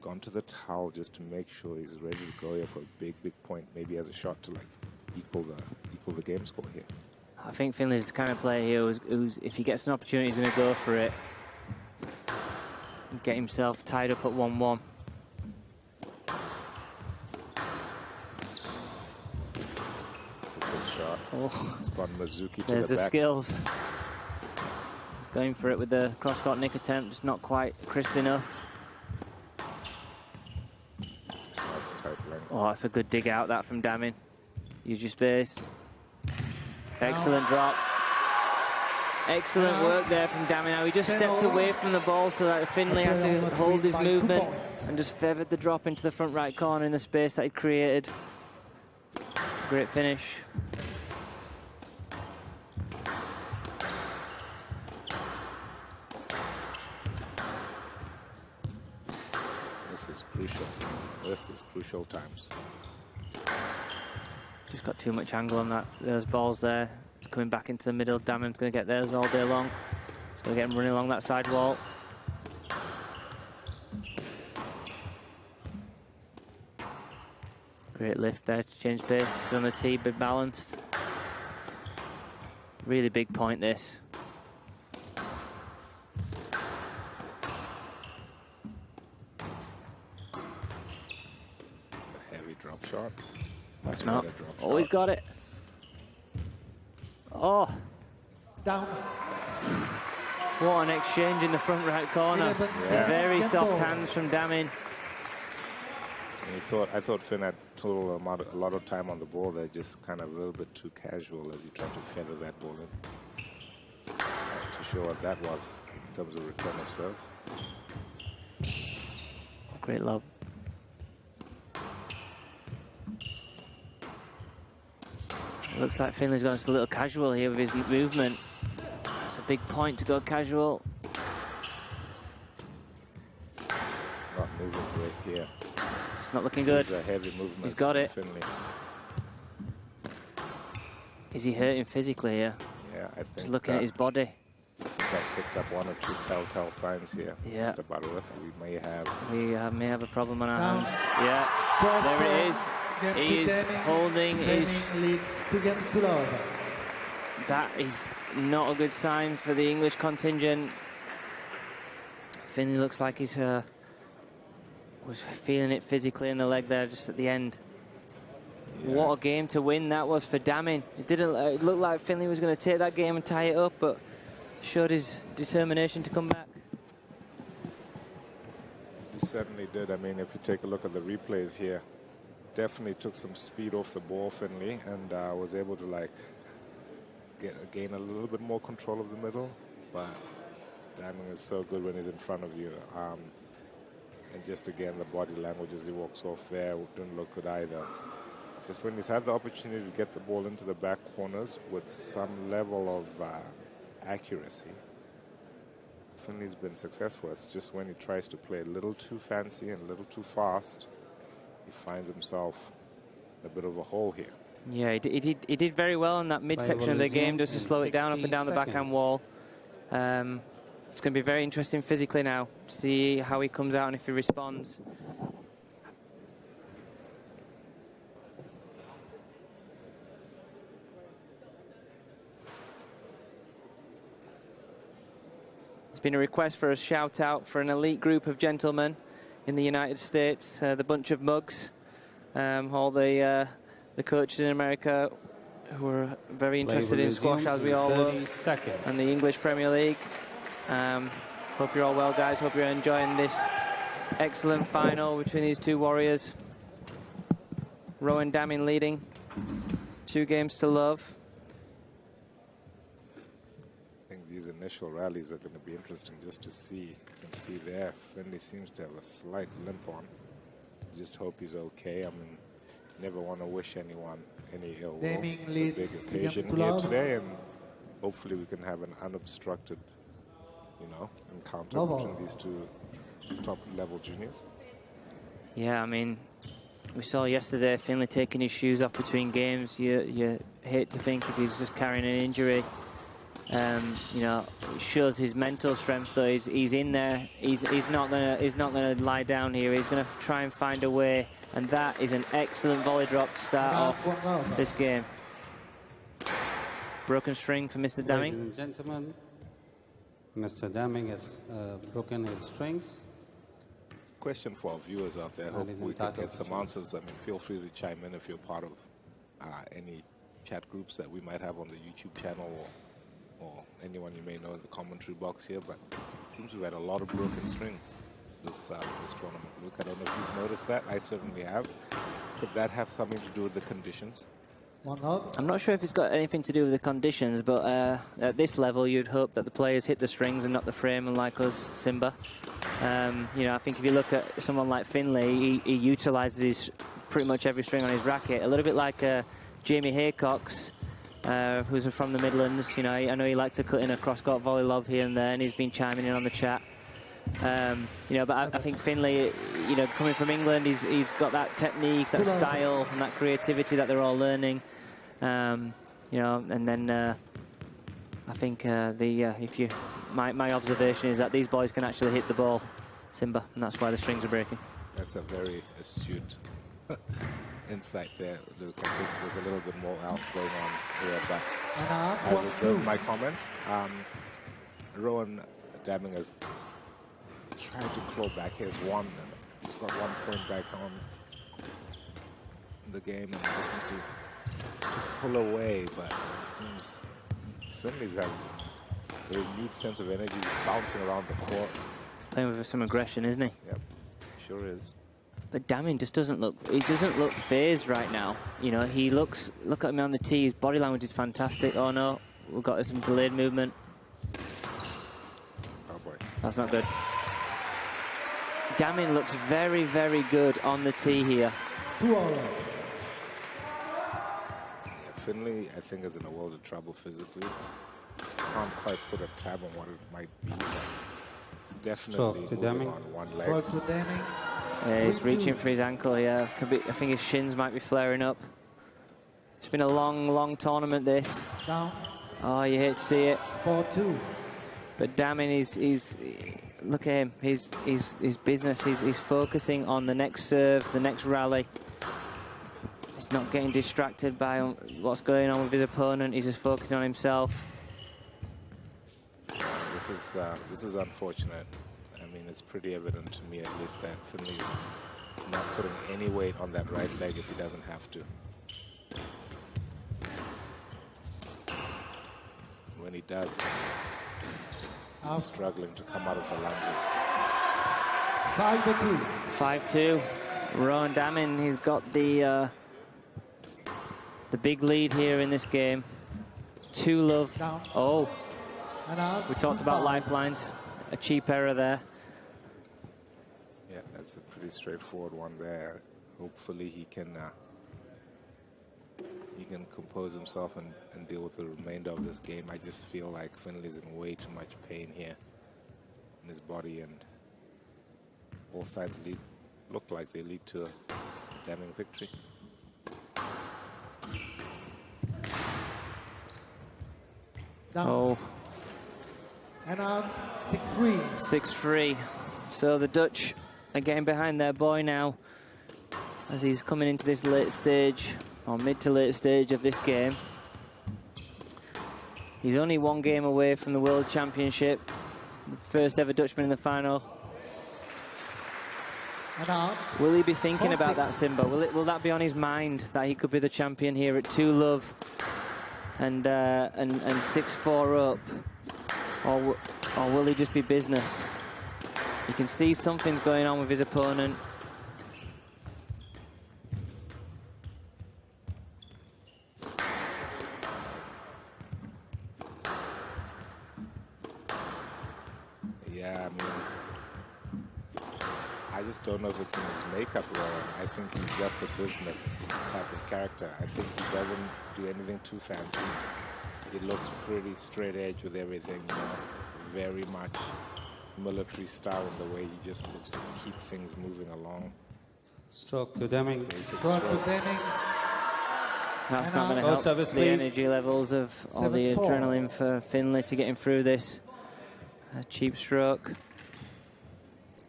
[SPEAKER 9] gone to the towel just to make sure he's ready to go here for a big point. Maybe as a shot to like equal the game score here.
[SPEAKER 3] I think Finnlay's the kind of player here who's if he gets an opportunity, he's going to go for it. And get himself tied up at 1-1.
[SPEAKER 9] It's a good shot.
[SPEAKER 3] Oh.
[SPEAKER 9] It's gone Mizuki to
[SPEAKER 3] There's
[SPEAKER 9] the
[SPEAKER 3] the
[SPEAKER 9] back.
[SPEAKER 3] skills. He's going for it with the cross-court nick attempt, just not quite crisp enough.
[SPEAKER 9] Nice tight length.
[SPEAKER 3] Oh, that's a good dig out, that from Damin. Use your space. Excellent drop. Excellent work there from Damin. Now he just stepped away from the ball so that Finnlay had to hold his movement and just feathered the drop into the front right corner in the space that he created. Great finish.
[SPEAKER 9] This is crucial. This is crucial times.
[SPEAKER 3] Just got too much angle on that. Those balls there. It's coming back into the middle. Damin's going to get theirs all day long. It's going to get him running along that side wall. Great lift there to change pace. Still on the tee, but balanced. Really big point, this.
[SPEAKER 9] A heavy drop shot.
[SPEAKER 3] That's not. Oh, he's got it. Oh.
[SPEAKER 10] Down.
[SPEAKER 3] What an exchange in the front right corner. Very soft hands from Damin.
[SPEAKER 9] I thought Finn had a lot of time on the ball there, just kind of a little bit too casual as he tried to feather that ball in. To show what that was in terms of return of serve.
[SPEAKER 3] Great lob. Looks like Finnlay's gone just a little casual here with his movement. It's a big point to go casual.
[SPEAKER 9] Not moving great here.
[SPEAKER 3] It's not looking good.
[SPEAKER 9] It's a heavy movement.
[SPEAKER 3] He's got it.
[SPEAKER 9] Finnlay.
[SPEAKER 3] Is he hurting physically here?
[SPEAKER 9] Yeah, I think.
[SPEAKER 3] Just looking at his body.
[SPEAKER 9] I think I picked up one or two telltale signs here.
[SPEAKER 3] Yeah.
[SPEAKER 9] Mr. Butterworth, we may have.
[SPEAKER 3] We may have a problem on our hands. Yeah, there it is. He is holding his...
[SPEAKER 10] leads 2 games to love.
[SPEAKER 3] That is not a good sign for the English contingent. Finnlay looks like he's was feeling it physically in the leg there just at the end. Yeah. What a game to win that was for Damin. It didn't it looked like Finnlay was going to take that game and tie it up, but showed his determination to come back.
[SPEAKER 9] He certainly did. I mean, if you take a look at the replays here, definitely took some speed off the ball, Finnlay, and was able to like gain a little bit more control of the middle. But Damin is so good when he's in front of you. And just again, the body language as he walks off there didn't look good either. Just when he's had the opportunity to get the ball into the back corners with some level of accuracy, Finnlay's been successful. It's just when he tries to play a little too fancy and a little too fast, he finds himself in a bit of a hole here.
[SPEAKER 3] Yeah, he did very well in that midsection of the game, just to slow it down up and down the backhand wall. It's going to be very interesting physically now. See how he comes out and if he responds. There's been a request for a shout out for an elite group of gentlemen in the United States, the bunch of mugs, all the coaches in America who are very interested in squash, as we all love, and the English Premier League. Hope you're all well, guys. Hope you're enjoying this excellent final between these two warriors. Rowan Damin leading 2 games to love.
[SPEAKER 9] I think these initial rallies are going to be interesting just to see. You can see there, Finnlay seems to have a slight limp on. Just hope he's okay. I mean, never want to wish anyone any ill will. It's a big occasion here today, and hopefully we can have an unobstructed, encounter between these 2 top-level juniors.
[SPEAKER 3] Yeah, I mean, we saw yesterday Finnlay taking his shoes off between games. You hate to think if he's just carrying an injury, You know, it shows his mental strength though. He's in there. He's not gonna lie down here. He's gonna try and find a way, and that is an excellent volley drop to start off this game. Broken string for Mr. Damming.
[SPEAKER 8] Ladies and gentlemen, Mr. Damming has broken his strings.
[SPEAKER 9] Question for our viewers out there. Hope we can get some answers. I mean, feel free to chime in if you're part of any chat groups that we might have on the YouTube channel, or anyone you may know in the commentary box here. But it seems we've had a lot of broken strings this tournament. Luke, I don't know if you've noticed that. I certainly have. Could that have something to do with the conditions?
[SPEAKER 3] I'm not sure if it's got anything to do with the conditions, but at this level you'd hope that the players hit the strings and not the frame, unlike us, Simba. You know, I think if you look at someone like Finnlay, he utilises pretty much every string on his racket, a little bit like Jamie Haycox, who's from the Midlands. You know, I know he likes to cut in a cross-court volley lob here and there, and he's been chiming in on the chat. You know, but I think Finnlay, you know, coming from England, he's got that technique, that style, and that creativity that they're all learning. You know, and then I think my observation is that these boys can actually hit the ball, Simba, and that's why the strings are breaking.
[SPEAKER 9] That's a very astute insight there, Luke. I think there's a little bit more else going on here, but I reserve my comments. Rowan Damming has tried to claw back. He has won, and just got 1 point back on the game and looking to pull away, but it seems Finnlay's having a renewed sense of energy. He's bouncing around the court.
[SPEAKER 3] Playing with some aggression, isn't he?
[SPEAKER 9] Yep, sure is.
[SPEAKER 3] But Damming just doesn't look phased right now. You know, look at him on the tee, his body language is fantastic. Oh no, we've got some delayed movement.
[SPEAKER 9] Oh boy.
[SPEAKER 3] That's not good. Damming looks very, very good on the tee here.
[SPEAKER 9] Finnlay, I think, is in a world of trouble physically. Can't quite put a tab on what it might be, but it's definitely moving on one leg.
[SPEAKER 3] Yeah, he's reaching for his ankle here. I think his shins might be flaring up. It's been a long, long tournament, this.
[SPEAKER 10] Down.
[SPEAKER 3] Oh, you hate to see it.
[SPEAKER 10] 4-2.
[SPEAKER 3] But Damming, he's look at him. He's business. He's focusing on the next serve, the next rally. He's not getting distracted by what's going on with his opponent. He's just focusing on himself.
[SPEAKER 9] This is unfortunate. I mean, it's pretty evident to me, at least, that Finnlay's not putting any weight on that right leg if he doesn't have to. When he does, he's struggling to come out of the lunges.
[SPEAKER 10] 5-2.
[SPEAKER 3] 5-2. Rowan Damming, he's got the big lead here in this game. 2-love.
[SPEAKER 10] Down.
[SPEAKER 3] Oh,
[SPEAKER 10] And out.
[SPEAKER 3] we talked about lifelines. A cheap error there.
[SPEAKER 9] Yeah, that's a pretty straightforward one there. Hopefully he can compose himself and deal with the remainder of this game. I just feel like Finnlay's in way too much pain here in his body, and all sides look like they lead to a Damming victory.
[SPEAKER 10] Down.
[SPEAKER 3] Oh.
[SPEAKER 10] And out. 6-3.
[SPEAKER 3] 6-3. So the Dutch are getting behind their boy now as he's coming into this late stage, or mid to late stage of this game. He's only 1 game away from the World Championship. The first ever Dutchman in the final.
[SPEAKER 10] And out.
[SPEAKER 3] Will he be thinking about that, Simba? Will that be on his mind, that he could be the champion here at 2-love and 6-4 up? Or will he just be business? You can see something's going on with his opponent.
[SPEAKER 9] Yeah, I mean, I just don't know if it's in his makeup, Rowan. I think he's just a business type of character. I think he doesn't do anything too fancy. He looks pretty straight edge with everything, you know, very much military style in the way he just looks to keep things moving along.
[SPEAKER 8] Stroke to Damming.
[SPEAKER 10] Stroke to Damming.
[SPEAKER 3] That's
[SPEAKER 10] And
[SPEAKER 3] not going to
[SPEAKER 8] out.
[SPEAKER 3] help
[SPEAKER 8] Service,
[SPEAKER 3] the
[SPEAKER 8] please.
[SPEAKER 3] energy levels of all the
[SPEAKER 10] 7-4.
[SPEAKER 3] adrenaline for Finnlay to get him through this. A cheap stroke.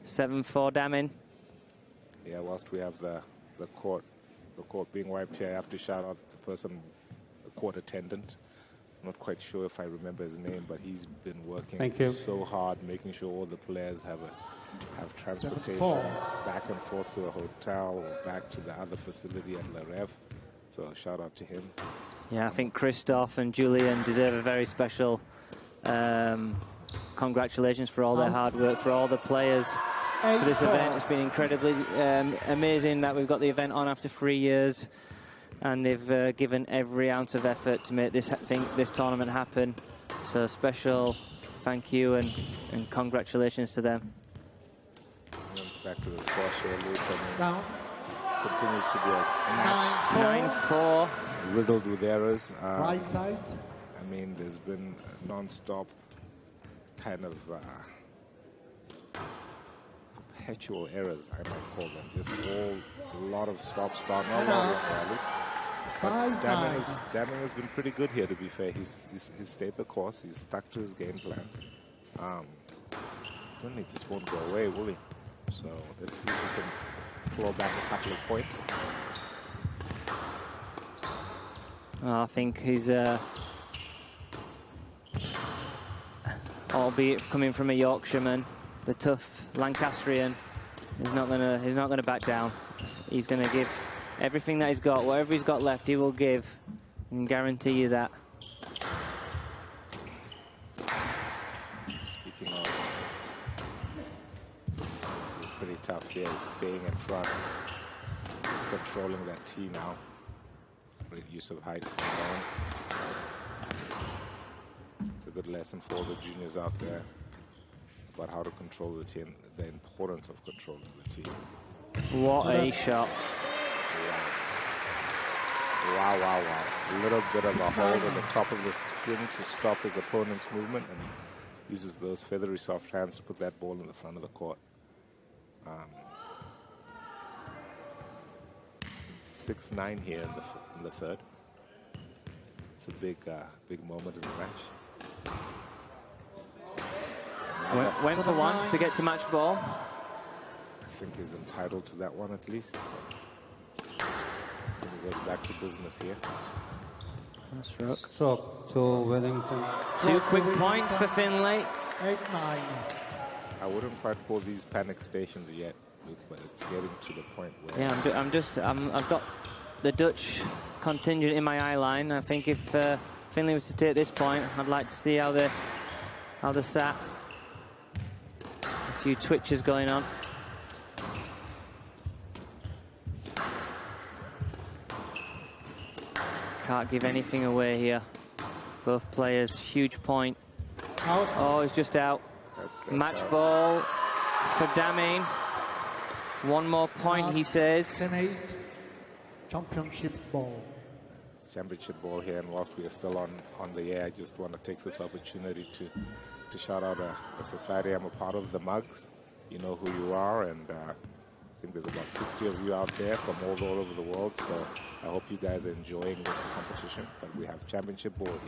[SPEAKER 3] 7-4 damning.
[SPEAKER 9] Yeah, whilst we have the court being wiped here, I have to shout out the person, the court attendant. I'm not quite sure if I remember his name, but he's been working
[SPEAKER 8] Thank you.
[SPEAKER 9] so hard, making sure all the players have transportation
[SPEAKER 10] 7-4.
[SPEAKER 9] back and forth to the hotel or back to the other facility at La Rev. So shout out to him.
[SPEAKER 3] Yeah, I think Christoph and Julian deserve a very special congratulations for all their hard work, for all the players for this event. It's been incredibly amazing that we've got the event on after 3 years, and they've given every ounce of effort to make this tournament happen. So special thank you and congratulations to them.
[SPEAKER 9] Back to the squash here, Luke.
[SPEAKER 10] Down.
[SPEAKER 9] Continues to be a match
[SPEAKER 3] 9-4.
[SPEAKER 9] riddled with errors.
[SPEAKER 10] Right side.
[SPEAKER 9] I mean, there's been non-stop kind of perpetual errors, I might call them. Just a lot of stop-start, not a lot of errors. But Damming has been pretty good here, to be fair. He's stayed the course. He's stuck to his game plan. Finlay just won't go away, will he? So let's see if we can claw back a couple of points.
[SPEAKER 3] I think he's, albeit coming from a Yorkshireman, the tough Lancastrian, he's not gonna back down. He's gonna give everything that he's got, whatever he's got left, he will give. I can guarantee you that.
[SPEAKER 9] Speaking of, pretty tough here, staying in front. He's controlling that tee now. Great use of height from Rowan. It's a good lesson for all the juniors out there about how to control the tee and the importance of controlling the tee.
[SPEAKER 3] What a shot.
[SPEAKER 9] Wow, wow, wow. A little bit of a hold on the top of the string to stop his opponent's movement, and uses those feathery soft hands to put that ball in the front of the court. 6-9 here in the third. It's a big moment in the match.
[SPEAKER 3] Went for one to get to match ball.
[SPEAKER 9] I think he's entitled to that one at least. So I think he goes back to business here.
[SPEAKER 8] Stroke to Withington.
[SPEAKER 3] 2 quick points for Finnlay.
[SPEAKER 10] 8-9.
[SPEAKER 9] I wouldn't quite call these panic stations yet, Luke, but it's getting to the point where...
[SPEAKER 3] Yeah, I've got the Dutch contingent in my eye line. I think if Finnlay was to take this point, I'd like to see how they're sat. A few twitches going on. Can't give anything away here. Both players, huge point.
[SPEAKER 10] Out.
[SPEAKER 3] Oh, he's just out.
[SPEAKER 9] That's just
[SPEAKER 3] Match
[SPEAKER 9] out.
[SPEAKER 3] ball for Daming. One more point, he says.
[SPEAKER 10] 10-8. Championships ball.
[SPEAKER 9] It's championship ball here, and whilst we are still on the air, I just want to take this opportunity to shout out a society I'm a part of, the Mugs. You know who you are, and I think there's about 60 of you out there from all over the world, so I hope you guys are enjoying this competition. But we have championship ball here.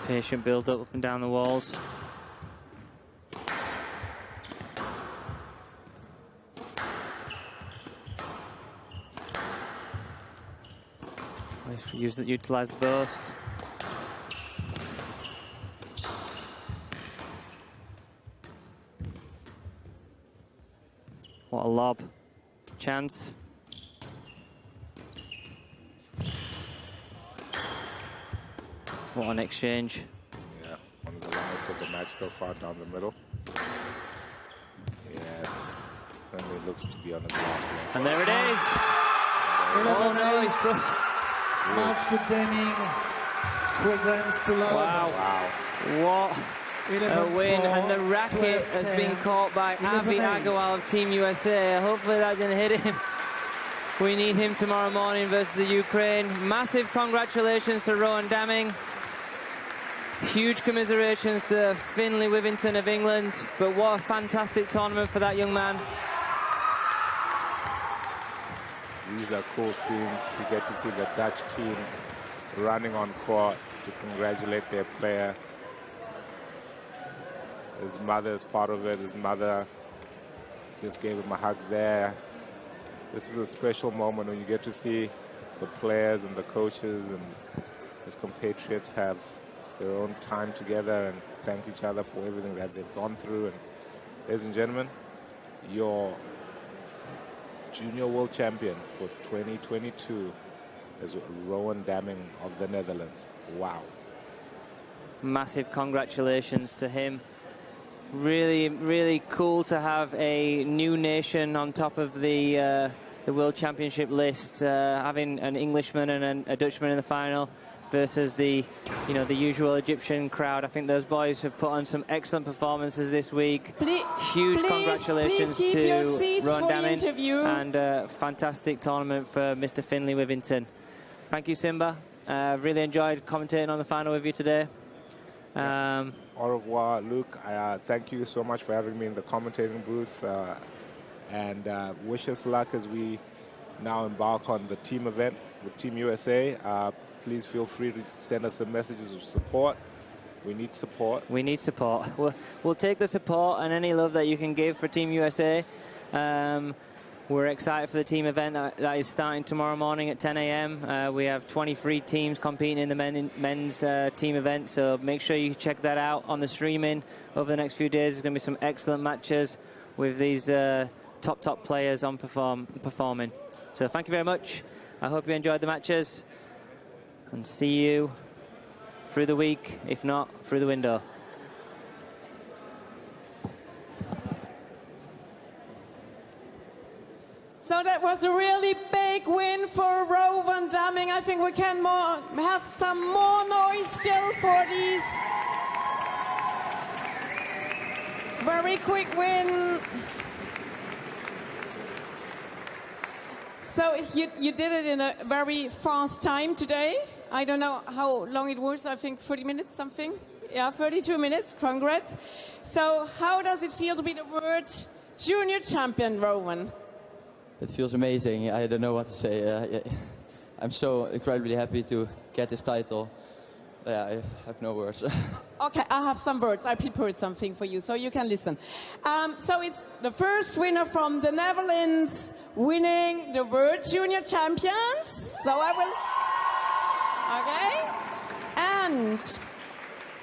[SPEAKER 3] Patient build up and down the walls. Utilize the burst. What a lob. Chance. What an exchange.
[SPEAKER 9] Yeah, one of the longest of the match so far down the middle. Yeah, Finnlay looks to be on his last leg.
[SPEAKER 3] And there it is. Oh no, he's broke.
[SPEAKER 10] Match to Deming. Programs to love.
[SPEAKER 3] Wow. What a win. And the racket has been caught by Avi Agarwal of Team USA. Hopefully that didn't hit him. We need him tomorrow morning versus the Ukraine. Massive congratulations to Rowan Damming. Huge commiserations to Finnlay Withington of England. But what a fantastic tournament for that young man.
[SPEAKER 9] These are cool scenes. You get to see the Dutch team running on court to congratulate their player. His mother is part of it. His mother just gave him a hug there. This is a special moment when you get to see the players and the coaches and his compatriots have their own time together and thank each other for everything that they've gone through. And ladies and gentlemen, your junior world champion for 2022 is Rowan Damming of the Netherlands. Wow.
[SPEAKER 3] Massive congratulations to him. Really, really cool to have a new nation on top of the World Championship list, having an Englishman and a Dutchman in the final versus the usual Egyptian crowd. I think those boys have put on some excellent performances this week. Huge congratulations to Rowan Damming and a fantastic tournament for Mr. Finnlay Withington. Thank you, Simba. Really enjoyed commentating on the final with you today.
[SPEAKER 9] Au revoir, Luke. Thank you so much for having me in the commentating booth, and wish us luck as we now embark on the team event with Team USA. Please feel free to send us some messages of support. We need support.
[SPEAKER 3] We need support. We'll take the support and any love that you can give for Team USA. We're excited for the team event that is starting tomorrow morning at 10 a.m. We have 23 teams competing in the men's team event, so make sure you check that out on the streaming over the next few days. There's going to be some excellent matches with these top players on performing. So thank you very much. I hope you enjoyed the matches, and see you through the week, if not through the window.
[SPEAKER 2] So that was a really big win for Rowan Damming. I think we can have some more noise still for these. Very quick win. So you did it in a very fast time today. I don't know how long it was. I think 30 minutes something. Yeah, 32 minutes. Congrats. So how does it feel to be the world junior champion, Rowan?
[SPEAKER 11] It feels amazing. I don't know what to say. I'm so incredibly happy to get this title. Yeah, I have no words.
[SPEAKER 2] Okay, I have some words. I prepared something for you, so you can listen. So it's the first winner from the Netherlands winning the World Junior Champions. So I will... Okay. And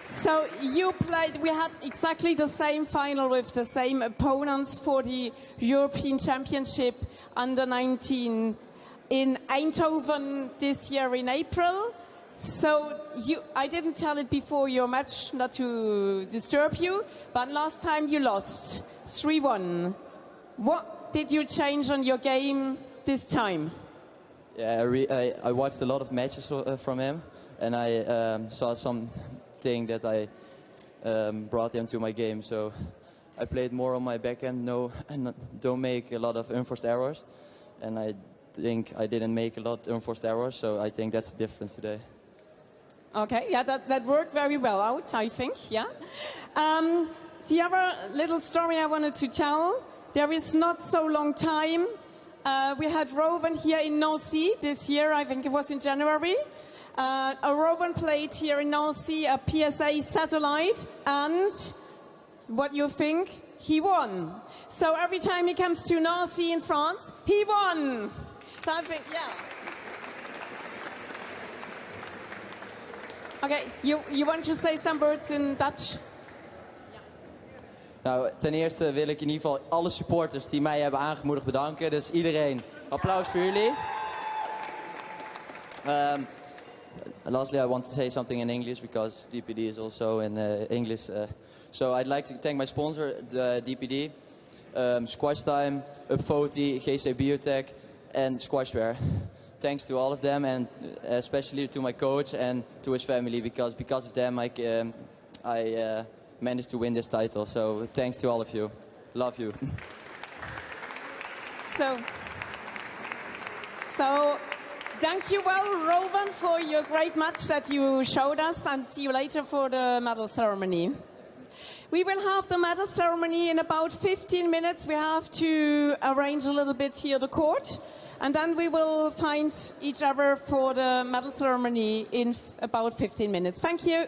[SPEAKER 2] so you played, we had exactly the same final with the same opponents for the European Championship under 19 in Eindhoven this year in April. So I didn't tell it before your match, not to disturb you, but last time you lost 3-1. What did you change on your game this time?
[SPEAKER 11] Yeah, I watched a lot of matches from him, and I saw something that I brought into my game. So I played more on my backhand, and don't make a lot of unforced errors. And I think I didn't make a lot of unforced errors, so I think that's the difference today.
[SPEAKER 2] Okay, yeah, that worked very well out, I think, yeah. The other little story I wanted to tell, there is not so long time, we had Rowan here in Nancy this year, I think it was in January. Rowan played here in Nancy a PSA satellite, and what you think? He won. So every time he comes to Nancy in France, he won. So I think, yeah. Okay, you want to say some words in Dutch?
[SPEAKER 11] Nou, ten eerste wil ik in ieder geval alle supporters die mij hebben aangemoedigd bedanken. Dus iedereen, applaus voor jullie. Lastly, I want to say something in English because DPD is also in English. So I'd like to thank my sponsor, the DPD, Squash Time, Upvoti, GC Biotech, and Squashware. Thanks to all of them, and especially to my coach and to his family, because of them I managed to win this title. So thanks to all of you. Love you.
[SPEAKER 2] So So, thank you, Rowan, for your great match that you showed us, and see you later for the medal ceremony. We will have the medal ceremony in about 15 minutes. We have to arrange a little bit here the court, and then we will find each other for the medal ceremony in about 15 minutes. Thank you.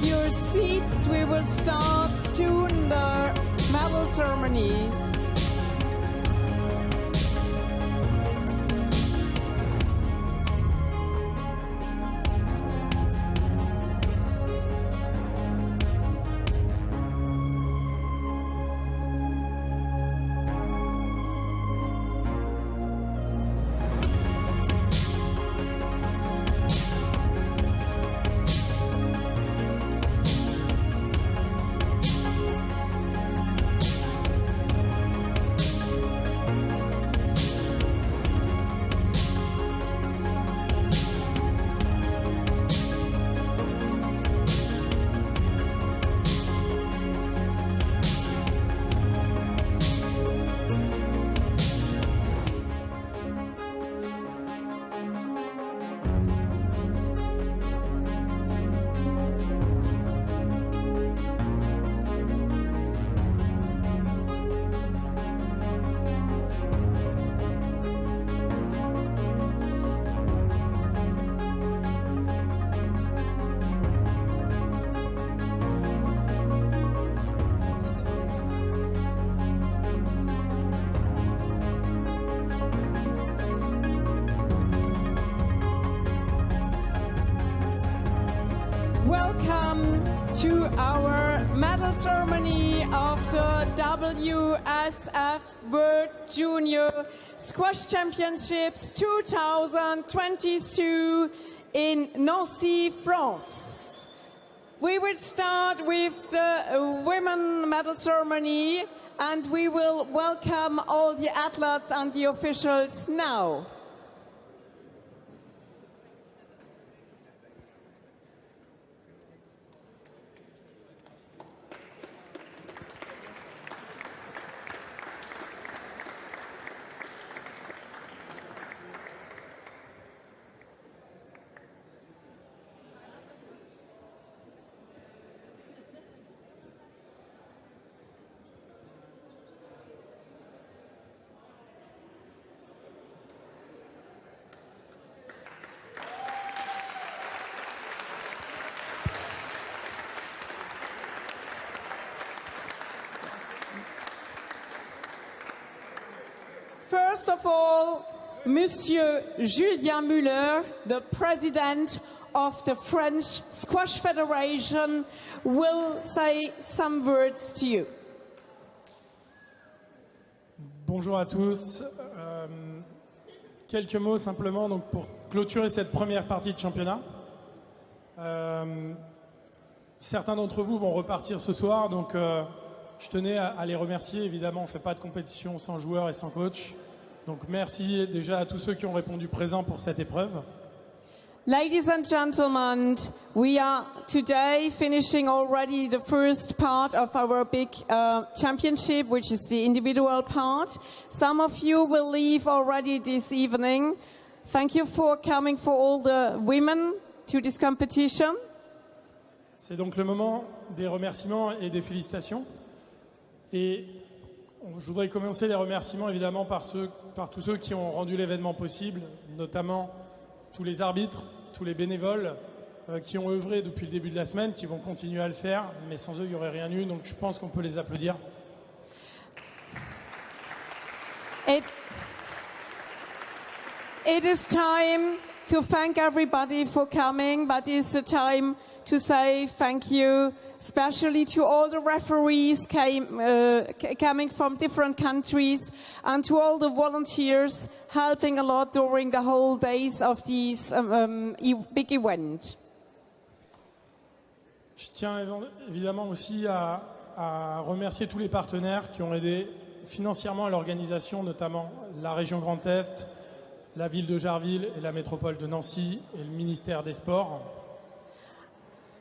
[SPEAKER 2] your seats. We will start soon the medal ceremonies. Welcome to our medal ceremony of the WSF World Junior Squash Championships 2022 in Nancy, France. We will start with the women medal ceremony, and we will welcome all the athletes and the officials now. First of all, Monsieur Julien Muller, the President of the French Squash Federation, will say some words to you.
[SPEAKER 12] Bonjour à tous. Quelques mots simplement donc, pour clôturer cette première partie de championnat. Certains d'entre vous vont repartir ce soir, donc je tenais à les remercier. Évidemment, on ne fait pas de compétition sans joueurs et sans coach. Donc merci déjà à tous ceux qui ont répondu présent pour cette épreuve.
[SPEAKER 2] Ladies and gentlemen, we are today finishing already the first part of our big championship, which is the individual part. Some of you will leave already this evening. Thank you for coming for all the women to this competition.
[SPEAKER 12] C'est donc le moment des remerciements et des félicitations. Et je voudrais commencer les remerciements évidemment par tous ceux qui ont rendu l'événement possible, notamment tous les arbitres, tous les bénévoles qui ont œuvré depuis le début de la semaine, qui vont continuer à le faire, mais sans eux il n'y aurait rien eu, donc je pense qu'on peut les applaudir.
[SPEAKER 2] It is time to thank everybody for coming, but it's the time to say thank you, especially to all the referees coming from different countries, and to all the volunteers helping a lot during the whole days of this big event.
[SPEAKER 12] Je tiens évidemment aussi à remercier tous les partenaires qui ont aidé financièrement à l'organisation, notamment la région Grand Est, la ville de Jarville et la métropole de Nancy et le ministère des Sports.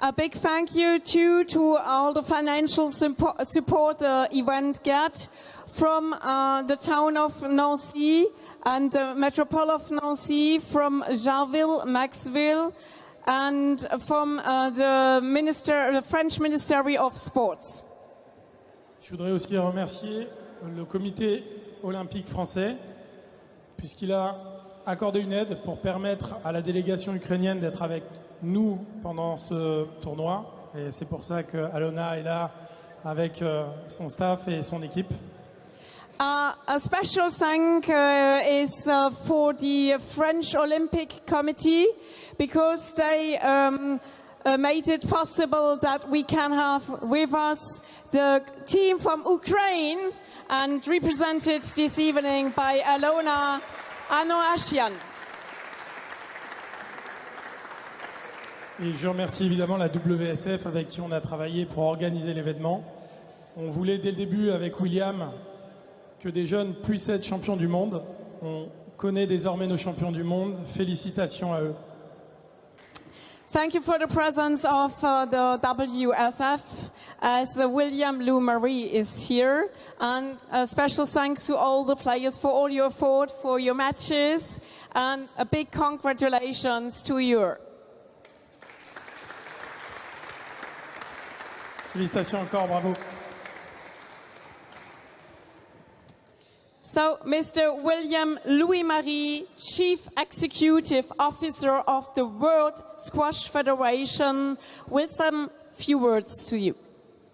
[SPEAKER 2] A big thank you too to all the financial support the event get from the town of Nancy and the metropole of Nancy, from Jarville, Maxville, and from the French Ministry of Sports.
[SPEAKER 12] Je voudrais aussi remercier le comité olympique français, puisqu'il a accordé une aide pour permettre à la délégation ukrainienne d'être avec nous pendant ce tournoi Et c'est pour ça que Alona est là avec son staff et son équipe.
[SPEAKER 2] A special thank is for the French Olympic Committee because they made it possible that we can have with us the team from Ukraine and represented this evening by Alona Anoashian.
[SPEAKER 12] Et je remercie évidemment la WSF avec qui on a travaillé pour organiser l'événement. On voulait dès le début avec William que des jeunes puissent être champions du monde. On connaît désormais nos champions du monde. Félicitations à eux.
[SPEAKER 2] Thank you for the presence of the WSF as William Lou Marie is here. And a special thanks to all the players for all your effort, for your matches. And a big congratulations to you.
[SPEAKER 12] Félicitations encore, bravo.
[SPEAKER 2] So, Mr. William Louis-Marie, Chief Executive Officer of the World Squash Federation, with some few words to you.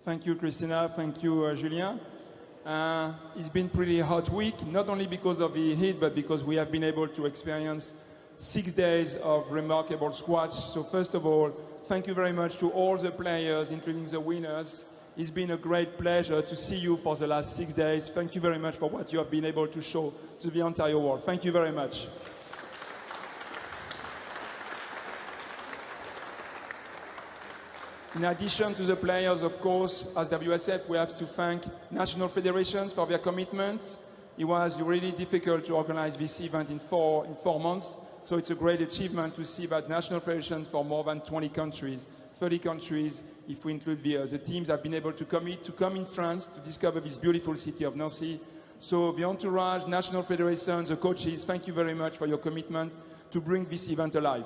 [SPEAKER 13] Thank you, Christina. Thank you, Julien. It's been pretty hot week, not only because of the heat, but because we have been able to experience 6 days of remarkable squash. So first of all, thank you very much to all the players, including the winners. It's been a great pleasure to see you for the last 6 days. Thank you very much for what you have been able to show to the entire world. Thank you very much. In addition to the players, of course, as WSF, we have to thank national federations for their commitment. It was really difficult to organize this event in four months. So it's a great achievement to see that national federations for more than 20 countries, 30 countries, if we include the teams, have been able to commit to come in France to discover this beautiful city of Nancy. So the entourage, national federations, the coaches, thank you very much for your commitment to bring this event alive.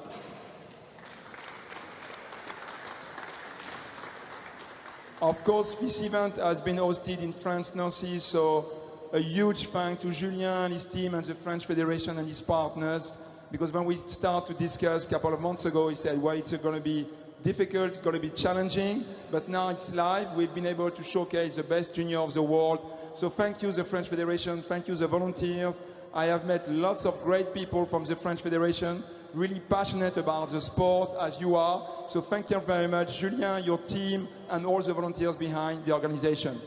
[SPEAKER 13] Of course, this event has been hosted in France, Nancy, so a huge thank to Julien and his team and the French Federation and his partners. Because when we start to discuss a couple of months ago, he said, well, it's going to be difficult, it's going to be challenging, but now it's live. We've been able to showcase the best junior of the world. So thank you, the French Federation, thank you, the volunteers. I have met lots of great people from the French Federation, really passionate about the sport, as you are. So thank you very much, Julien, your team, and all the volunteers behind the organization.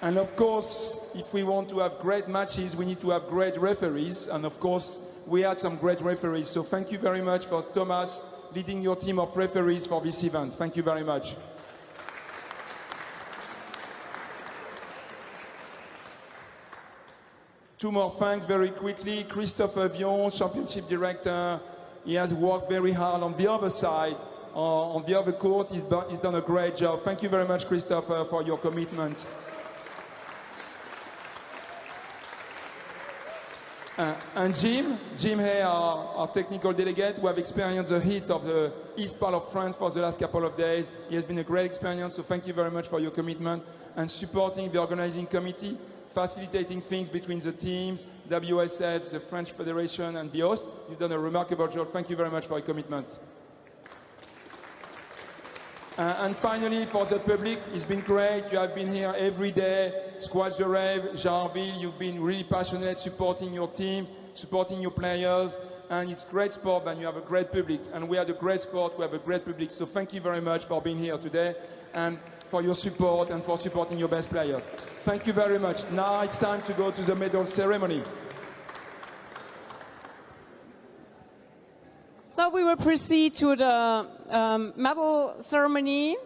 [SPEAKER 13] And of course, if we want to have great matches, we need to have great referees. And of course, we had some great referees. So thank you very much for Thomas leading your team of referees for this event. Thank you very much. Two more thanks very quickly. Christophe Avion, Championship Director. He has worked very hard on the other side, on the other court. He's done a great job. Thank you very much, Christophe, for your commitment. And Jim here, our technical delegate, who have experienced the heat of the east part of France for the last couple of days. It has been a great experience, so thank you very much for your commitment and supporting the organizing committee, facilitating things between the teams, WSF, the French Federation, and the host. You've done a remarkable job. Thank you very much for your commitment. And finally, for the public, it's been great. You have been here every day. Squash the Rave, Jarville, you've been really passionate, supporting your team, supporting your players. And it's great sport when you have a great public. And we have a great sport, we have a great public. So thank you very much for being here today and for your support and for supporting your best players. Thank you very much. Now it's time to go to the medal ceremony.
[SPEAKER 2] So we will proceed to the medal ceremony.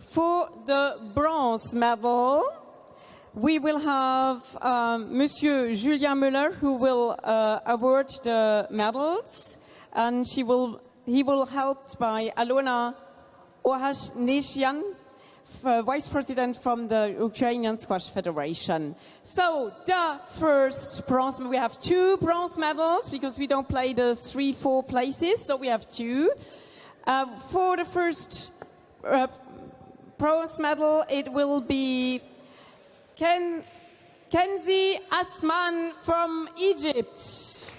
[SPEAKER 2] For the bronze medal, we will have Monsieur Julien Müller, who will award the medals, and he will helped by Alona Ohashnishian, Vice President from the Ukrainian Squash Federation. So the first bronze, we have 2 bronze medals because we don't play the 3-4 places, so we have 2. For the first bronze medal, it will be Kenzie Asman from Egypt.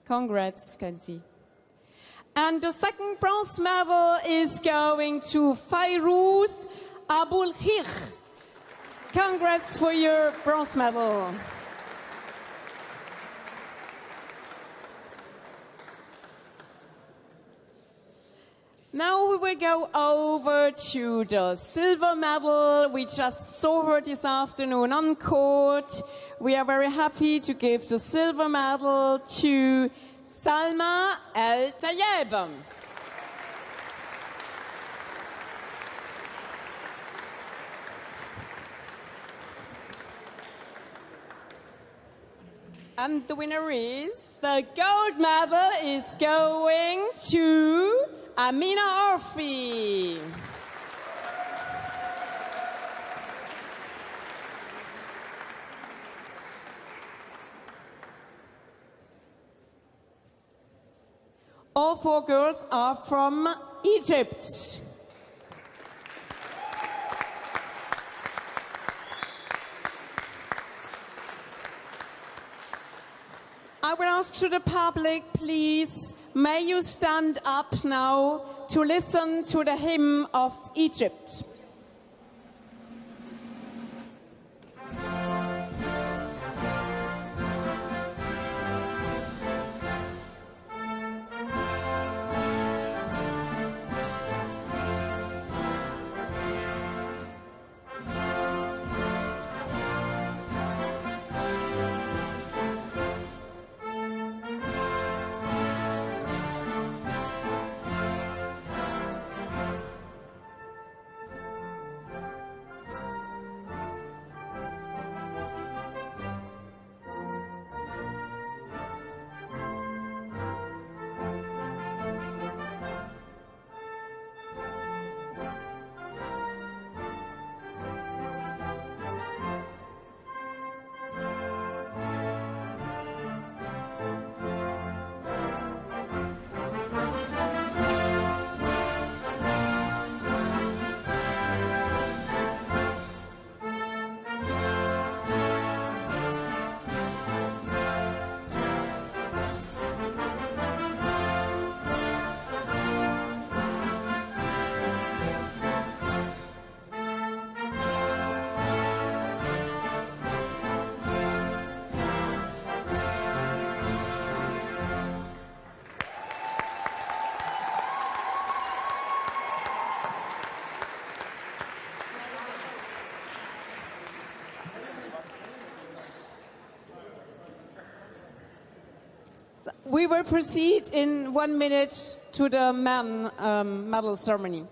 [SPEAKER 2] Congrats, Kenzie. And the second bronze medal is going to Fairuz Abul Khir. Congrats for your bronze medal. Now we will go over to the silver medal. We just saw her this afternoon on court. We are very happy to give the silver medal to Salma El Tayeb. And the winner is, the gold medal is going to Amina Orfi. All four girls are from Egypt. I will ask to the public, please, may you stand up now to listen to the hymn of Egypt. We will proceed in 1 minute to the men medal ceremony.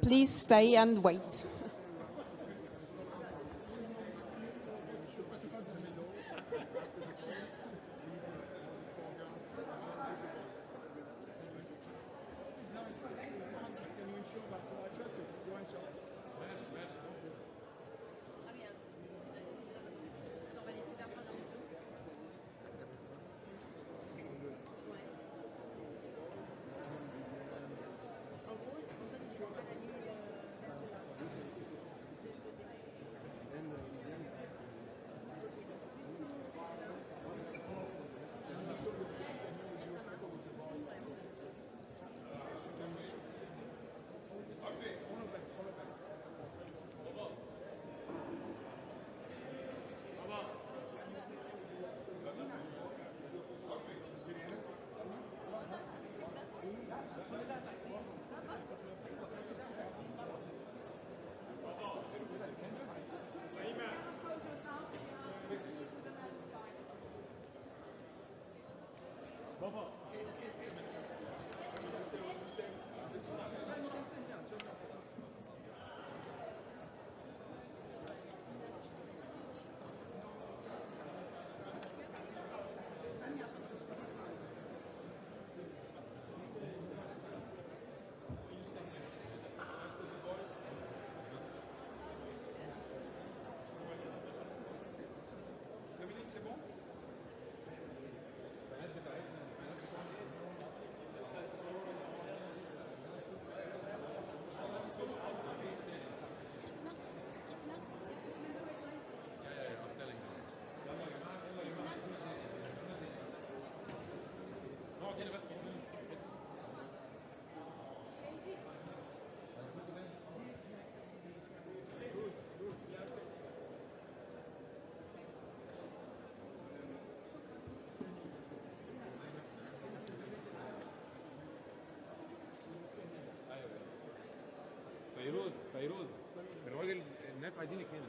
[SPEAKER 2] Please stay and wait.
[SPEAKER 14] فيروز الراجل الناس عايزينك هنا.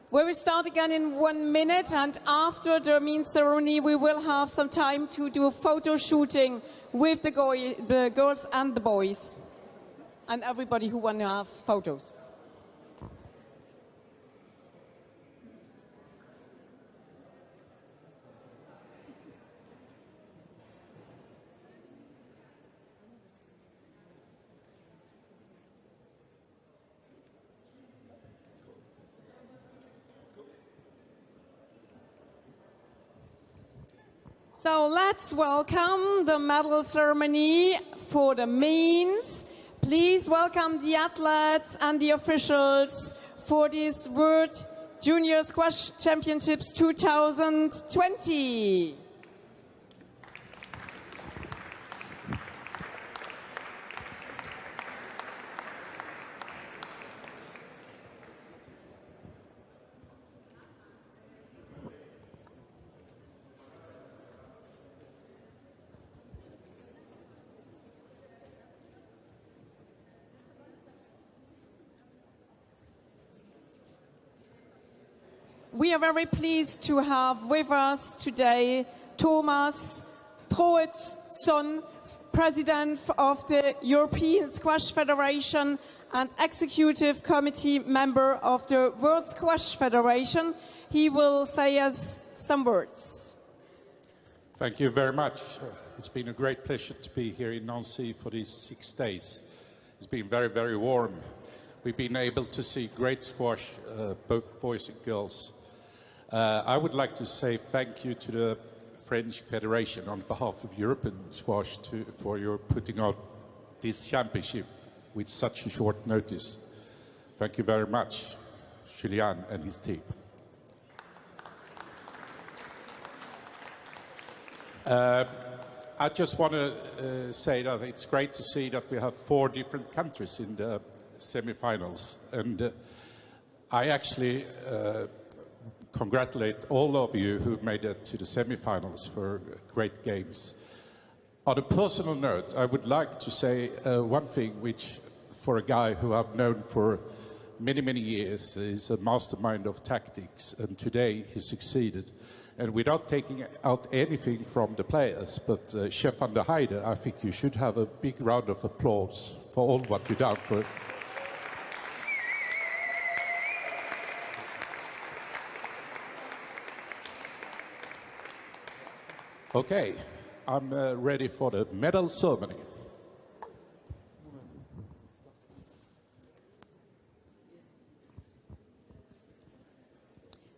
[SPEAKER 2] We will start again in 1 minute, and after the main ceremony, we will have some time to do photo shooting with the girls and the boys, and everybody who want to have photos. So let's welcome the medal ceremony for the mains. Please welcome the athletes and the officials for this World Junior Squash Championships 2020. We are very pleased to have with us today Thomas Troedsson, President of the European Squash Federation and Executive Committee member of the World Squash Federation. He will say us some words.
[SPEAKER 15] Thank you very much. It's been a great pleasure to be here in Nancy for these 6 days. It's been very, very warm. We've been able to see great squash, both boys and girls. I would like to say thank you to the French Federation on behalf of European squash for your putting out this championship with such a short notice. Thank you very much, Julian and his team. I just want to say that it's great to see that we have 4 different countries in the semi-finals, and I actually congratulate all of you who made it to the semi-finals for great games. On a personal note, I would like to say one thing which, for a guy who I've known for many, many years, is a mastermind of tactics, and today he succeeded. And without taking out anything from the players, but Chef van der Heide, I think you should have a big round of applause for all what you've done for it. Okay, I'm ready for the medal ceremony.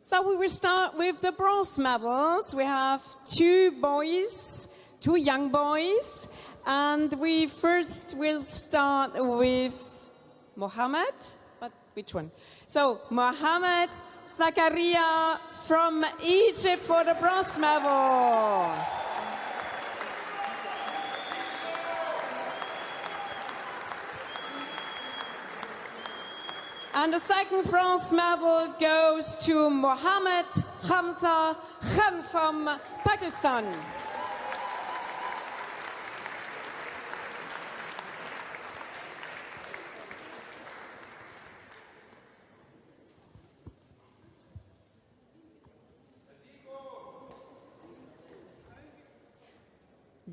[SPEAKER 2] So we will start with the bronze medals. We have 2 boys, 2 young boys, and we first will start with Mohammed, but which one? So Mohammed Zakaria from Egypt for the bronze medal. And the second bronze medal goes to Mohammed Hamza Khan from Pakistan.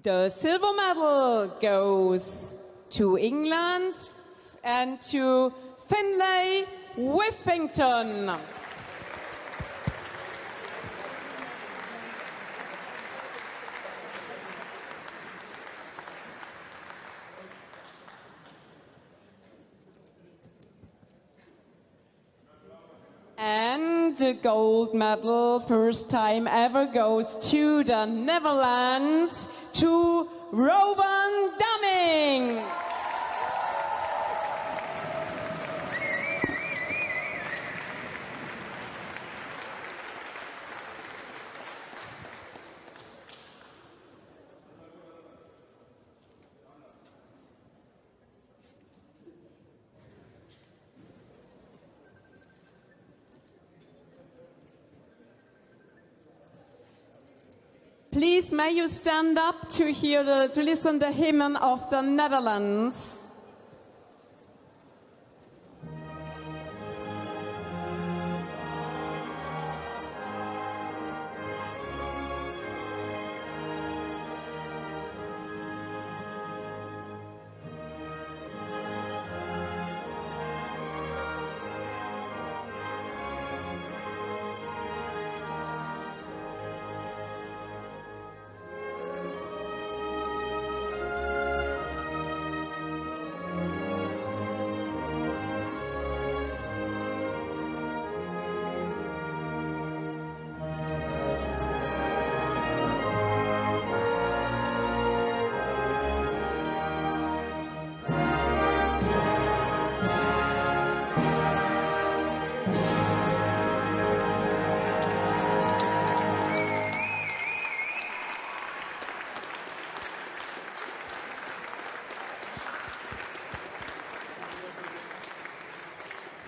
[SPEAKER 2] The silver medal goes to England and to Finnlay, Withington. And the gold medal, first time ever, goes to the Netherlands, to Rowan Damming. Please, may you stand up to listen the hymn of the Netherlands.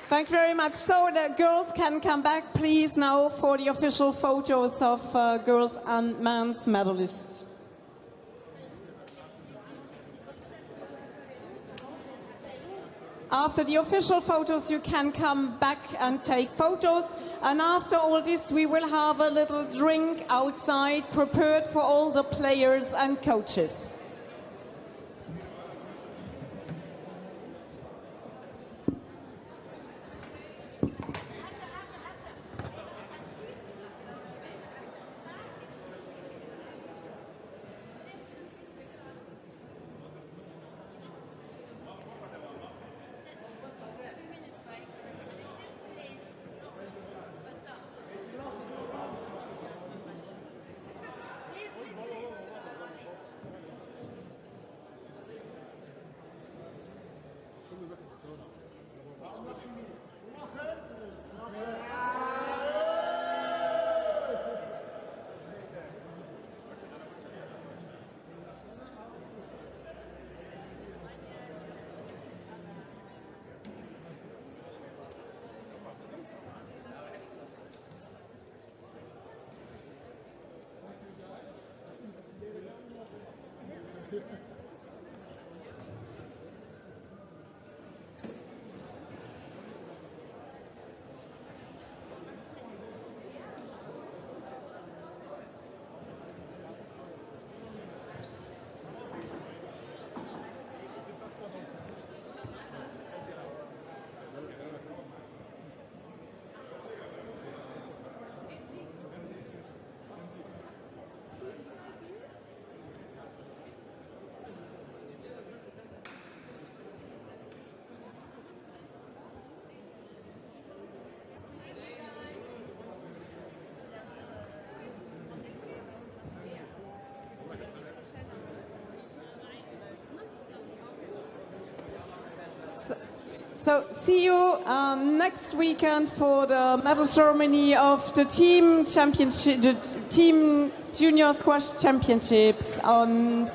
[SPEAKER 2] Thank you very much. So the girls can come back, please, now for the official photos of girls and men's medalists. After the official photos, you can come back and take photos. And after all this, we will have a little drink outside prepared for all the players and coaches. So see you next weekend for the medal ceremony of the team championship, the team junior squash championships on